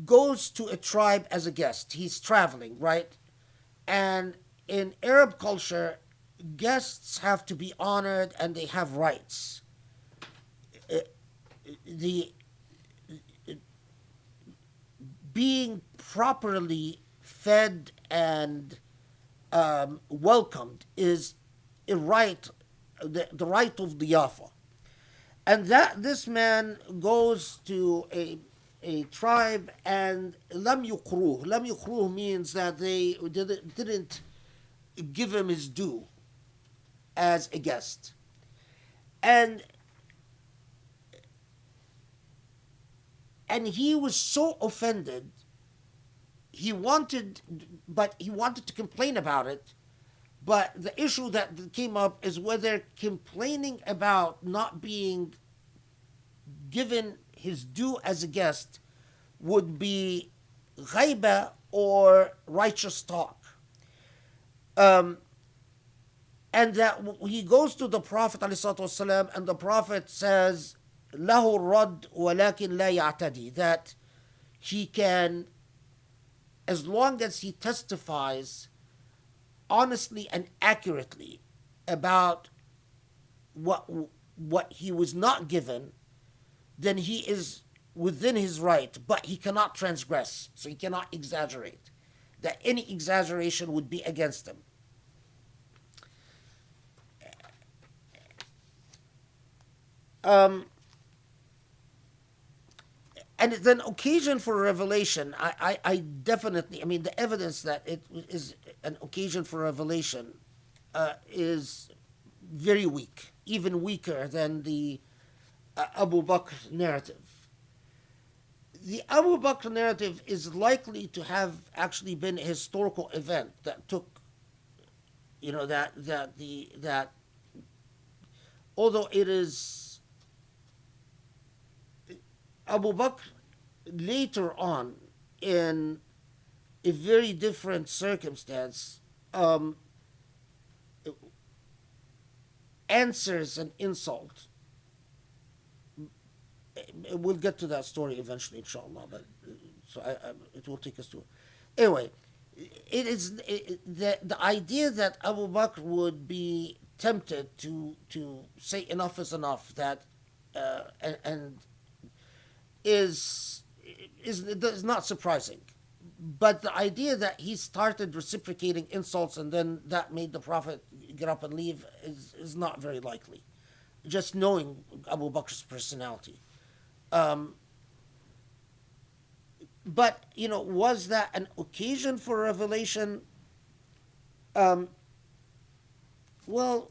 goes to a tribe as a guest. He's traveling, right? And in Arab culture, guests have to be honored and they have rights. Uh, The being properly fed and welcomed is a right, the right of diyafa. And that this man goes to a tribe and lam yukruh. Lam yukruh means that they didn't give him his due as a guest. And he was so offended, he wanted to complain about it. But the issue that came up is whether complaining about not being given his due as a guest would be ghaiba or righteous talk. And that he goes to the Prophet ﷺ, and the Prophet says, له الرد ولكن لا يعتدي, that he can, as long as he testifies honestly and accurately about what he was not given, then he is within his right, but he cannot transgress, so he cannot exaggerate. That any exaggeration would be against him. And then occasion for revelation, I definitely, I mean, the evidence that it is an occasion for revelation is very weak, even weaker than the Abu Bakr narrative. The Abu Bakr narrative is likely to have actually been a historical event that took, that although it is Abu Bakr later on, in a very different circumstance, answers an insult. We'll get to that story eventually, inshallah. But it will take us to. Anyway, it is the idea that Abu Bakr would be tempted to say enough is enough, that and is not surprising. But the idea that he started reciprocating insults and then that made the Prophet get up and leave is not very likely, just knowing Abu Bakr's personality. But, was that an occasion for revelation? Well,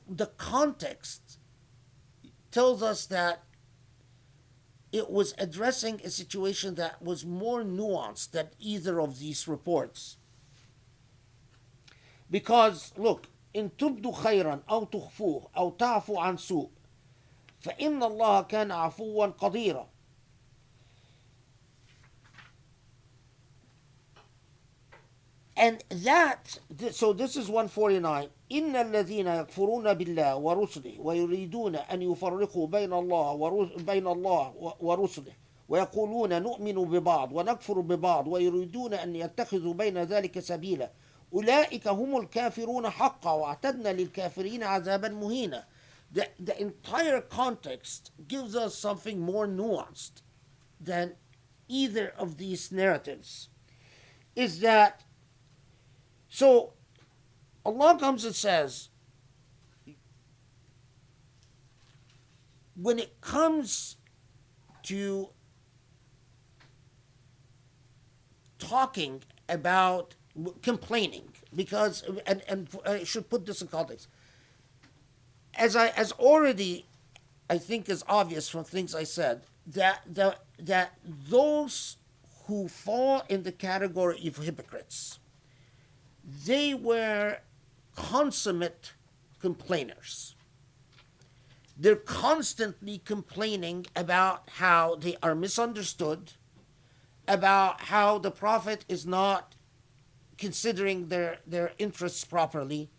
the context tells us that it was addressing a situation that was more nuanced than either of these reports. Because, look, إن تبدوا خيرا أو تخفوه أو تعفو عن سوء فإن الله كان عفوا قديرا. And so this is 149. إن الذين يكفرون بالله ورسله ويريدون أن يفرقوا بين الله ورسله ويقولون نؤمن ببعض ونكفر ببعض ويريدون أن يتخذوا بين ذلك سبيلا أولئك هم الكافرون حقا واعتدنا للكافرين عذابا مهينا. The entire context gives us something more nuanced than either of these narratives. Is that so? Allah comes and says, when it comes to talking about complaining, because, and I should put this in context, as already I think is obvious from things I said, that those who fall in the category of hypocrites, they were consummate complainers. They're constantly complaining about how they are misunderstood about how the Prophet is not considering their interests properly,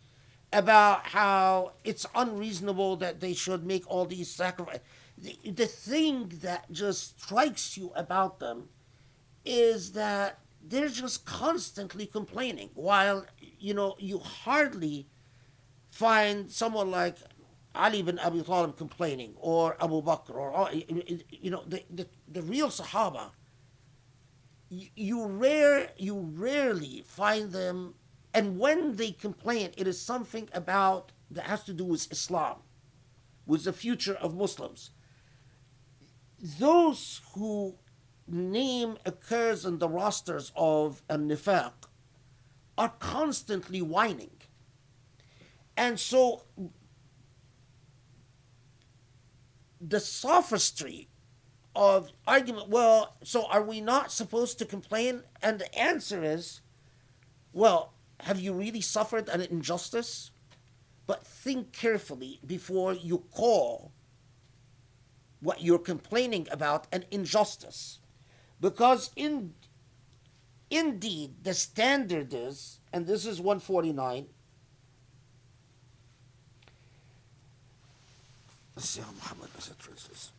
about how it's unreasonable that they should make all these sacrifices. The thing that just strikes you about them is that they're just constantly complaining, while you hardly find someone like Ali bin Abi Talib complaining, or Abu Bakr, or the real Sahaba. You rarely find them, and when they complain, it is something about that has to do with Islam, with the future of Muslims. Those who name occurs in the rosters of an-nifaq are constantly whining. And so the sophistry of argument, well, so are we not supposed to complain? And the answer is, well, have you really suffered an injustice? But think carefully before you call what you're complaining about an injustice. Because indeed, the standard is, and this is 149. Let's see how Muhammad translates.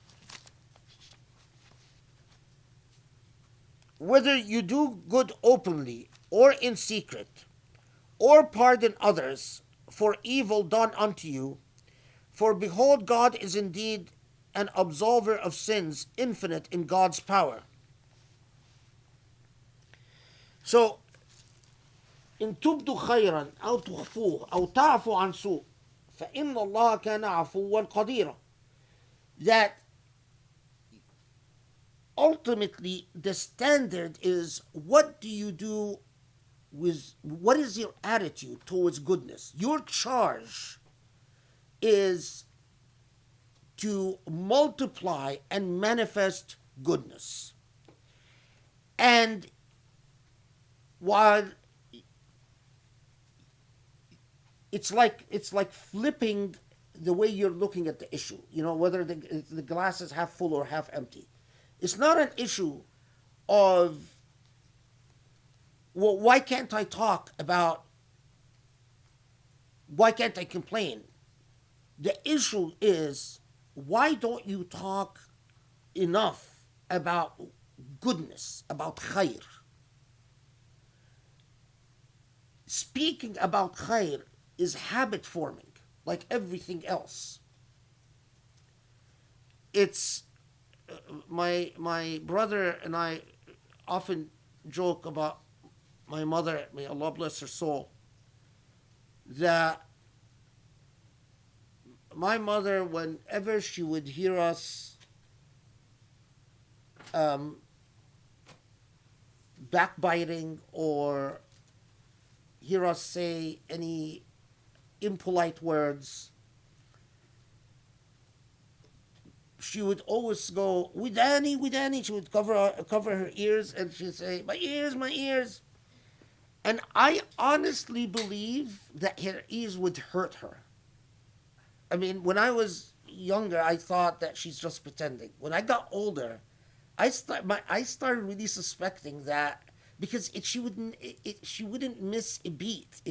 Whether you do good openly or in secret, or pardon others for evil done unto you, for behold, God is indeed an absolver of sins, infinite in God's power. So, إن تبدوا خيرا أو تخفوه أو تعفوا عن سوء فإن الله كان عفوا قديرا. That ultimately the standard is, what do you do with, what is your attitude towards goodness? Your charge is to multiply and manifest goodness. And while it's like flipping the way you're looking at the issue, whether the glass is half full or half empty. It's not an issue of, well, why can't I complain? The issue is, why don't you talk enough about goodness, about khair? Speaking about khair is habit forming, like everything else. It's my brother and I often joke about my mother, may Allah bless her soul, that my mother, whenever she would hear us backbiting or hear us say any impolite words, she would always go, "Widani, Widani." She would cover her ears and she'd say, my ears. And I honestly believe that her ears would hurt her. I mean, when I was younger, I thought that she's just pretending. When I got older, I started really suspecting that, because she wouldn't miss a beat.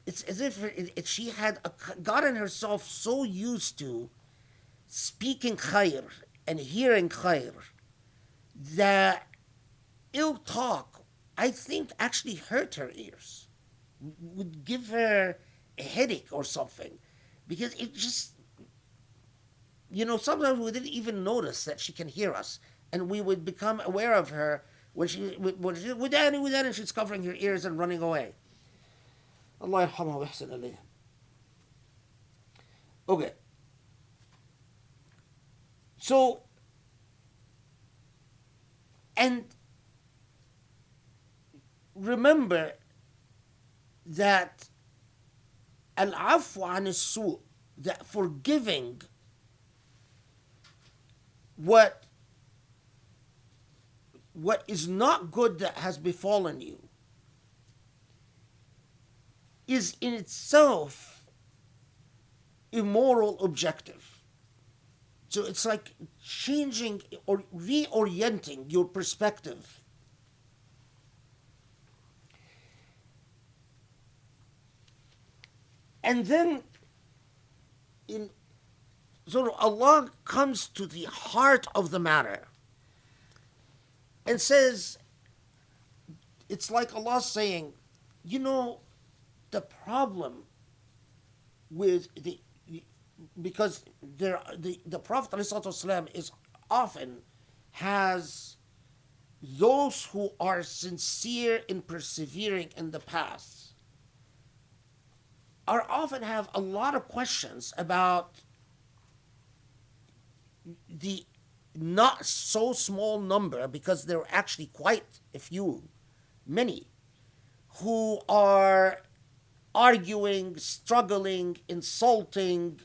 It's as if she had gotten herself so used to speaking khair and hearing khair that ill talk, I think, actually hurt her ears, would give her a headache or something, because it just, sometimes we didn't even notice that she can hear us, and we would become aware of her when with Danny, and she's covering her ears and running away. Allah yarhamha wa ahsan alayha. Okay. So, and remember that al-afw an as-su', that forgiving what is not good that has befallen you, is in itself a moral objective. So it's like changing or reorienting your perspective. And then in sort of Allah comes to the heart of the matter and says, it's like Allah saying, you know, the problem with because the Prophet ﷺ is often has those who are sincere in persevering in the path are often have a lot of questions about the not so small number, because there are actually quite a few, many, who are arguing, struggling, insulting,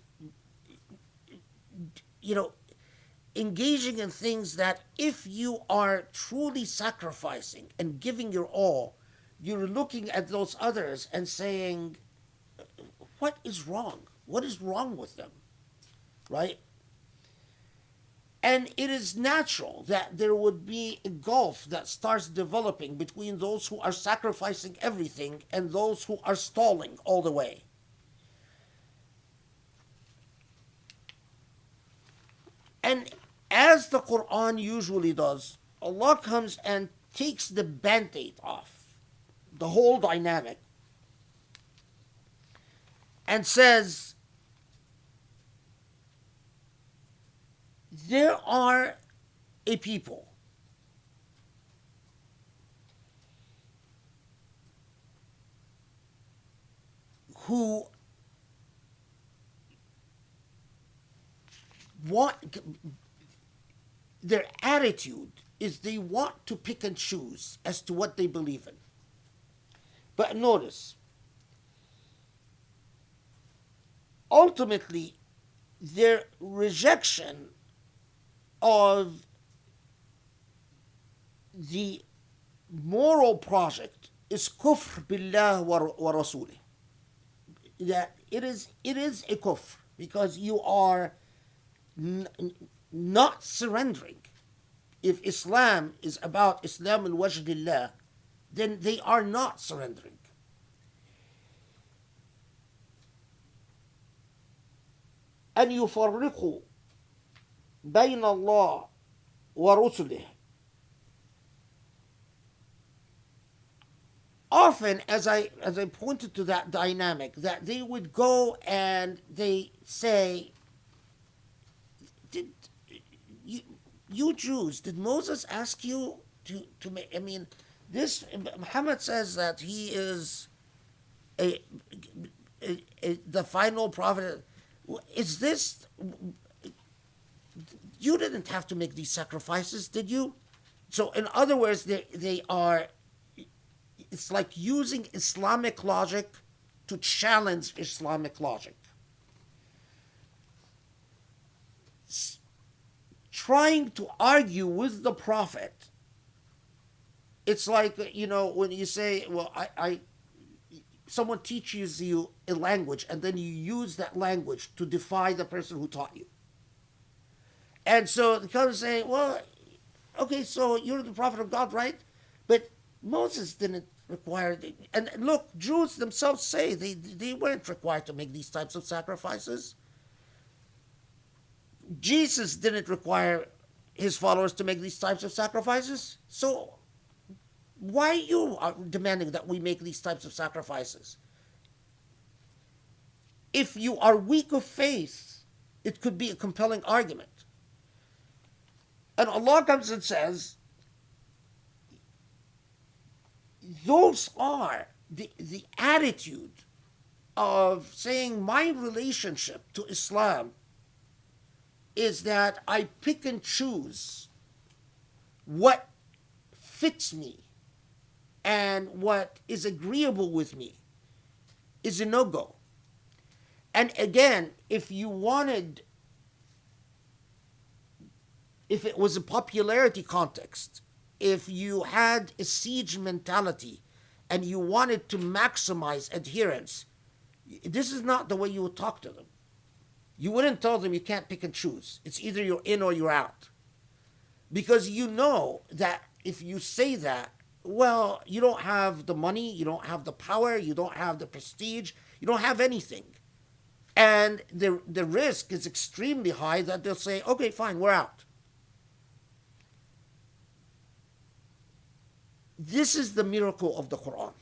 you know, engaging in things that if you are truly sacrificing and giving your all, you're looking at those others and saying, what is wrong? What is wrong with them? Right? And it is natural that there would be a gulf that starts developing between those who are sacrificing everything and those who are stalling all the way. And as the Quran usually does, Allah comes and takes the band-aid off the whole dynamic and says, there are a people who want, their attitude is they want to pick and choose as to what they believe in. But notice, ultimately, their rejection of the moral project is kufr billah wa rasulih. That it is a kufr because you are not surrendering. If Islam is about Islam al-Wajdillah, then they are not surrendering. أن يفرقوا بين الله ورسله. Often, as I pointed to that dynamic, that they would go and they say, did you Jews, did Moses ask you to make, I mean, this, Muhammad says that he is the final prophet. Is this, you didn't have to make these sacrifices, did you? So in other words, they are, it's like using Islamic logic to challenge Islamic logic. Trying to argue with the Prophet. It's like, you know, when you say, well, someone teaches you a language and then you use that language to defy the person who taught you. And so they come and say, well, okay, so you're the prophet of God, right? But Moses didn't require, and look, Jews themselves say they weren't required to make these types of sacrifices. Jesus didn't require his followers to make these types of sacrifices. So why you are demanding that we make these types of sacrifices? If you are weak of faith, it could be a compelling argument. And Allah comes and says, those are the attitude of saying my relationship to Islam is that I pick and choose what fits me and what is agreeable with me is a no-go. And again, if it was a popularity context, if you had a siege mentality and you wanted to maximize adherence, this is not the way you would talk to them. You wouldn't tell them you can't pick and choose. It's either you're in or you're out. Because you know that if you say that, well, you don't have the money, you don't have the power, you don't have the prestige, you don't have anything. And the risk is extremely high that they'll say, okay, fine, we're out. This is the miracle of the Quran.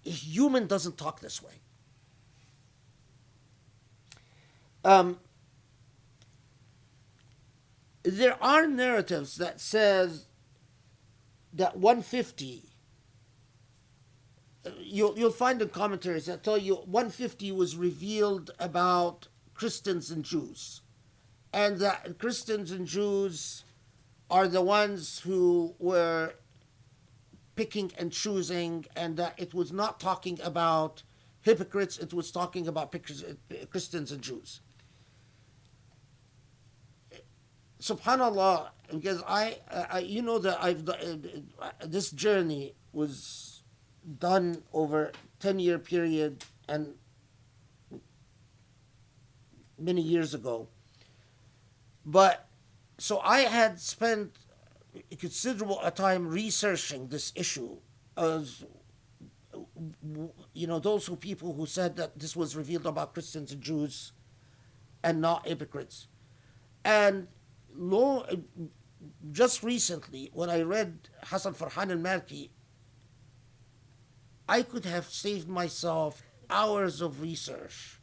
A human doesn't talk this way. There are narratives that says that 150, you'll find in commentaries that tell you 150 was revealed about Christians and Jews, and that Christians and Jews are the ones who were picking and choosing, and that it was not talking about hypocrites, it was talking about Christians and Jews. Subhanallah, because I you know that this journey was done over 10-year period and many years ago. But so I had spent a considerable time researching this issue as those people who said that this was revealed about Christians and Jews and not hypocrites. And just recently, when I read Hassan Farhan al-Malki, I could have saved myself hours of research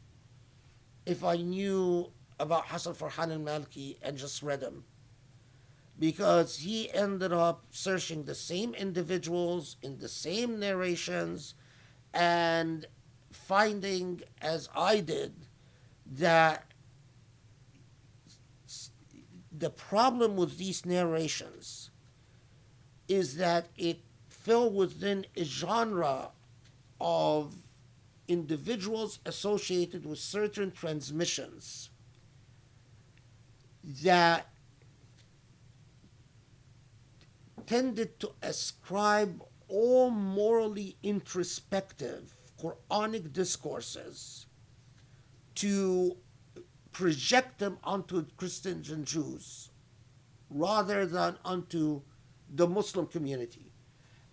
if I knew about Hassan Farhan al-Malki and just read him. Because he ended up searching the same individuals in the same narrations and finding, as I did, that the problem with these narrations is that it fell within a genre of individuals associated with certain transmissions that tended to ascribe all morally introspective Quranic discourses to project them onto Christians and Jews rather than onto the Muslim community.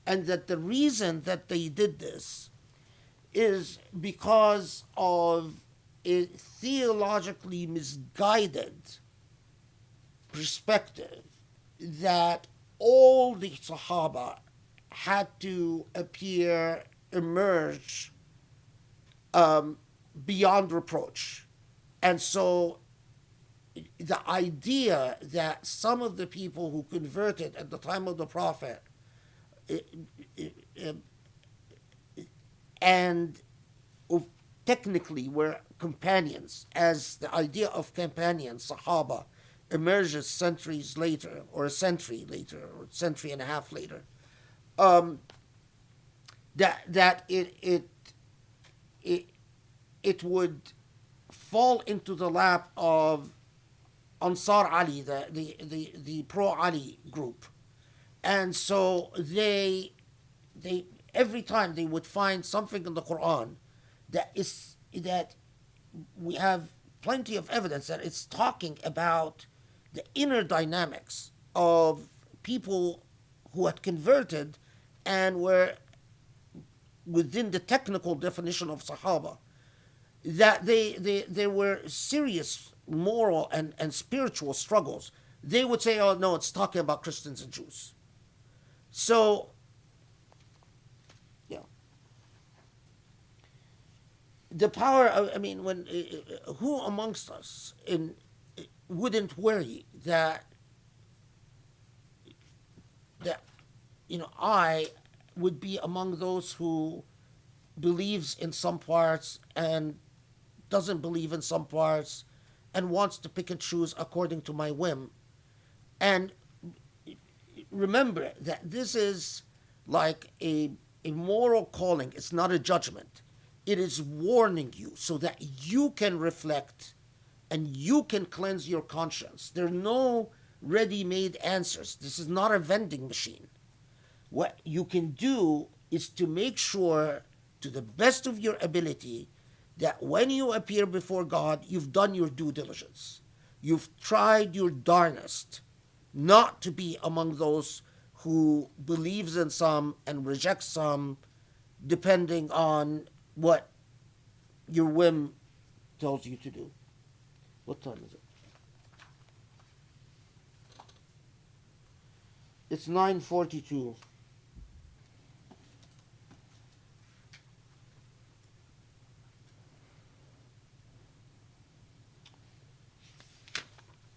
And that the reason that they did this is because of a theologically misguided perspective that all the Sahaba had to emerge beyond reproach. And so the idea that some of the people who converted at the time of the Prophet and technically were companions, as the idea of companions, Sahaba, emerges centuries later, or a century later, or a century and a half later, that it would fall into the lap of Ansar Ali, the pro-Ali group. And so they every time they would find something in the Quran that we have plenty of evidence that it's talking about the inner dynamics of people who had converted and were within the technical definition of Sahaba, that there were serious moral and spiritual struggles. They would say, oh no, it's talking about Christians and Jews. So, yeah. The power of, who amongst us wouldn't worry that I would be among those who believes in some parts and doesn't believe in some parts and wants to pick and choose according to my whim. And remember that this is like a moral calling. It's not a judgment. It is warning you so that you can reflect and you can cleanse your conscience. There are no ready-made answers. This is not a vending machine. What you can do is to make sure to the best of your ability that when you appear before God, you've done your due diligence. You've tried your darnest not to be among those who believes in some and rejects some, depending on what your whim tells you to do. What time is it? It's 9:42.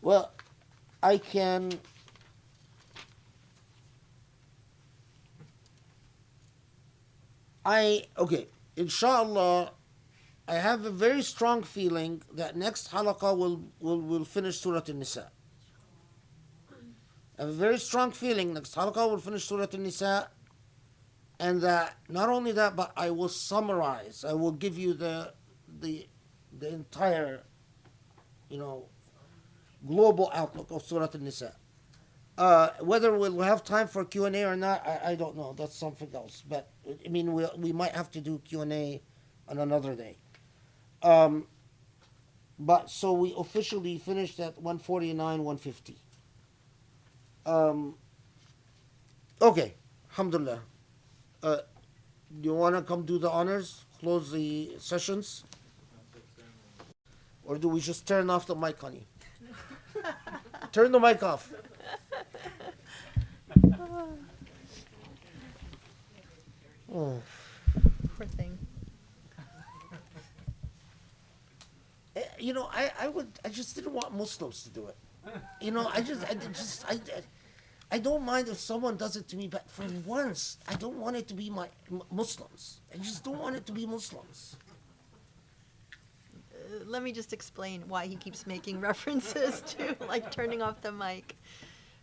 Well, I can. Okay, inshallah, I have a very strong feeling that next halaqah will finish Surah An-Nisa. I have a very strong feeling next halaqah will finish Surah An-Nisa, and that not only that, but I will summarize. I will give you the entire, global outlook of Surah An-Nisa. Whether we'll have time for Q&A or not, I don't know. That's something else. But I mean, we might have to do Q&A on another day. But so we officially finished at 149, 150. Okay, alhamdulillah. Do you want to come do the honors, close the sessions? Or do we just turn off the mic, honey? Turn the mic off. Oh. Poor thing. I just didn't want Muslims to do it. I don't mind if someone does it to me, but for once, I don't want it to be my Muslims. I just don't want it to be Muslims. Let me just explain why he keeps making references to like turning off the mic.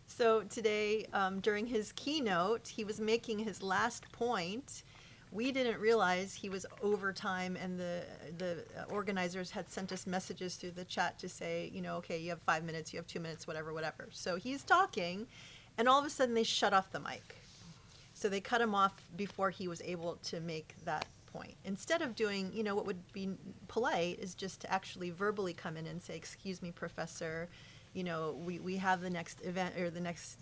So today, during his keynote, he was making his last point. We didn't realize he was over time, and the organizers had sent us messages through the chat to say, okay, you have 5 minutes, you have 2 minutes, whatever. So he's talking, and all of a sudden they shut off the mic. So they cut him off before he was able to make that point. Instead of doing, what would be polite is just to actually verbally come in and say, excuse me, professor, we have the next event or the next,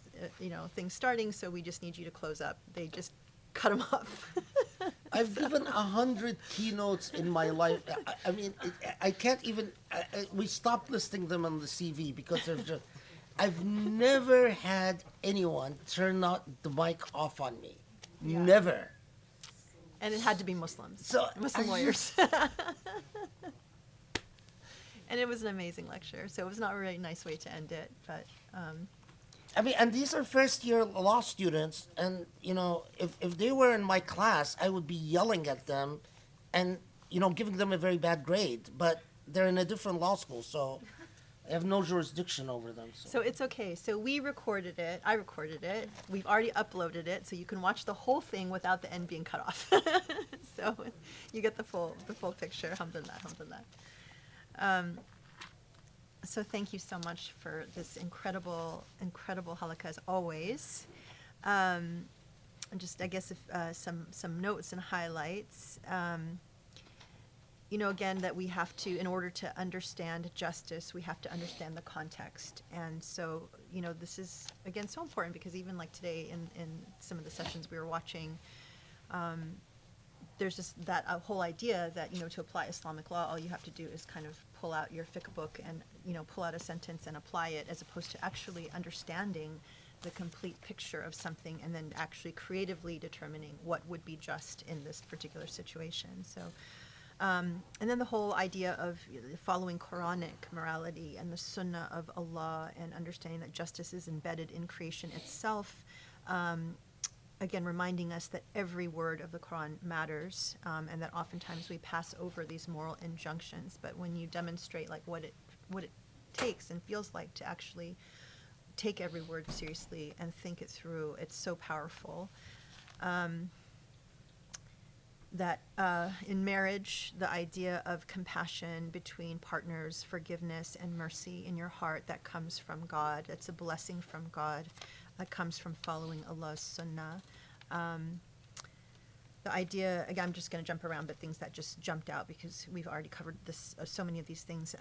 thing starting, so we just need you to close up. They just cut him off. I've given 100 keynotes in my life. I can't even. We stopped listing them on the CV because they're just. I've never had anyone turn out the mic off on me. Yeah. Never. And it had to be Muslims. So Muslim lawyers. And it was an amazing lecture. So it was not a really nice way to end it, but. And these are first-year law students, and if they were in my class, I would be yelling at them, and giving them a very bad grade. But they're in a different law school, so I have no jurisdiction over them. So it's okay. So we recorded it. I recorded it. We've already uploaded it, so you can watch the whole thing without the end being cut off. So you get the full picture. Alhamdulillah, alhamdulillah. So thank you so much for this incredible halaqah as always. And just, I guess, some notes and highlights. Again, that we have to, in order to understand justice, we have to understand the context. And so, this is, again, so important because even like today in some of the sessions we were watching, there's just that whole idea that, to apply Islamic law, all you have to do is kind of pull out your fiqh book and, pull out a sentence and apply it, as opposed to actually understanding the complete picture of something and then actually creatively determining what would be just in this particular situation. So, and then the whole idea of following Quranic morality and the sunnah of Allah and understanding that justice is embedded in creation itself. Again, reminding us that every word of the Quran matters, and that oftentimes we pass over these moral injunctions. But when you demonstrate like what it takes and feels like to actually take every word seriously and think it through, it's so powerful. That in marriage, the idea of compassion between partners, forgiveness and mercy in your heart, that comes from God. That's a blessing from God. That comes from following Allah's sunnah. the idea, again, I'm just going to jump around, but things that just jumped out because we've already covered this, so many of these things.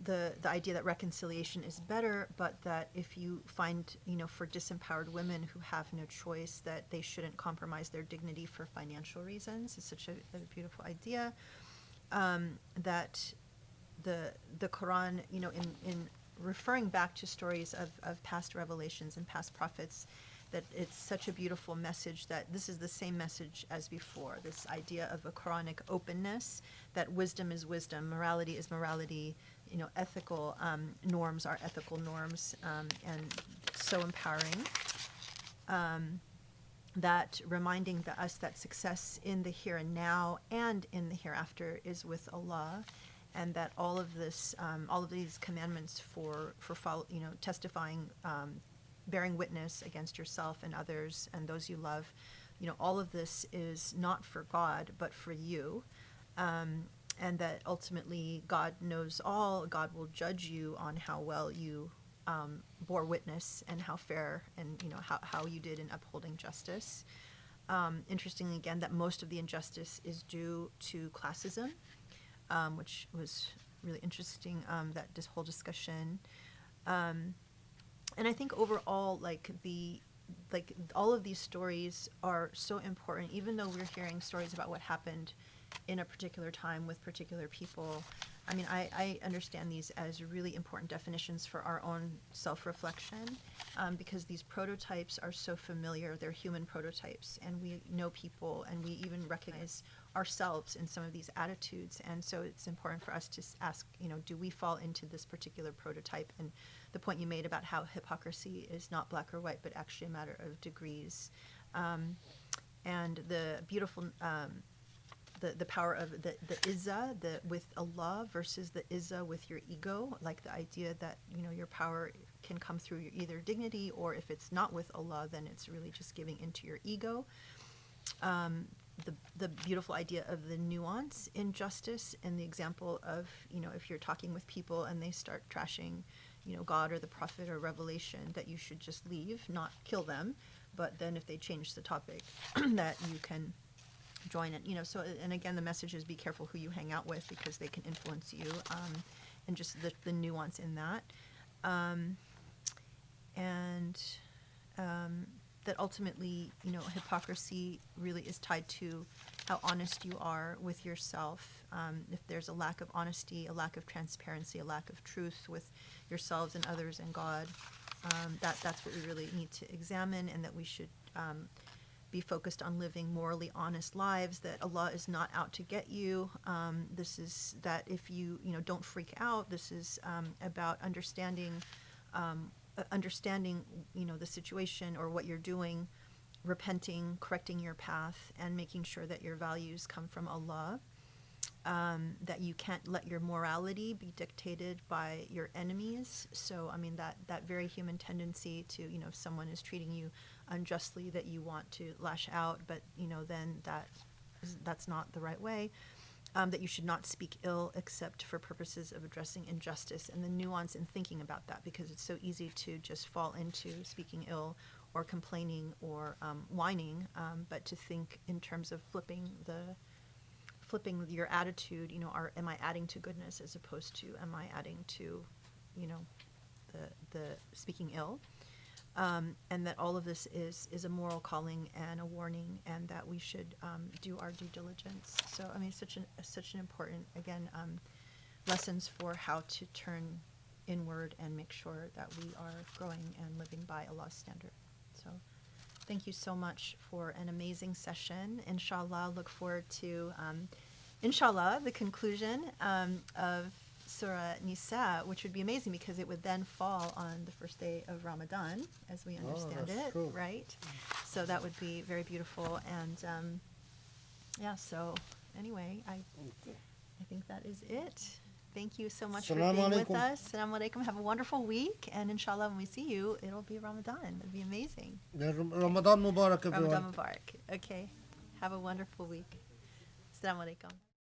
The idea that reconciliation is better, but that if you find, for disempowered women who have no choice, that they shouldn't compromise their dignity for financial reasons is such a beautiful idea. That the Quran, in referring back to stories of past revelations and past prophets, that it's such a beautiful message, that this is the same message as before, this idea of a Quranic openness, that wisdom is wisdom, morality is morality, ethical norms are ethical norms, and so empowering. That reminding us that success in the here and now and in the hereafter is with Allah, and that all of this, all of these commandments for follow, testifying, bearing witness against yourself and others and those you love, all of this is not for God but for you, and that ultimately God knows all. God will judge you on how well you bore witness and how fair and how you did in upholding justice. Interestingly, again, that most of the injustice is due to classism, which was really interesting, that this whole discussion. And I think overall, all of these stories are so important, even though we're hearing stories about what happened in a particular time with particular people. I mean, I understand these as really important definitions for our own self-reflection, because these prototypes are so familiar. They're human prototypes, and we know people, and we even recognize ourselves in some of these attitudes. And so it's important for us to ask, do we fall into this particular prototype? And the point you made about how hypocrisy is not black or white, but actually a matter of degrees. And the beautiful, the power of the izzah, with Allah versus the izzah with your ego, like the idea that, your power can come through your either dignity, or if it's not with Allah, then it's really just giving into your ego. The beautiful idea of the nuance in justice, and the example of, if you're talking with people and they start trashing, God or the Prophet or Revelation, that you should just leave, not kill them, but then if they change the topic, that you can join it. So, and again, the message is be careful who you hang out with, because they can influence you, and just the nuance in that. That ultimately, hypocrisy really is tied to how honest you are with yourself. If there's a lack of honesty, a lack of transparency, a lack of truth with yourselves and others and God, that's what we really need to examine, and that we should be focused on living morally honest lives, that Allah is not out to get you. This is that if you, don't freak out, this is about understanding, the situation or what you're doing, repenting, correcting your path, and making sure that your values come from Allah. That you can't let your morality be dictated by your enemies. So, that very human tendency to, if someone is treating you unjustly, that you want to lash out, but, then that's not the right way. That you should not speak ill except for purposes of addressing injustice, and the nuance in thinking about that, because it's so easy to just fall into speaking ill or complaining or whining, but to think in terms of flipping your attitude, am I adding to goodness as opposed to am I adding to, the speaking ill, and that all of this is a moral calling and a warning, and that we should do our due diligence. So, such an important, again, lessons for how to turn inward and make sure that we are growing and living by Allah's standard. So, thank you so much for an amazing session. Inshallah, look forward to, the conclusion of Surah Nisa, which would be amazing because it would then fall on the first day of Ramadan, as we understand it, true. right? So that would be very beautiful. And so anyway, I think that is it. Thank you so much for being with us. Assalamu alaikum. Have a wonderful week. And inshallah, when we see you, it'll be Ramadan. It'll be amazing. Ramadan Mubarak, everyone. Ramadan Mubarak. Okay. Have a wonderful week. Assalamu alaikum.